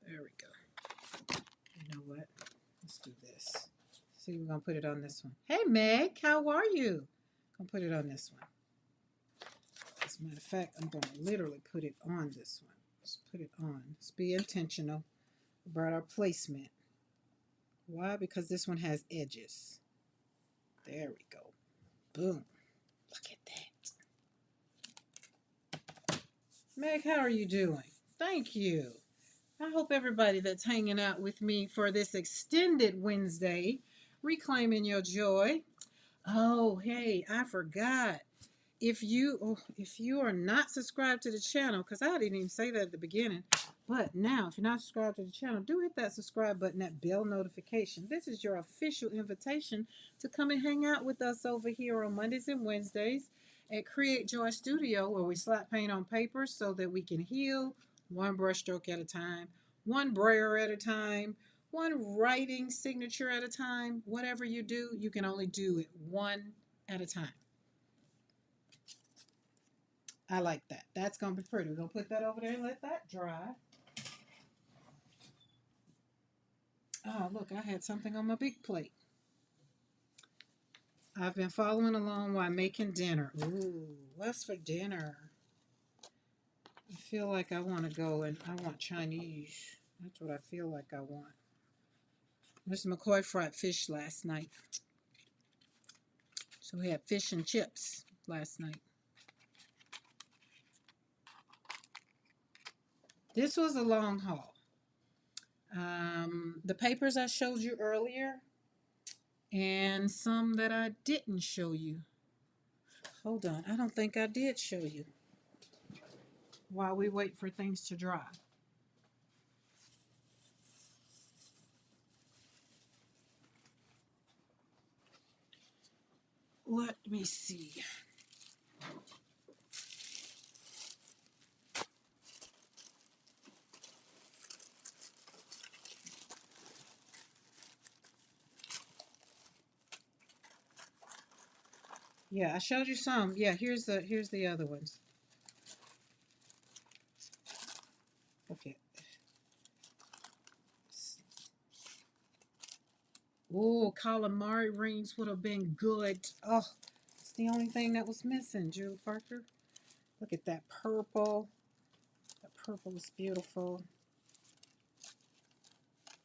There we go. You know what? Let's do this. See, we're going to put it on this one. Hey, Meg, how are you? I'm going to put it on this one. As a matter of fact, I'm going to literally put it on this one. Just put it on. Let's be intentional about our placement. Why? Because this one has edges. There we go. Boom. Look at that. Meg, how are you doing? Thank you. I hope everybody that's hanging out with me for this extended Wednesday, Reclaiming Your Joy. Oh, hey, I forgot. If you are not subscribed to the channel, because I didn't even say that at the beginning, but now if you're not subscribed to the channel, do hit that subscribe button, that bell notification. This is your official invitation to come and hang out with us over here on Mondays and Wednesdays at Create Joy Studio, where we slap paint on paper so that we can heal one brush stroke at a time, one brayer at a time, one writing signature at a time. Whatever you do, you can only do it one at a time. I like that. That's going to be pretty. We're going to put that over there and let that dry. Oh, look, I had something on my big plate. I've been following along while making dinner. Ooh, what's for dinner? I feel like I want to go and I want Chinese. That's what I feel like I want. Mr. McCoy fried fish last night. So we had fish and chips last night. This was a long haul. The papers I showed you earlier and some that I didn't show you. Hold on, I don't think I did show you while we wait for things to dry. Let me see. Yeah, I showed you some. Yeah, here's the other ones. Okay. Oh, calamari rings would have been good. Oh, it's the only thing that was missing, Julie Parker. Look at that purple. That purple is beautiful.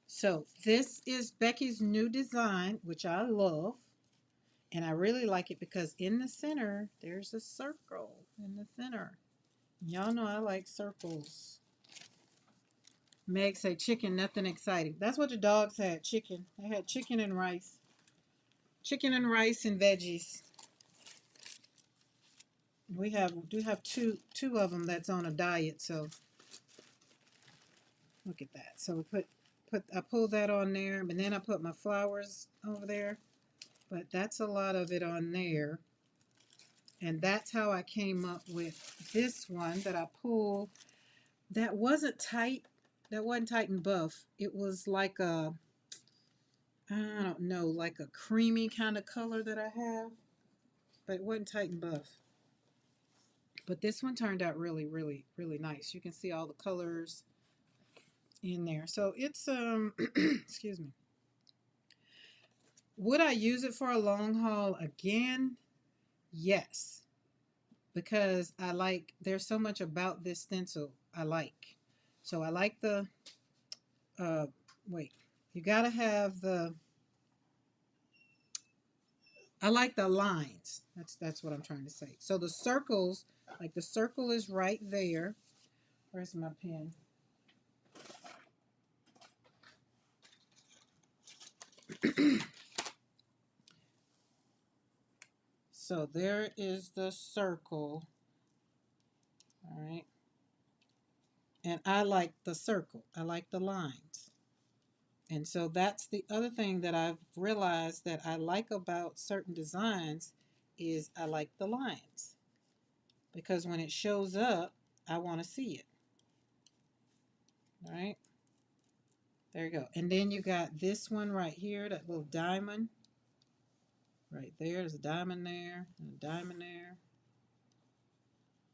So this is Becky's new design, which I love. And I really like it because in the center, there's a circle in the center. Y'all know I like circles. Meg said chicken, nothing exciting. That's what the dogs had, chicken. They had chicken and rice. Chicken and rice and veggies. We do have two of them that's on a diet, so look at that. So we I pulled that on there, but then I put my flowers over there. But that's a lot of it on there. And that's how I came up with this one that I pulled. That wasn't tight. That wasn't tight and buff. It was like a, I don't know, like a creamy kind of color that I have. But it wasn't tight and buff. But this one turned out really, really, really nice. You can see all the colors in there. So it's, excuse me. Would I use it for a long haul again? Yes. Because I like, there's so much about this stencil I like. So I like the, wait, you gotta have the, I like the lines. That's what I'm trying to say. So the circles, like the circle is right there. Where's my pen? So there is the circle. All right. And I like the circle. I like the lines. And so that's the other thing that I've realized that I like about certain designs is I like the lines. Because when it shows up, I want to see it. All right. There you go. And then you got this one right here, that little diamond. Right there. There's a diamond there and a diamond there.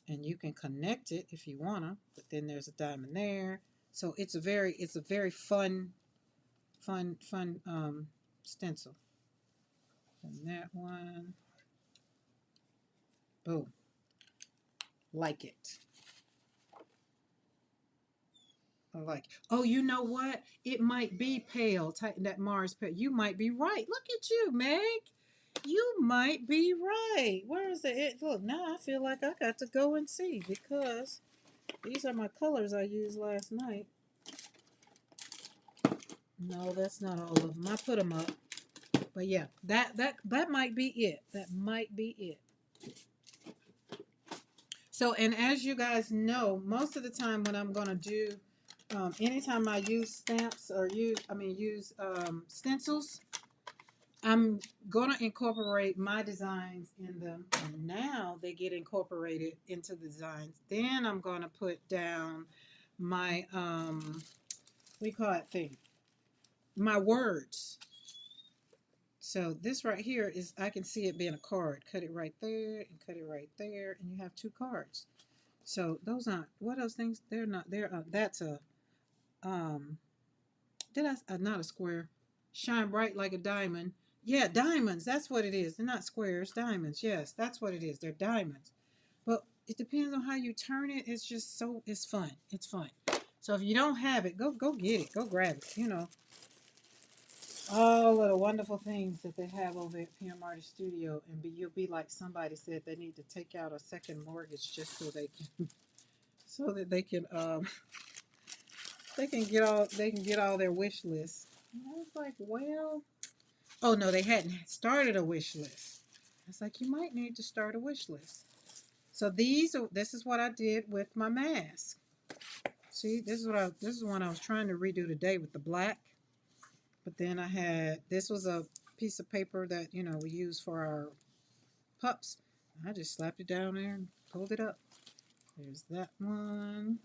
And you can connect it if you wanna, but then there's a diamond there. So it's a very fun stencil. And that one. Boom. Like it. I like it. Oh, you know what? It might be pale. Tighten that Mars pale. You might be right. Look at you, Meg. You might be right. Where is it? Look, now I feel like I got to go and see because these are my colors I used last night. No, that's not all of them. I put them up. But yeah, that might be it. That might be it. So, and as you guys know, most of the time when I'm going to do, anytime I use stamps or use stencils, I'm going to incorporate my designs in them. And now they get incorporated into the designs. Then I'm going to put down my, what do you call that thing? My words. So this right here is, I can see it being a card. Cut it right there and cut it right there. And you have two cards. So those aren't, what are those things? They're not, that's a, not a square. Shine bright like a diamond. Yeah, diamonds. That's what it is. They're not squares, diamonds. Yes, that's what it is. They're diamonds. But it depends on how you turn it. It's just so, it's fun. It's fun. So if you don't have it, go get it. Go grab it. You know, all of the wonderful things that they have over at PM Artist Studio, and you'll be like somebody said they need to take out a second mortgage just so they can, so that they can they can get all their wish lists. And I was like, well, oh no, they hadn't started a wish list. I was like, you might need to start a wish list. So this is what I did with my mask. See, this is one I was trying to redo today with the black. But then I had, this was a piece of paper that, you know, we use for our pups. I just slapped it down there and pulled it up. There's that one.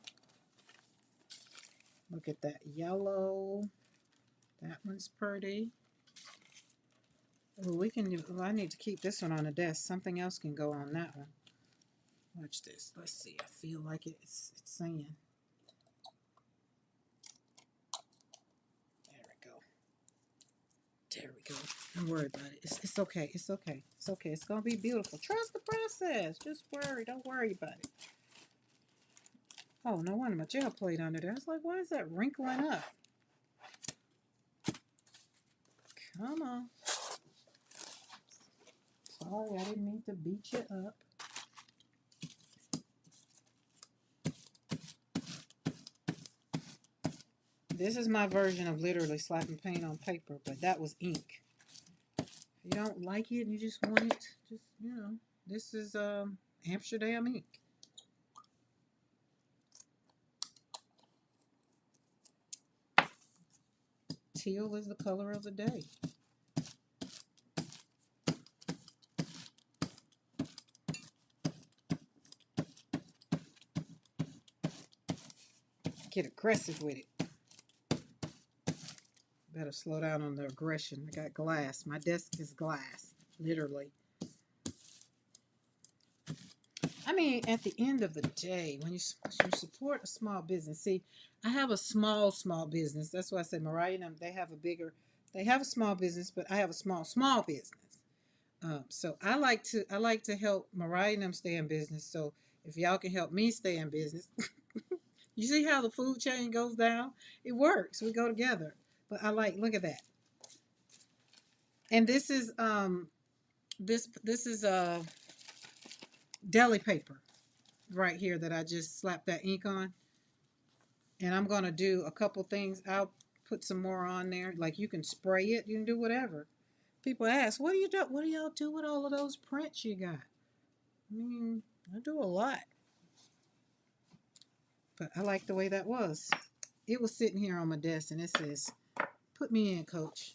Look at that yellow. That one's pretty. Oh, we can do, well, I need to keep this one on the desk. Something else can go on that one. Watch this. Let's see. I feel like it's saying. There we go. There we go. Don't worry about it. It's okay. It's okay. It's okay. It's going to be beautiful. Trust the process. Just worry. Don't worry about it. Oh, no wonder my gel plate under there. I was like, why is that wrinkling up? Come on. Sorry, I didn't mean to beat you up. This is my version of literally slapping paint on paper, but that was ink. If you don't like it and you just want it, just, you know, this is Amsterdam ink. Teal is the color of the day. Get aggressive with it. Better slow down on the aggression. I got glass. My desk is glass, literally. I mean, at the end of the day, when you support a small business, see, I have a small business. That's why I said Mariah and them, they have a small business, but I have a small business. So I like to help Mariah and them stay in business. So if y'all can help me stay in business, you see how the food chain goes down? It works. We go together. But I like, look at that. And this is this is deli paper right here that I just slapped that ink on. And I'm gonna do a couple things. I'll put some more on there. Like you can spray it, you can do whatever. People ask, what do you do? What do y'all do with all of those prints you got? I mean, I do a lot. But I like the way that was. It was sitting here on my desk and it says, put me in, coach.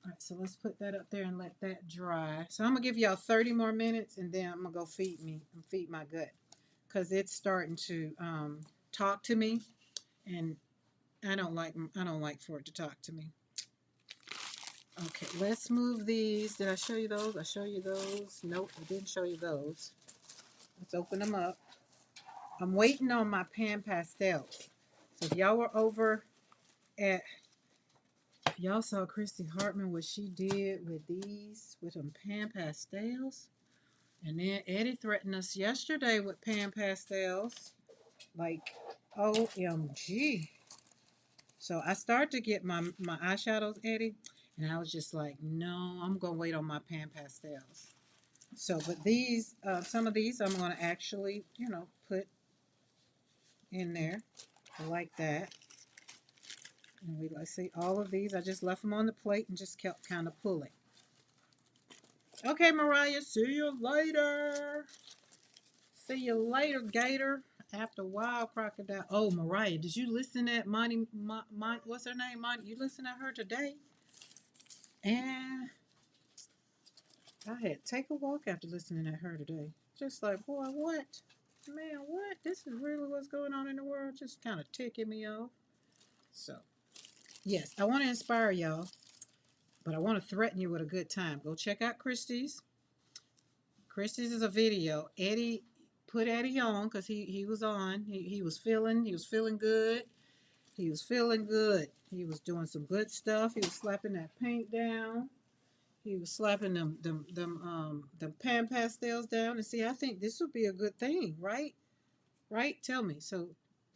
All right, so let's put that up there and let that dry. So I'm gonna give y'all 30 more minutes and then I'm gonna go feed my gut. Because it's starting to talk to me and I don't like for it to talk to me. Okay, let's move these. Did I show you those? I show you those. Nope, I didn't show you those. Let's open them up. I'm waiting on my pan pastels. So if y'all were over at, if y'all saw Christy Hartman, what she did with these, with them pan pastels. And then Eddie threatened us yesterday with pan pastels. Like, OMG. So I started to get my eyeshadows, Eddie. And I was just like, no, I'm going to wait on my pan pastels. So, but these, some of these I'm going to actually, you know, put in there like that. And we like see all of these. I just left them on the plate and just kept kind of pulling. Okay, Mariah, see you later. See you later, Gator. After a while, Crocodile. Oh, Mariah, did you listen at Monty, what's her name, Monty? You listen at her today? And I had to take a walk after listening at her today. Just like, boy, what? Man, what? This is really what's going on in the world. Just kind of ticking me off. So, yes, I want to inspire y'all, but I want to threaten you with a good time. Go check out Christie's. Christie's is a video. Eddie put Eddie on because he was on. He was feeling good. He was feeling good. He was doing some good stuff. He was slapping that paint down. He was slapping them pan pastels down. And see, I think this would be a good thing, right? Right? Tell me. So,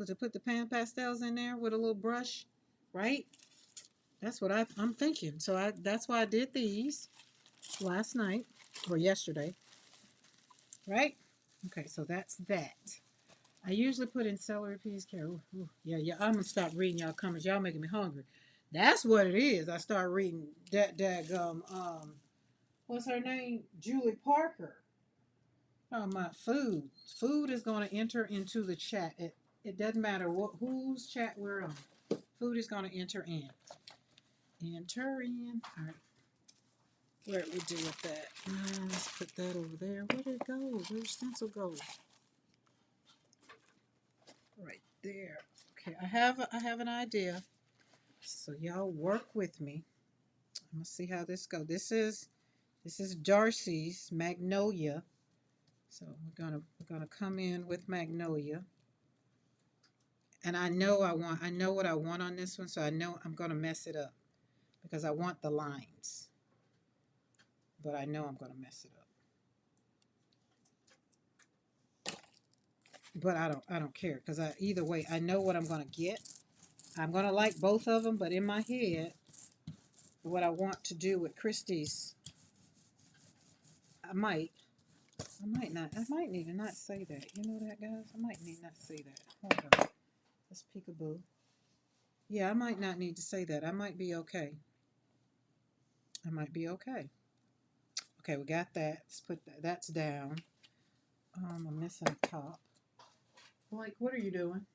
to put the pan pastels in there with a little brush, right? That's what I'm thinking. So that's why I did these last night or yesterday, right? Okay, so that's that. I usually put in celery, peas, carrot. Ooh, yeah. I'm gonna stop reading y'all comments. Y'all making me hungry. That's what it is. I start reading that what's her name? Julie Parker. Talking about food. Food is going to enter into the chat. It doesn't matter whose chat we're on. Food is going to enter in. Enter in. All right. Where did we do with that? Let's put that over there. Where did it go? Where'd the stencil go? Right there. Okay, I have an idea. So y'all work with me. I'm gonna see how this goes. This is Darcy's Magnolia. So we're gonna come in with Magnolia. And I know what I want on this one, so I know I'm gonna mess it up. because I want the lines. But I know I'm going to mess it up. But I don't care, because either way, I know what I'm going to get. I'm going to like both of them, but in my head, what I want to do with Christie's, I might not. I might need to not say that. You know that, guys? I might need not say that. Hold on. Let's peekaboo. Yeah, I might not need to say that. I might be okay. I might be okay. Okay, we got that. Let's put that. That's down. I'm missing a top. Blake, what are you doing?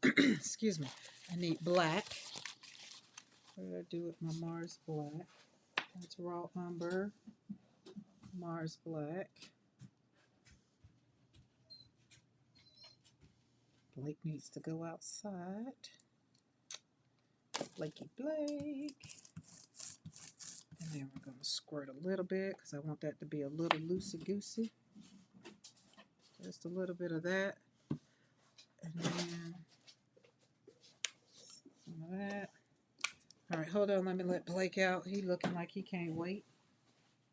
Excuse me. I need black. What did I do with my Mars black? That's raw umber. Mars black. Blake needs to go outside. Blakey Blake. And then we're going to squirt a little bit because I want that to be a little loosey-goosey. Just a little bit of that. And then some of that. All right, hold on. Let me let Blake out. He looking like he can't wait.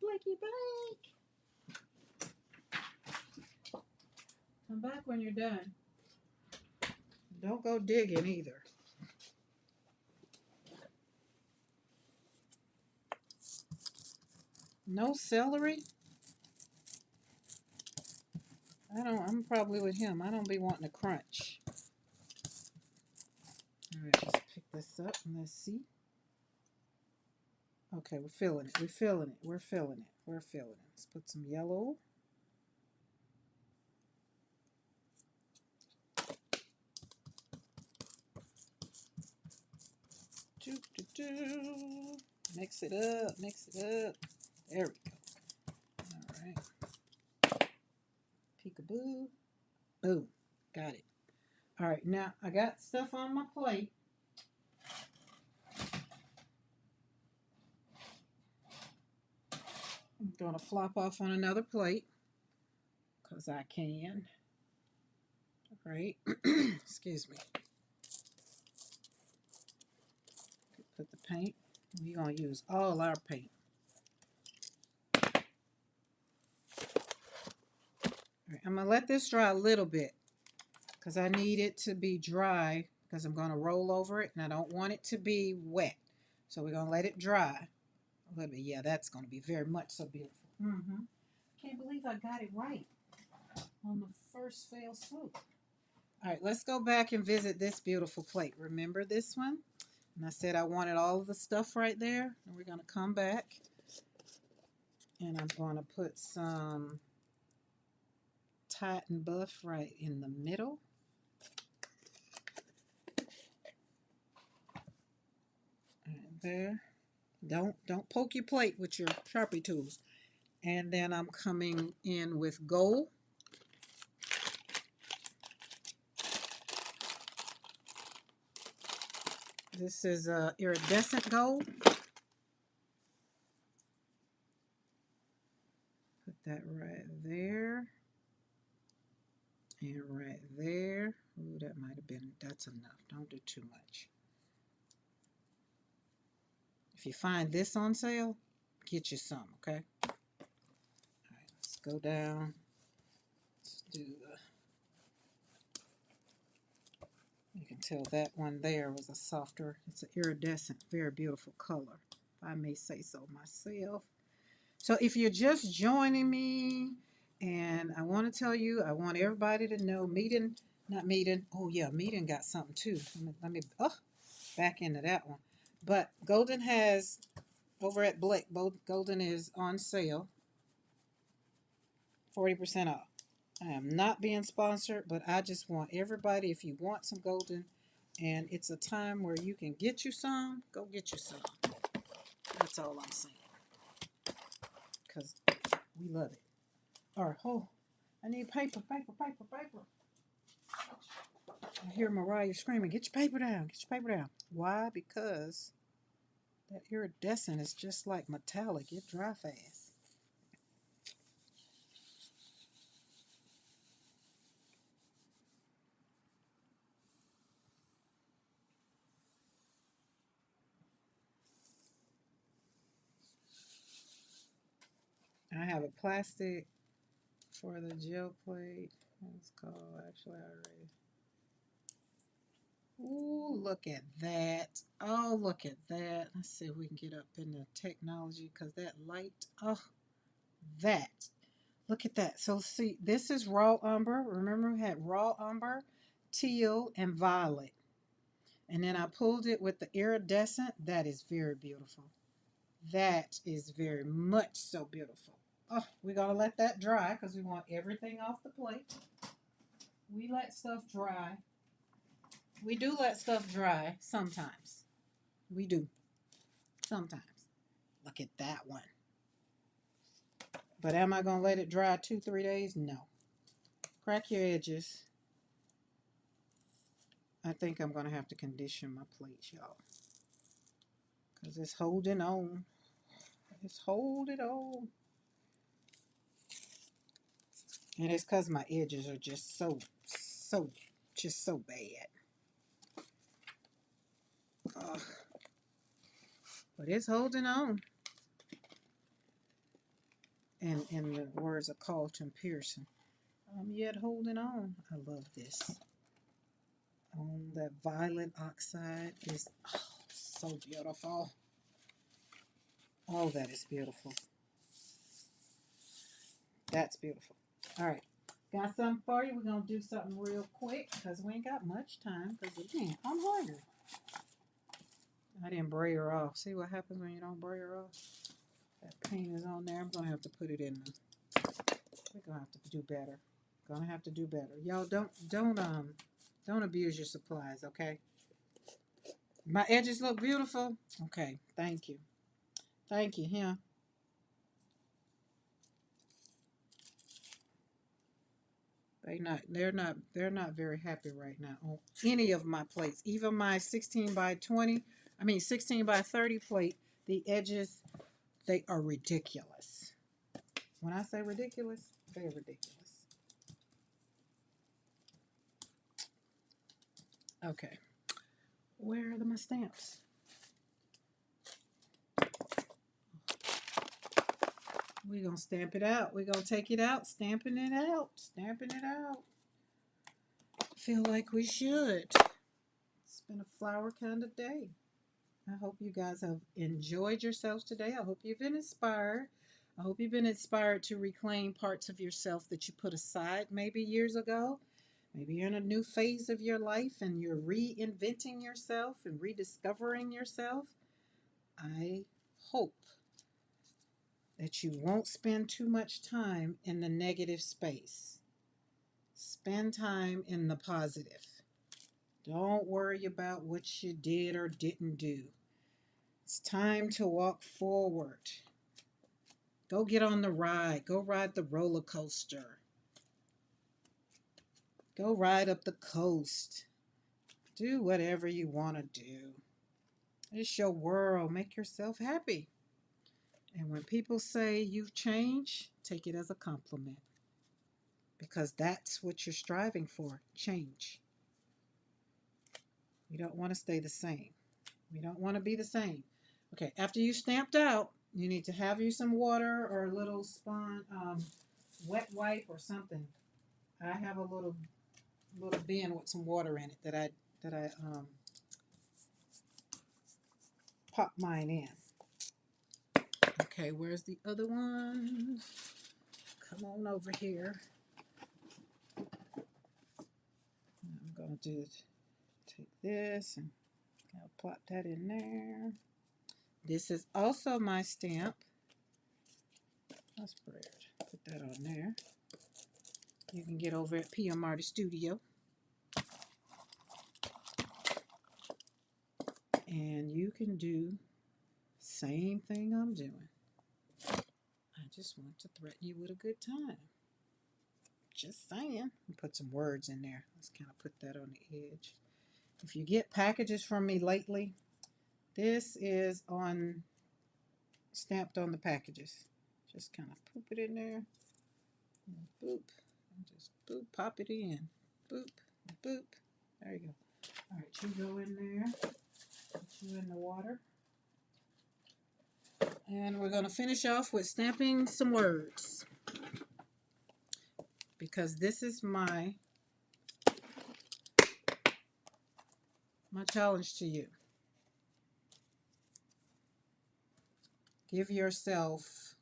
Blakey Blake. Come back when you're done. Don't go digging either. No celery? I'm probably with him. I don't be wanting to crunch. All right, let's pick this up and let's see. Okay, we're feeling it. We're feeling it. We're feeling it. We're feeling it. Let's put some yellow. Mix it up. Mix it up. There we go. All right. Peekaboo. Boom. Got it. All right, now I got stuff on my plate. I'm going to flop off on another plate because I can. All right. Excuse me. Put the paint. We're going to use all our paint. All right, I'm going to let this dry a little bit because I need it to be dry because I'm going to roll over it and I don't want it to be wet. So we're going to let it dry a little bit. Yeah, that's going to be very much so beautiful. Can't believe I got it right on the first fail swoop. All right, let's go back and visit this beautiful plate. Remember this one? And I said I wanted all of the stuff right there. And we're going to come back. And I'm going to put some Titan Buff right in the middle. Right there. Don't poke your plate with your Sharpie tools. And then I'm coming in with gold. This is iridescent gold. Put that right there. And right there. Ooh, that might have been, that's enough. Don't do too much. If you find this on sale, get you some, okay? All right, let's go down. Let's do you can tell that one there was a softer, it's an iridescent, very beautiful color, if I may say so myself. So if you're just joining me, and I want to tell you, I want everybody to know, Meeting got something too. Let me back into that one. But Golden has, over at Blick, Golden is on sale, 40% off. I am not being sponsored, but I just want everybody, if you want some Golden, and it's a time where you can get you some, go get you some. That's all I'm saying. Because we love it. All right, I need paper. I hear Mariah screaming, get your paper down, get your paper down. Why? Because that iridescent is just like metallic. It dry fast. I have a plastic for the gel plate. It's called, actually, I already. Ooh, look at that. Oh, look at that. Let's see if we can get up in the technology because that light, oh, that. Look at that. So see, this is raw umber. Remember we had raw umber, teal, and violet. And then I pulled it with the iridescent. That is very beautiful. That is very much so beautiful. Oh, we're going to let that dry because we want everything off the plate. We let stuff dry. We do let stuff dry sometimes. We do. Sometimes. Look at that one. But am I going to let it dry 2-3 days? No. Crack your edges. I think I'm going to have to condition my plates, y'all. Because it's holding on. It's holding on. And it's because my edges are just so bad. Ugh. But it's holding on. And in the words of Carlton Pearson, I'm yet holding on. I love this. That violet oxide is so beautiful. Oh, that is beautiful. That's beautiful. All right. Got something for you. We're going to do something real quick because we ain't got much time. Because, again, I'm hungry. I didn't bray her off. See what happens when you don't bray her off? That paint is on there. I'm going to have to put it in the... We're going to have to do better. Going to have to do better. Y'all, don't abuse your supplies, okay? My edges look beautiful. Okay, thank you. Thank you, yeah. They're not very happy right now on any of my plates. Even my 16 by 20, 16 by 30 plate, the edges, they are ridiculous. When I say ridiculous, they're ridiculous. Okay. Where are my stamps? We're going to stamp it out. We're going to take it out, stamping it out, stamping it out. Feel like we should. It's been a flower kind of day. I hope you guys have enjoyed yourselves today. I hope you've been inspired. I hope you've been inspired to reclaim parts of yourself that you put aside maybe years ago. Maybe you're in a new phase of your life and you're reinventing yourself and rediscovering yourself. I hope that you won't spend too much time in the negative space. Spend time in the positive. Don't worry about what you did or didn't do. It's time to walk forward. Go get on the ride. Go ride the roller coaster. Go ride up the coast. Do whatever you want to do. It's your world. Make yourself happy. And when people say you've changed, take it as a compliment. Because that's what you're striving for, change. We don't want to stay the same. We don't want to be the same. Okay, after you stamped out, you need to have you some water or a little wet wipe or something. I have a little bin with some water in it that I pop mine in. Okay, where's the other one? Come on over here. I'm going to take this and I'll plop that in there. This is also my stamp. That's weird. Put that on there. You can get over at PM Marty Studio. And you can do the same thing I'm doing. I just want to threaten you with a good time. Just saying. Put some words in there. Let's kind of put that on the edge. If you get packages from me lately, this is stamped on the packages. Just kind of poop it in there. And boop. And just boop, pop it in. Boop, boop. There you go. All right, you go in there. Put you in the water. And we're going to finish off with stamping some words, because this is my challenge to you. Give yourself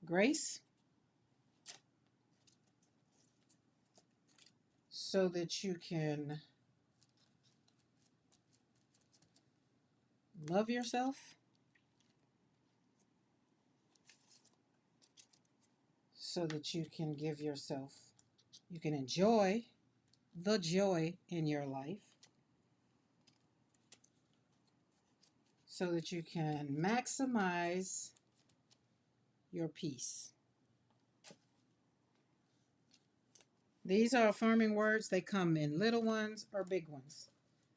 grace so that you can love yourself, so that you can give yourself, you can enjoy the joy in your life, so that you can maximize your peace. These are affirming words. They come in little ones or big ones.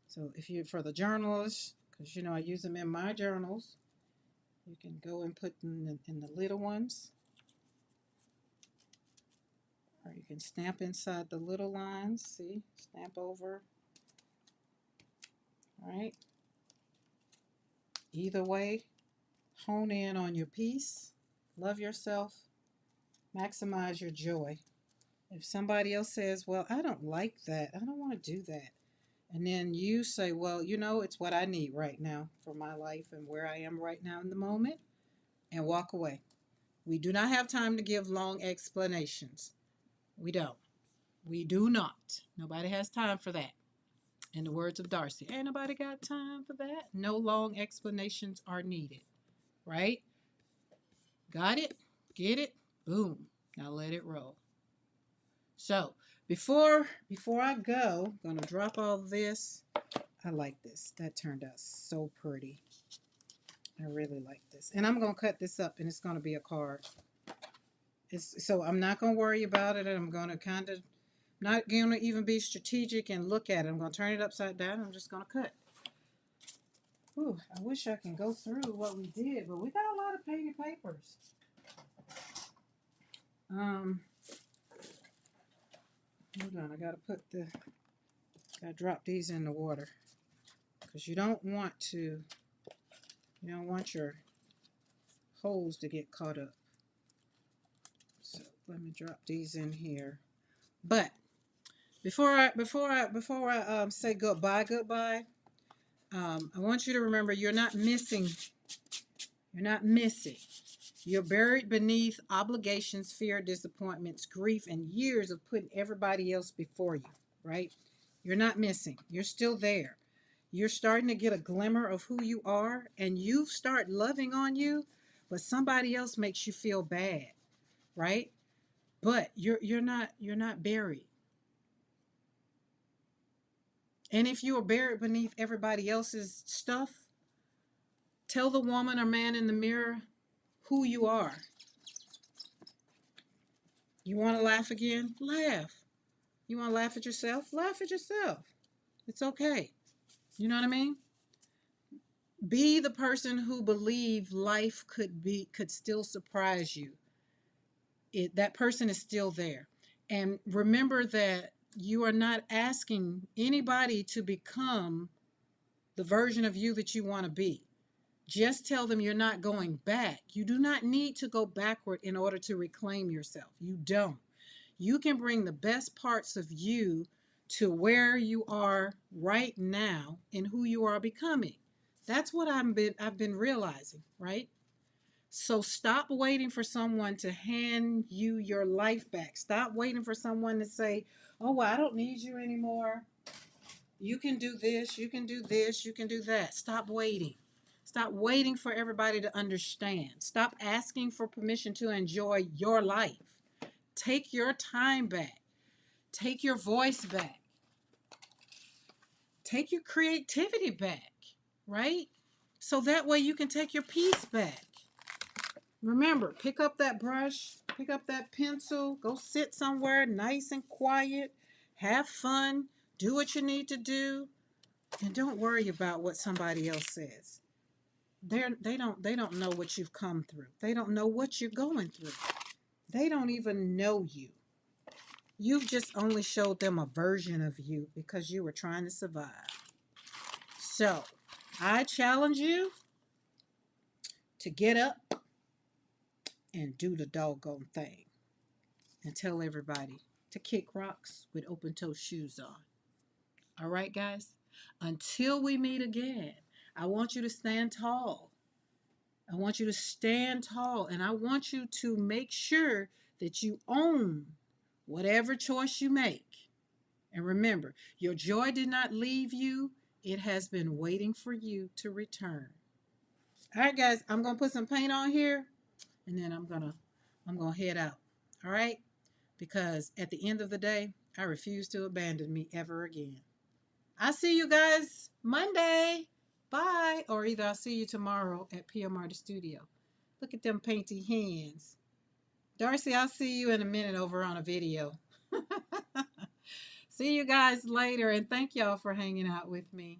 So if you, for the journals, because you know I use them in my journals, you can go and put them in the little ones, or you can stamp inside the little lines. See, stamp over. All right. Either way, hone in on your peace, love yourself, maximize your joy. If somebody else says, well, I don't like that, I don't want to do that, and then you say, well, you know, it's what I need right now for my life and where I am right now in the moment, and walk away. We do not have time to give long explanations. We don't. We do not. Nobody has time for that. In the words of Darcy, ain't nobody got time for that. No long explanations are needed. Right? Got it? Get it? Boom. Now let it roll. So before I go, I'm going to drop all this. I like this. That turned out so pretty. I really like this. And I'm going to cut this up, and it's going to be a card. So I'm not going to worry about it, and I'm going to kind of not going to even be strategic and look at it. I'm going to turn it upside down. I'm just going to cut. Ooh, I wish I can go through what we did, but we got a lot of painted papers. Hold on, I gotta drop these in the water, because you don't want your holes to get caught up. So let me drop these in here. But before I say goodbye, I want you to remember you're not missing. You're not missing. You're buried beneath obligations, fear, disappointments, grief, and years of putting everybody else before you, right? You're not missing. You're still there. You're starting to get a glimmer of who you are, and you start loving on you, but somebody else makes you feel bad, right? But you're not buried. And if you are buried beneath everybody else's stuff, tell the woman or man in the mirror who you are. You want to laugh again? Laugh. You want to laugh at yourself? Laugh at yourself. It's okay. You know what I mean? Be the person who believe life could still surprise you. That person is still there. And remember that you are not asking anybody to become the version of you that you want to be. Just tell them you're not going back. You do not need to go backward in order to reclaim yourself. You don't. You can bring the best parts of you to where you are right now and who you are becoming. That's what I've been realizing, right? So stop waiting for someone to hand you your life back. Stop waiting for someone to say, oh, well, I don't need you anymore. You can do this, you can do this, you can do that. Stop waiting. Stop waiting for everybody to understand. Stop asking for permission to enjoy your life. Take your time back. Take your voice back. Take your creativity back, right? So that way you can take your peace back. Remember, pick up that brush, pick up that pencil, go sit somewhere nice and quiet, have fun, do what you need to do, and don't worry about what somebody else says. They don't know what you've come through. They don't know what you're going through. They don't even know you. You've just only showed them a version of you because you were trying to survive. So, I challenge you to get up and do the doggone thing and tell everybody to kick rocks with open toe shoes on. All right, guys? Until we meet again, I want you to stand tall. I want you to stand tall, and I want you to make sure that you own whatever choice you make. And remember, your joy did not leave you, it has been waiting for you to return. All right, guys, I'm going to put some paint on here, and then I'm going to head out. All right? Because at the end of the day, I refuse to abandon me ever again. I'll see you guys Monday. Bye. Or either I'll see you tomorrow at PMR the Studio. Look at them painty hands. Darcy, I'll see you in a minute over on a video. See you guys later, and thank y'all for hanging out with me.